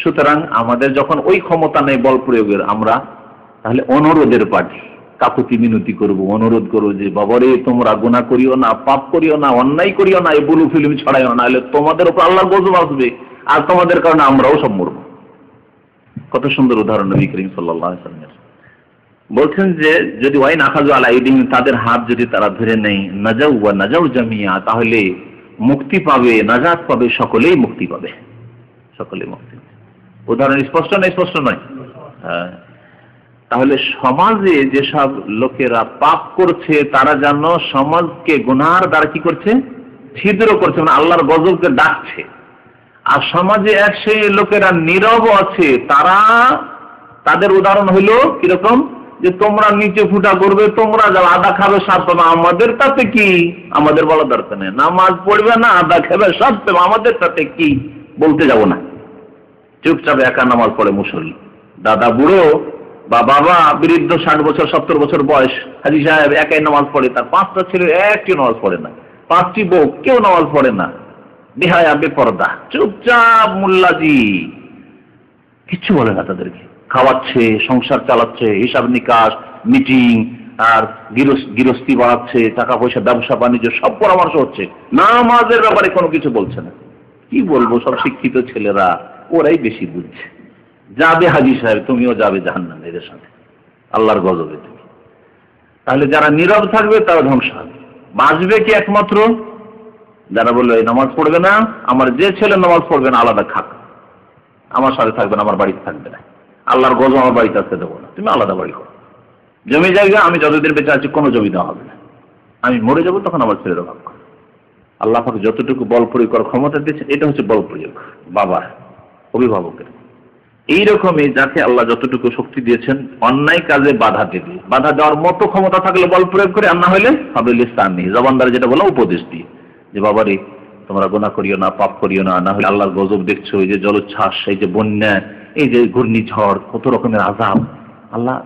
সুতরাং আমাদের যখন ওই ক্ষমতা নেই বল প্রয়োগের, আমরা তাহলে অনুরোধের পার্টি, কাকুতি মিনতি করবো, অনুরোধ করবো যে বাবারে তোমরা গুনাহ করিও না, পাপ করিও না, অন্যায় করিও না, এই ব্লু ফিল্ম ছড়াইও না, হলে তোমাদের উপর আল্লাহর গজব আসবে, আর তোমাদের কারণে আমরাও সব মরব। কত সুন্দর উদাহরণ নবী করিম সাল্লাল্লাহু আলাইহি ওয়াসাল্লাম বলছেন যে যদি ওয়াইন আখাযু আলা আইদিহিম, তাদের হাত যদি তারা ধরে নেয়, নাজাউ ওয়া নাজাউ জামিয়া, তাহলে মুক্তি পাবে, নাজাত পাবে, সকলেই মুক্তি পাবে, সকলেই মুক্তি। উদাহরণ স্পষ্ট না স্পষ্ট নয়? হ্যাঁ, তাহলে সমাজে যেসব লোকেরা পাপ করছে তারা যেন সমাজকে গুনাহর দ্বারা কি করছে, ছিদ্র করছে, মানে আল্লাহর গজবকে ডাকছে। আর সমাজে এক সেই লোকেরা নীরব আছে, তারা, তাদের উদাহরণ হইল কিরকম, যে তোমরা নিচে ফুটা করবে, তোমরা যা আদা খাবে সাত পাবে, আমাদের তাতে কি, আমাদের বলা দরকার নেই, নামাজ পড়বে না, আদা খাবে সাত পাবে, আমাদের তাতে কি, বলতে যাব না। চুপচাপ একা নামাজ পড়ে মুসল্লি, দাদা বুড়ো বা বাবা বৃদ্ধ 60 বছর 70 বছর বয়স হাজী সাহেব একাই নামাজ পড়ে, তার 5টা ছেলে একটি নামাজ পড়ে না, 5টি বউ কেউ নামাজ পড়ে না, বেহায়া বেপরদা, চুপচাপ মোল্লাজি, কিচ্ছু বলে না তাদেরকে, খাওয়াচ্ছে, সংসার চালাচ্ছে, হিসাব নিকাশ, মিটিং, আর গৃহস্থী বাড়াচ্ছে, টাকা পয়সা, ব্যবসা বাণিজ্য সব পরামর্শ হচ্ছে, নামাজের ব্যাপারে কোনো কিছু বলছে না। কি বলবো, সব শিক্ষিত ছেলেরা, ওরাই বেশি বুঝছে। যাবে হাজী সাহেব, তুমিও যাবে জাহান্নামে এদের সাথে, আল্লাহর গজবে তুমি। তাহলে যারা নীরব থাকবে তারা ধ্বংস হবে। বাঁচবে কি একমাত্র যারা বললো এই নামাজ পড়বে না, আমার যে ছেলে নামাজ পড়বে না আলাদা খাক, আমার সাথে থাকবে না, আমার বাড়িতে থাকবে না, আল্লাহর গজব আমার বাড়িতে আসতে দেবো না, তুমি আলাদা বাড়ি করো, জমি জায়গা আমি যতদিন বেঁচে আছি কোনো জমি দেওয়া হবে না, আমি মরে যাবো তখন আমার ছেলের ভাগ করো। আল্লাহ পাক যতটুকু বল প্রয়োগ করার ক্ষমতা দিয়েছে, এটা হচ্ছে বল প্রয়োগ বাবার, অভিভাবকের। এইরকমই যাকে আল্লাহ যতটুকু শক্তি দিয়েছেন অন্যায় কাজে বাধা দেবে, বাধা দেওয়ার মতো ক্ষমতা থাকলে বল প্রয়োগ করে, আর না হলে হবে লিসানি, জবান দ্বারা যেটা বলা উপদেশ দিয়ে, যে বাবারে তোমরা গুনাহ করিও না, পাপ করিও না, না হলে আল্লাহর গজব দেখছো, এই যে জলোচ্ছ্বাস, এই যে বন্যা, এই যে ঘূর্ণিঝড়, কত রকমের আযাব আল্লাহ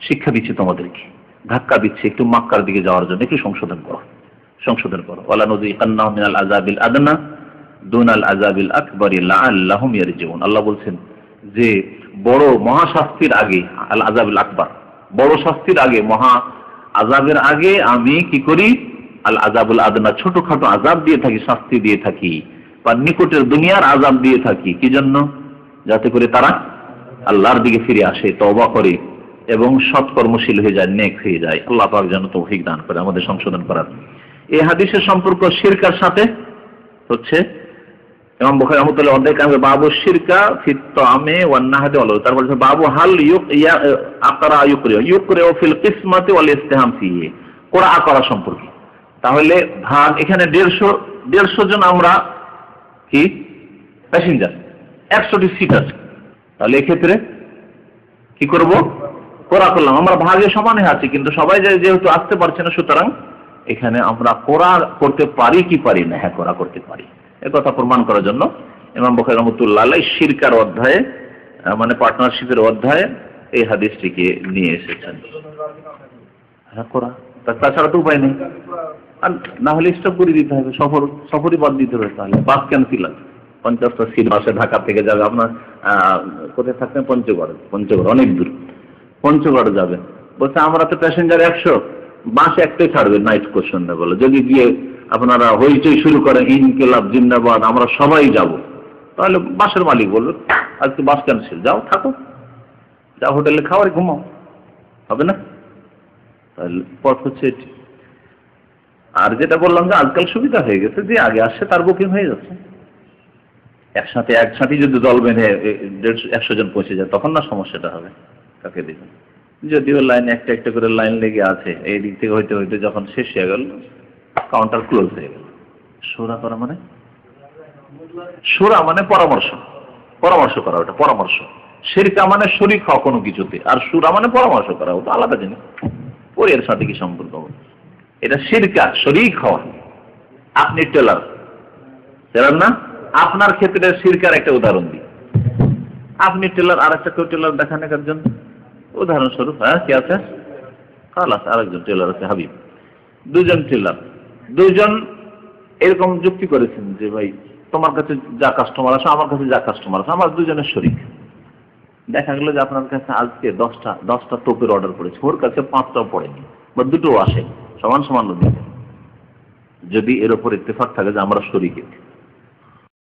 শিক্ষা দিচ্ছে তোমাদেরকে, ধাক্কা দিচ্ছে, একটু মক্কার দিকে যাওয়ার জন্য একটু সংশোধন করো, সংশোধন করো। ওয়ালা নুযিকান্নাহুম মিনাল আযাবিল আদনা দুনাল আযাবিল আকবারি লাআল্লাহুম ইয়ারজিউন। আল্লাহ বলছেন যে বড় মহাশাস্তির আগে, আল আযাবিল আকবার, বড় শাস্তির আগে, মহা আযাবের আগে আমি কি করি, আল আযাবুল আদনা, ছোটখাটো আযাব দিয়ে থাকি, শাস্তি দিয়ে থাকি, বা নিকটের দুনিয়ার আযাব দিয়ে থাকি। কি জন্য? যাতে করে তারা আল্লাহর দিকে ফিরে আসে, তওবা করে এবং সৎকর্মশীল হয়ে যায়, নেক হয়ে যায়। আল্লাহ পাক যেন তৌফিক দান করে আমাদের সংশোধন করার। এই হাদিসের সম্পর্ক শিরকার সাথে হচ্ছে ইমাম বুখারী রাহমাতুল্লাহ অধ্যায় কামে বাবু শিরকা ফিত তাআমি ওয়ান নাহদি ওয়াল, তারপর বাবু হাল আকরা ইউকরা ফিল কিসমাতি ওয়াল ইসতিহাম ফিহি, কোরআ করা সম্পর্কে। তাহলে ভাগ এখানে 150 জন আমরা কি প্যাসেঞ্জার, 100টি সিট আছে, তাহলে এক্ষেত্রে কি করব? কোরআ করলাম, আমরা ভাগে সমানে আছি, কিন্তু সবাই যেহেতু আসতে পারছে না, সুতরাং এখানে আমরা কোরআ করতে পারি কি পারি না? হ্যাঁ, কোরআ করতে পারি। এ কথা প্রমাণ করার জন্য ইমাম বুখারী রাহমাতুল্লাহ আলাইহি শিরকার অধ্যায়ে, মানে পার্টনারশিপের অধ্যায়ে এই হাদিসটিকে নিয়ে এসেছেন। হ্যাঁ, কোরআ, তাছাড়া তো উপায় নেই, আর না হলে স্টপ করে দিতে হবে, সফরই বাদ দিতে হবে। তাহলে বাস ক্যান্সেল আছে, 50টা সিট বাসে ঢাকা থেকে যাবে, আপনার কোথায় থাকবেন? পঞ্চগড় অনেক দূর, পঞ্চগড় যাবেন, বলছে আমরা তো প্যাসেঞ্জার 100, বাস একটাই ছাড়বে, নাইট কোশ্চেন না বলে। যদি গিয়ে আপনারা হইচই শুরু করেন, ইনকিলাব জিন্দাবাদ, আমরা সবাই যাব, তাহলে বাসের মালিক বলবে আজকে বাস ক্যান্সেল, যাও থাকো, যাও হোটেলে খাও আর ঘুমাও, হবে না? তাহলে পথ হচ্ছে এটি। আর যেটা বললাম যে আজকাল সুবিধা হয়ে গেছে, যে আগে আসছে তার বুকিং হয়ে যাচ্ছে, একসাথে যদি দল বেঁধে 100 জন পৌঁছে যায়, তখন না সমস্যাটা হবে। কাকে দেখুন, যদিও লাইন একটা একটা করে লাইন লেগে আছে, এই দিক থেকে হইতে হইতে যখন শেষ হয়ে গেল, কাউন্টার ক্লোজ হয়ে গেল। শোরা করা মানে, শোরা মানে পরামর্শ করা, ওটা পরামর্শ। শিরকা মানে শরীক হওয়া কোনো কিছুতে, আর সুরা মানে পরামর্শ করা, ওটা আলাদা জিনিস। ওর এর সাথে কি সম্পর্ক? এটা শিরকা, শরীক হওয়া। আপনি টেলার না, আপনার ক্ষেত্রে শিরকার একটা উদাহরণ দিই। আপনি টেলার, আর একটা কেউ টেলার দেখানোর জন্য, উদাহরণস্বরূপ, হ্যাঁ কি আছে, খালাস আরেকজন টেলার আছে, হাবিব, দুজন টেলার, দুজন এরকম যুক্তি করেছেন যে ভাই তোমার কাছে যা কাস্টমার আছে, আমার কাছে যা কাস্টমার আছে, আমার দুজনের শরীক। দেখা গেল যে আপনার কাছে আজকে 10টা টোপের অর্ডার করেছে, ওর কাছে 5টাও পড়েনি, বা 2টো আসে, সমান সমান। যদি এর উপর ইত্তেফাক থাকে যে আমরা শরীক,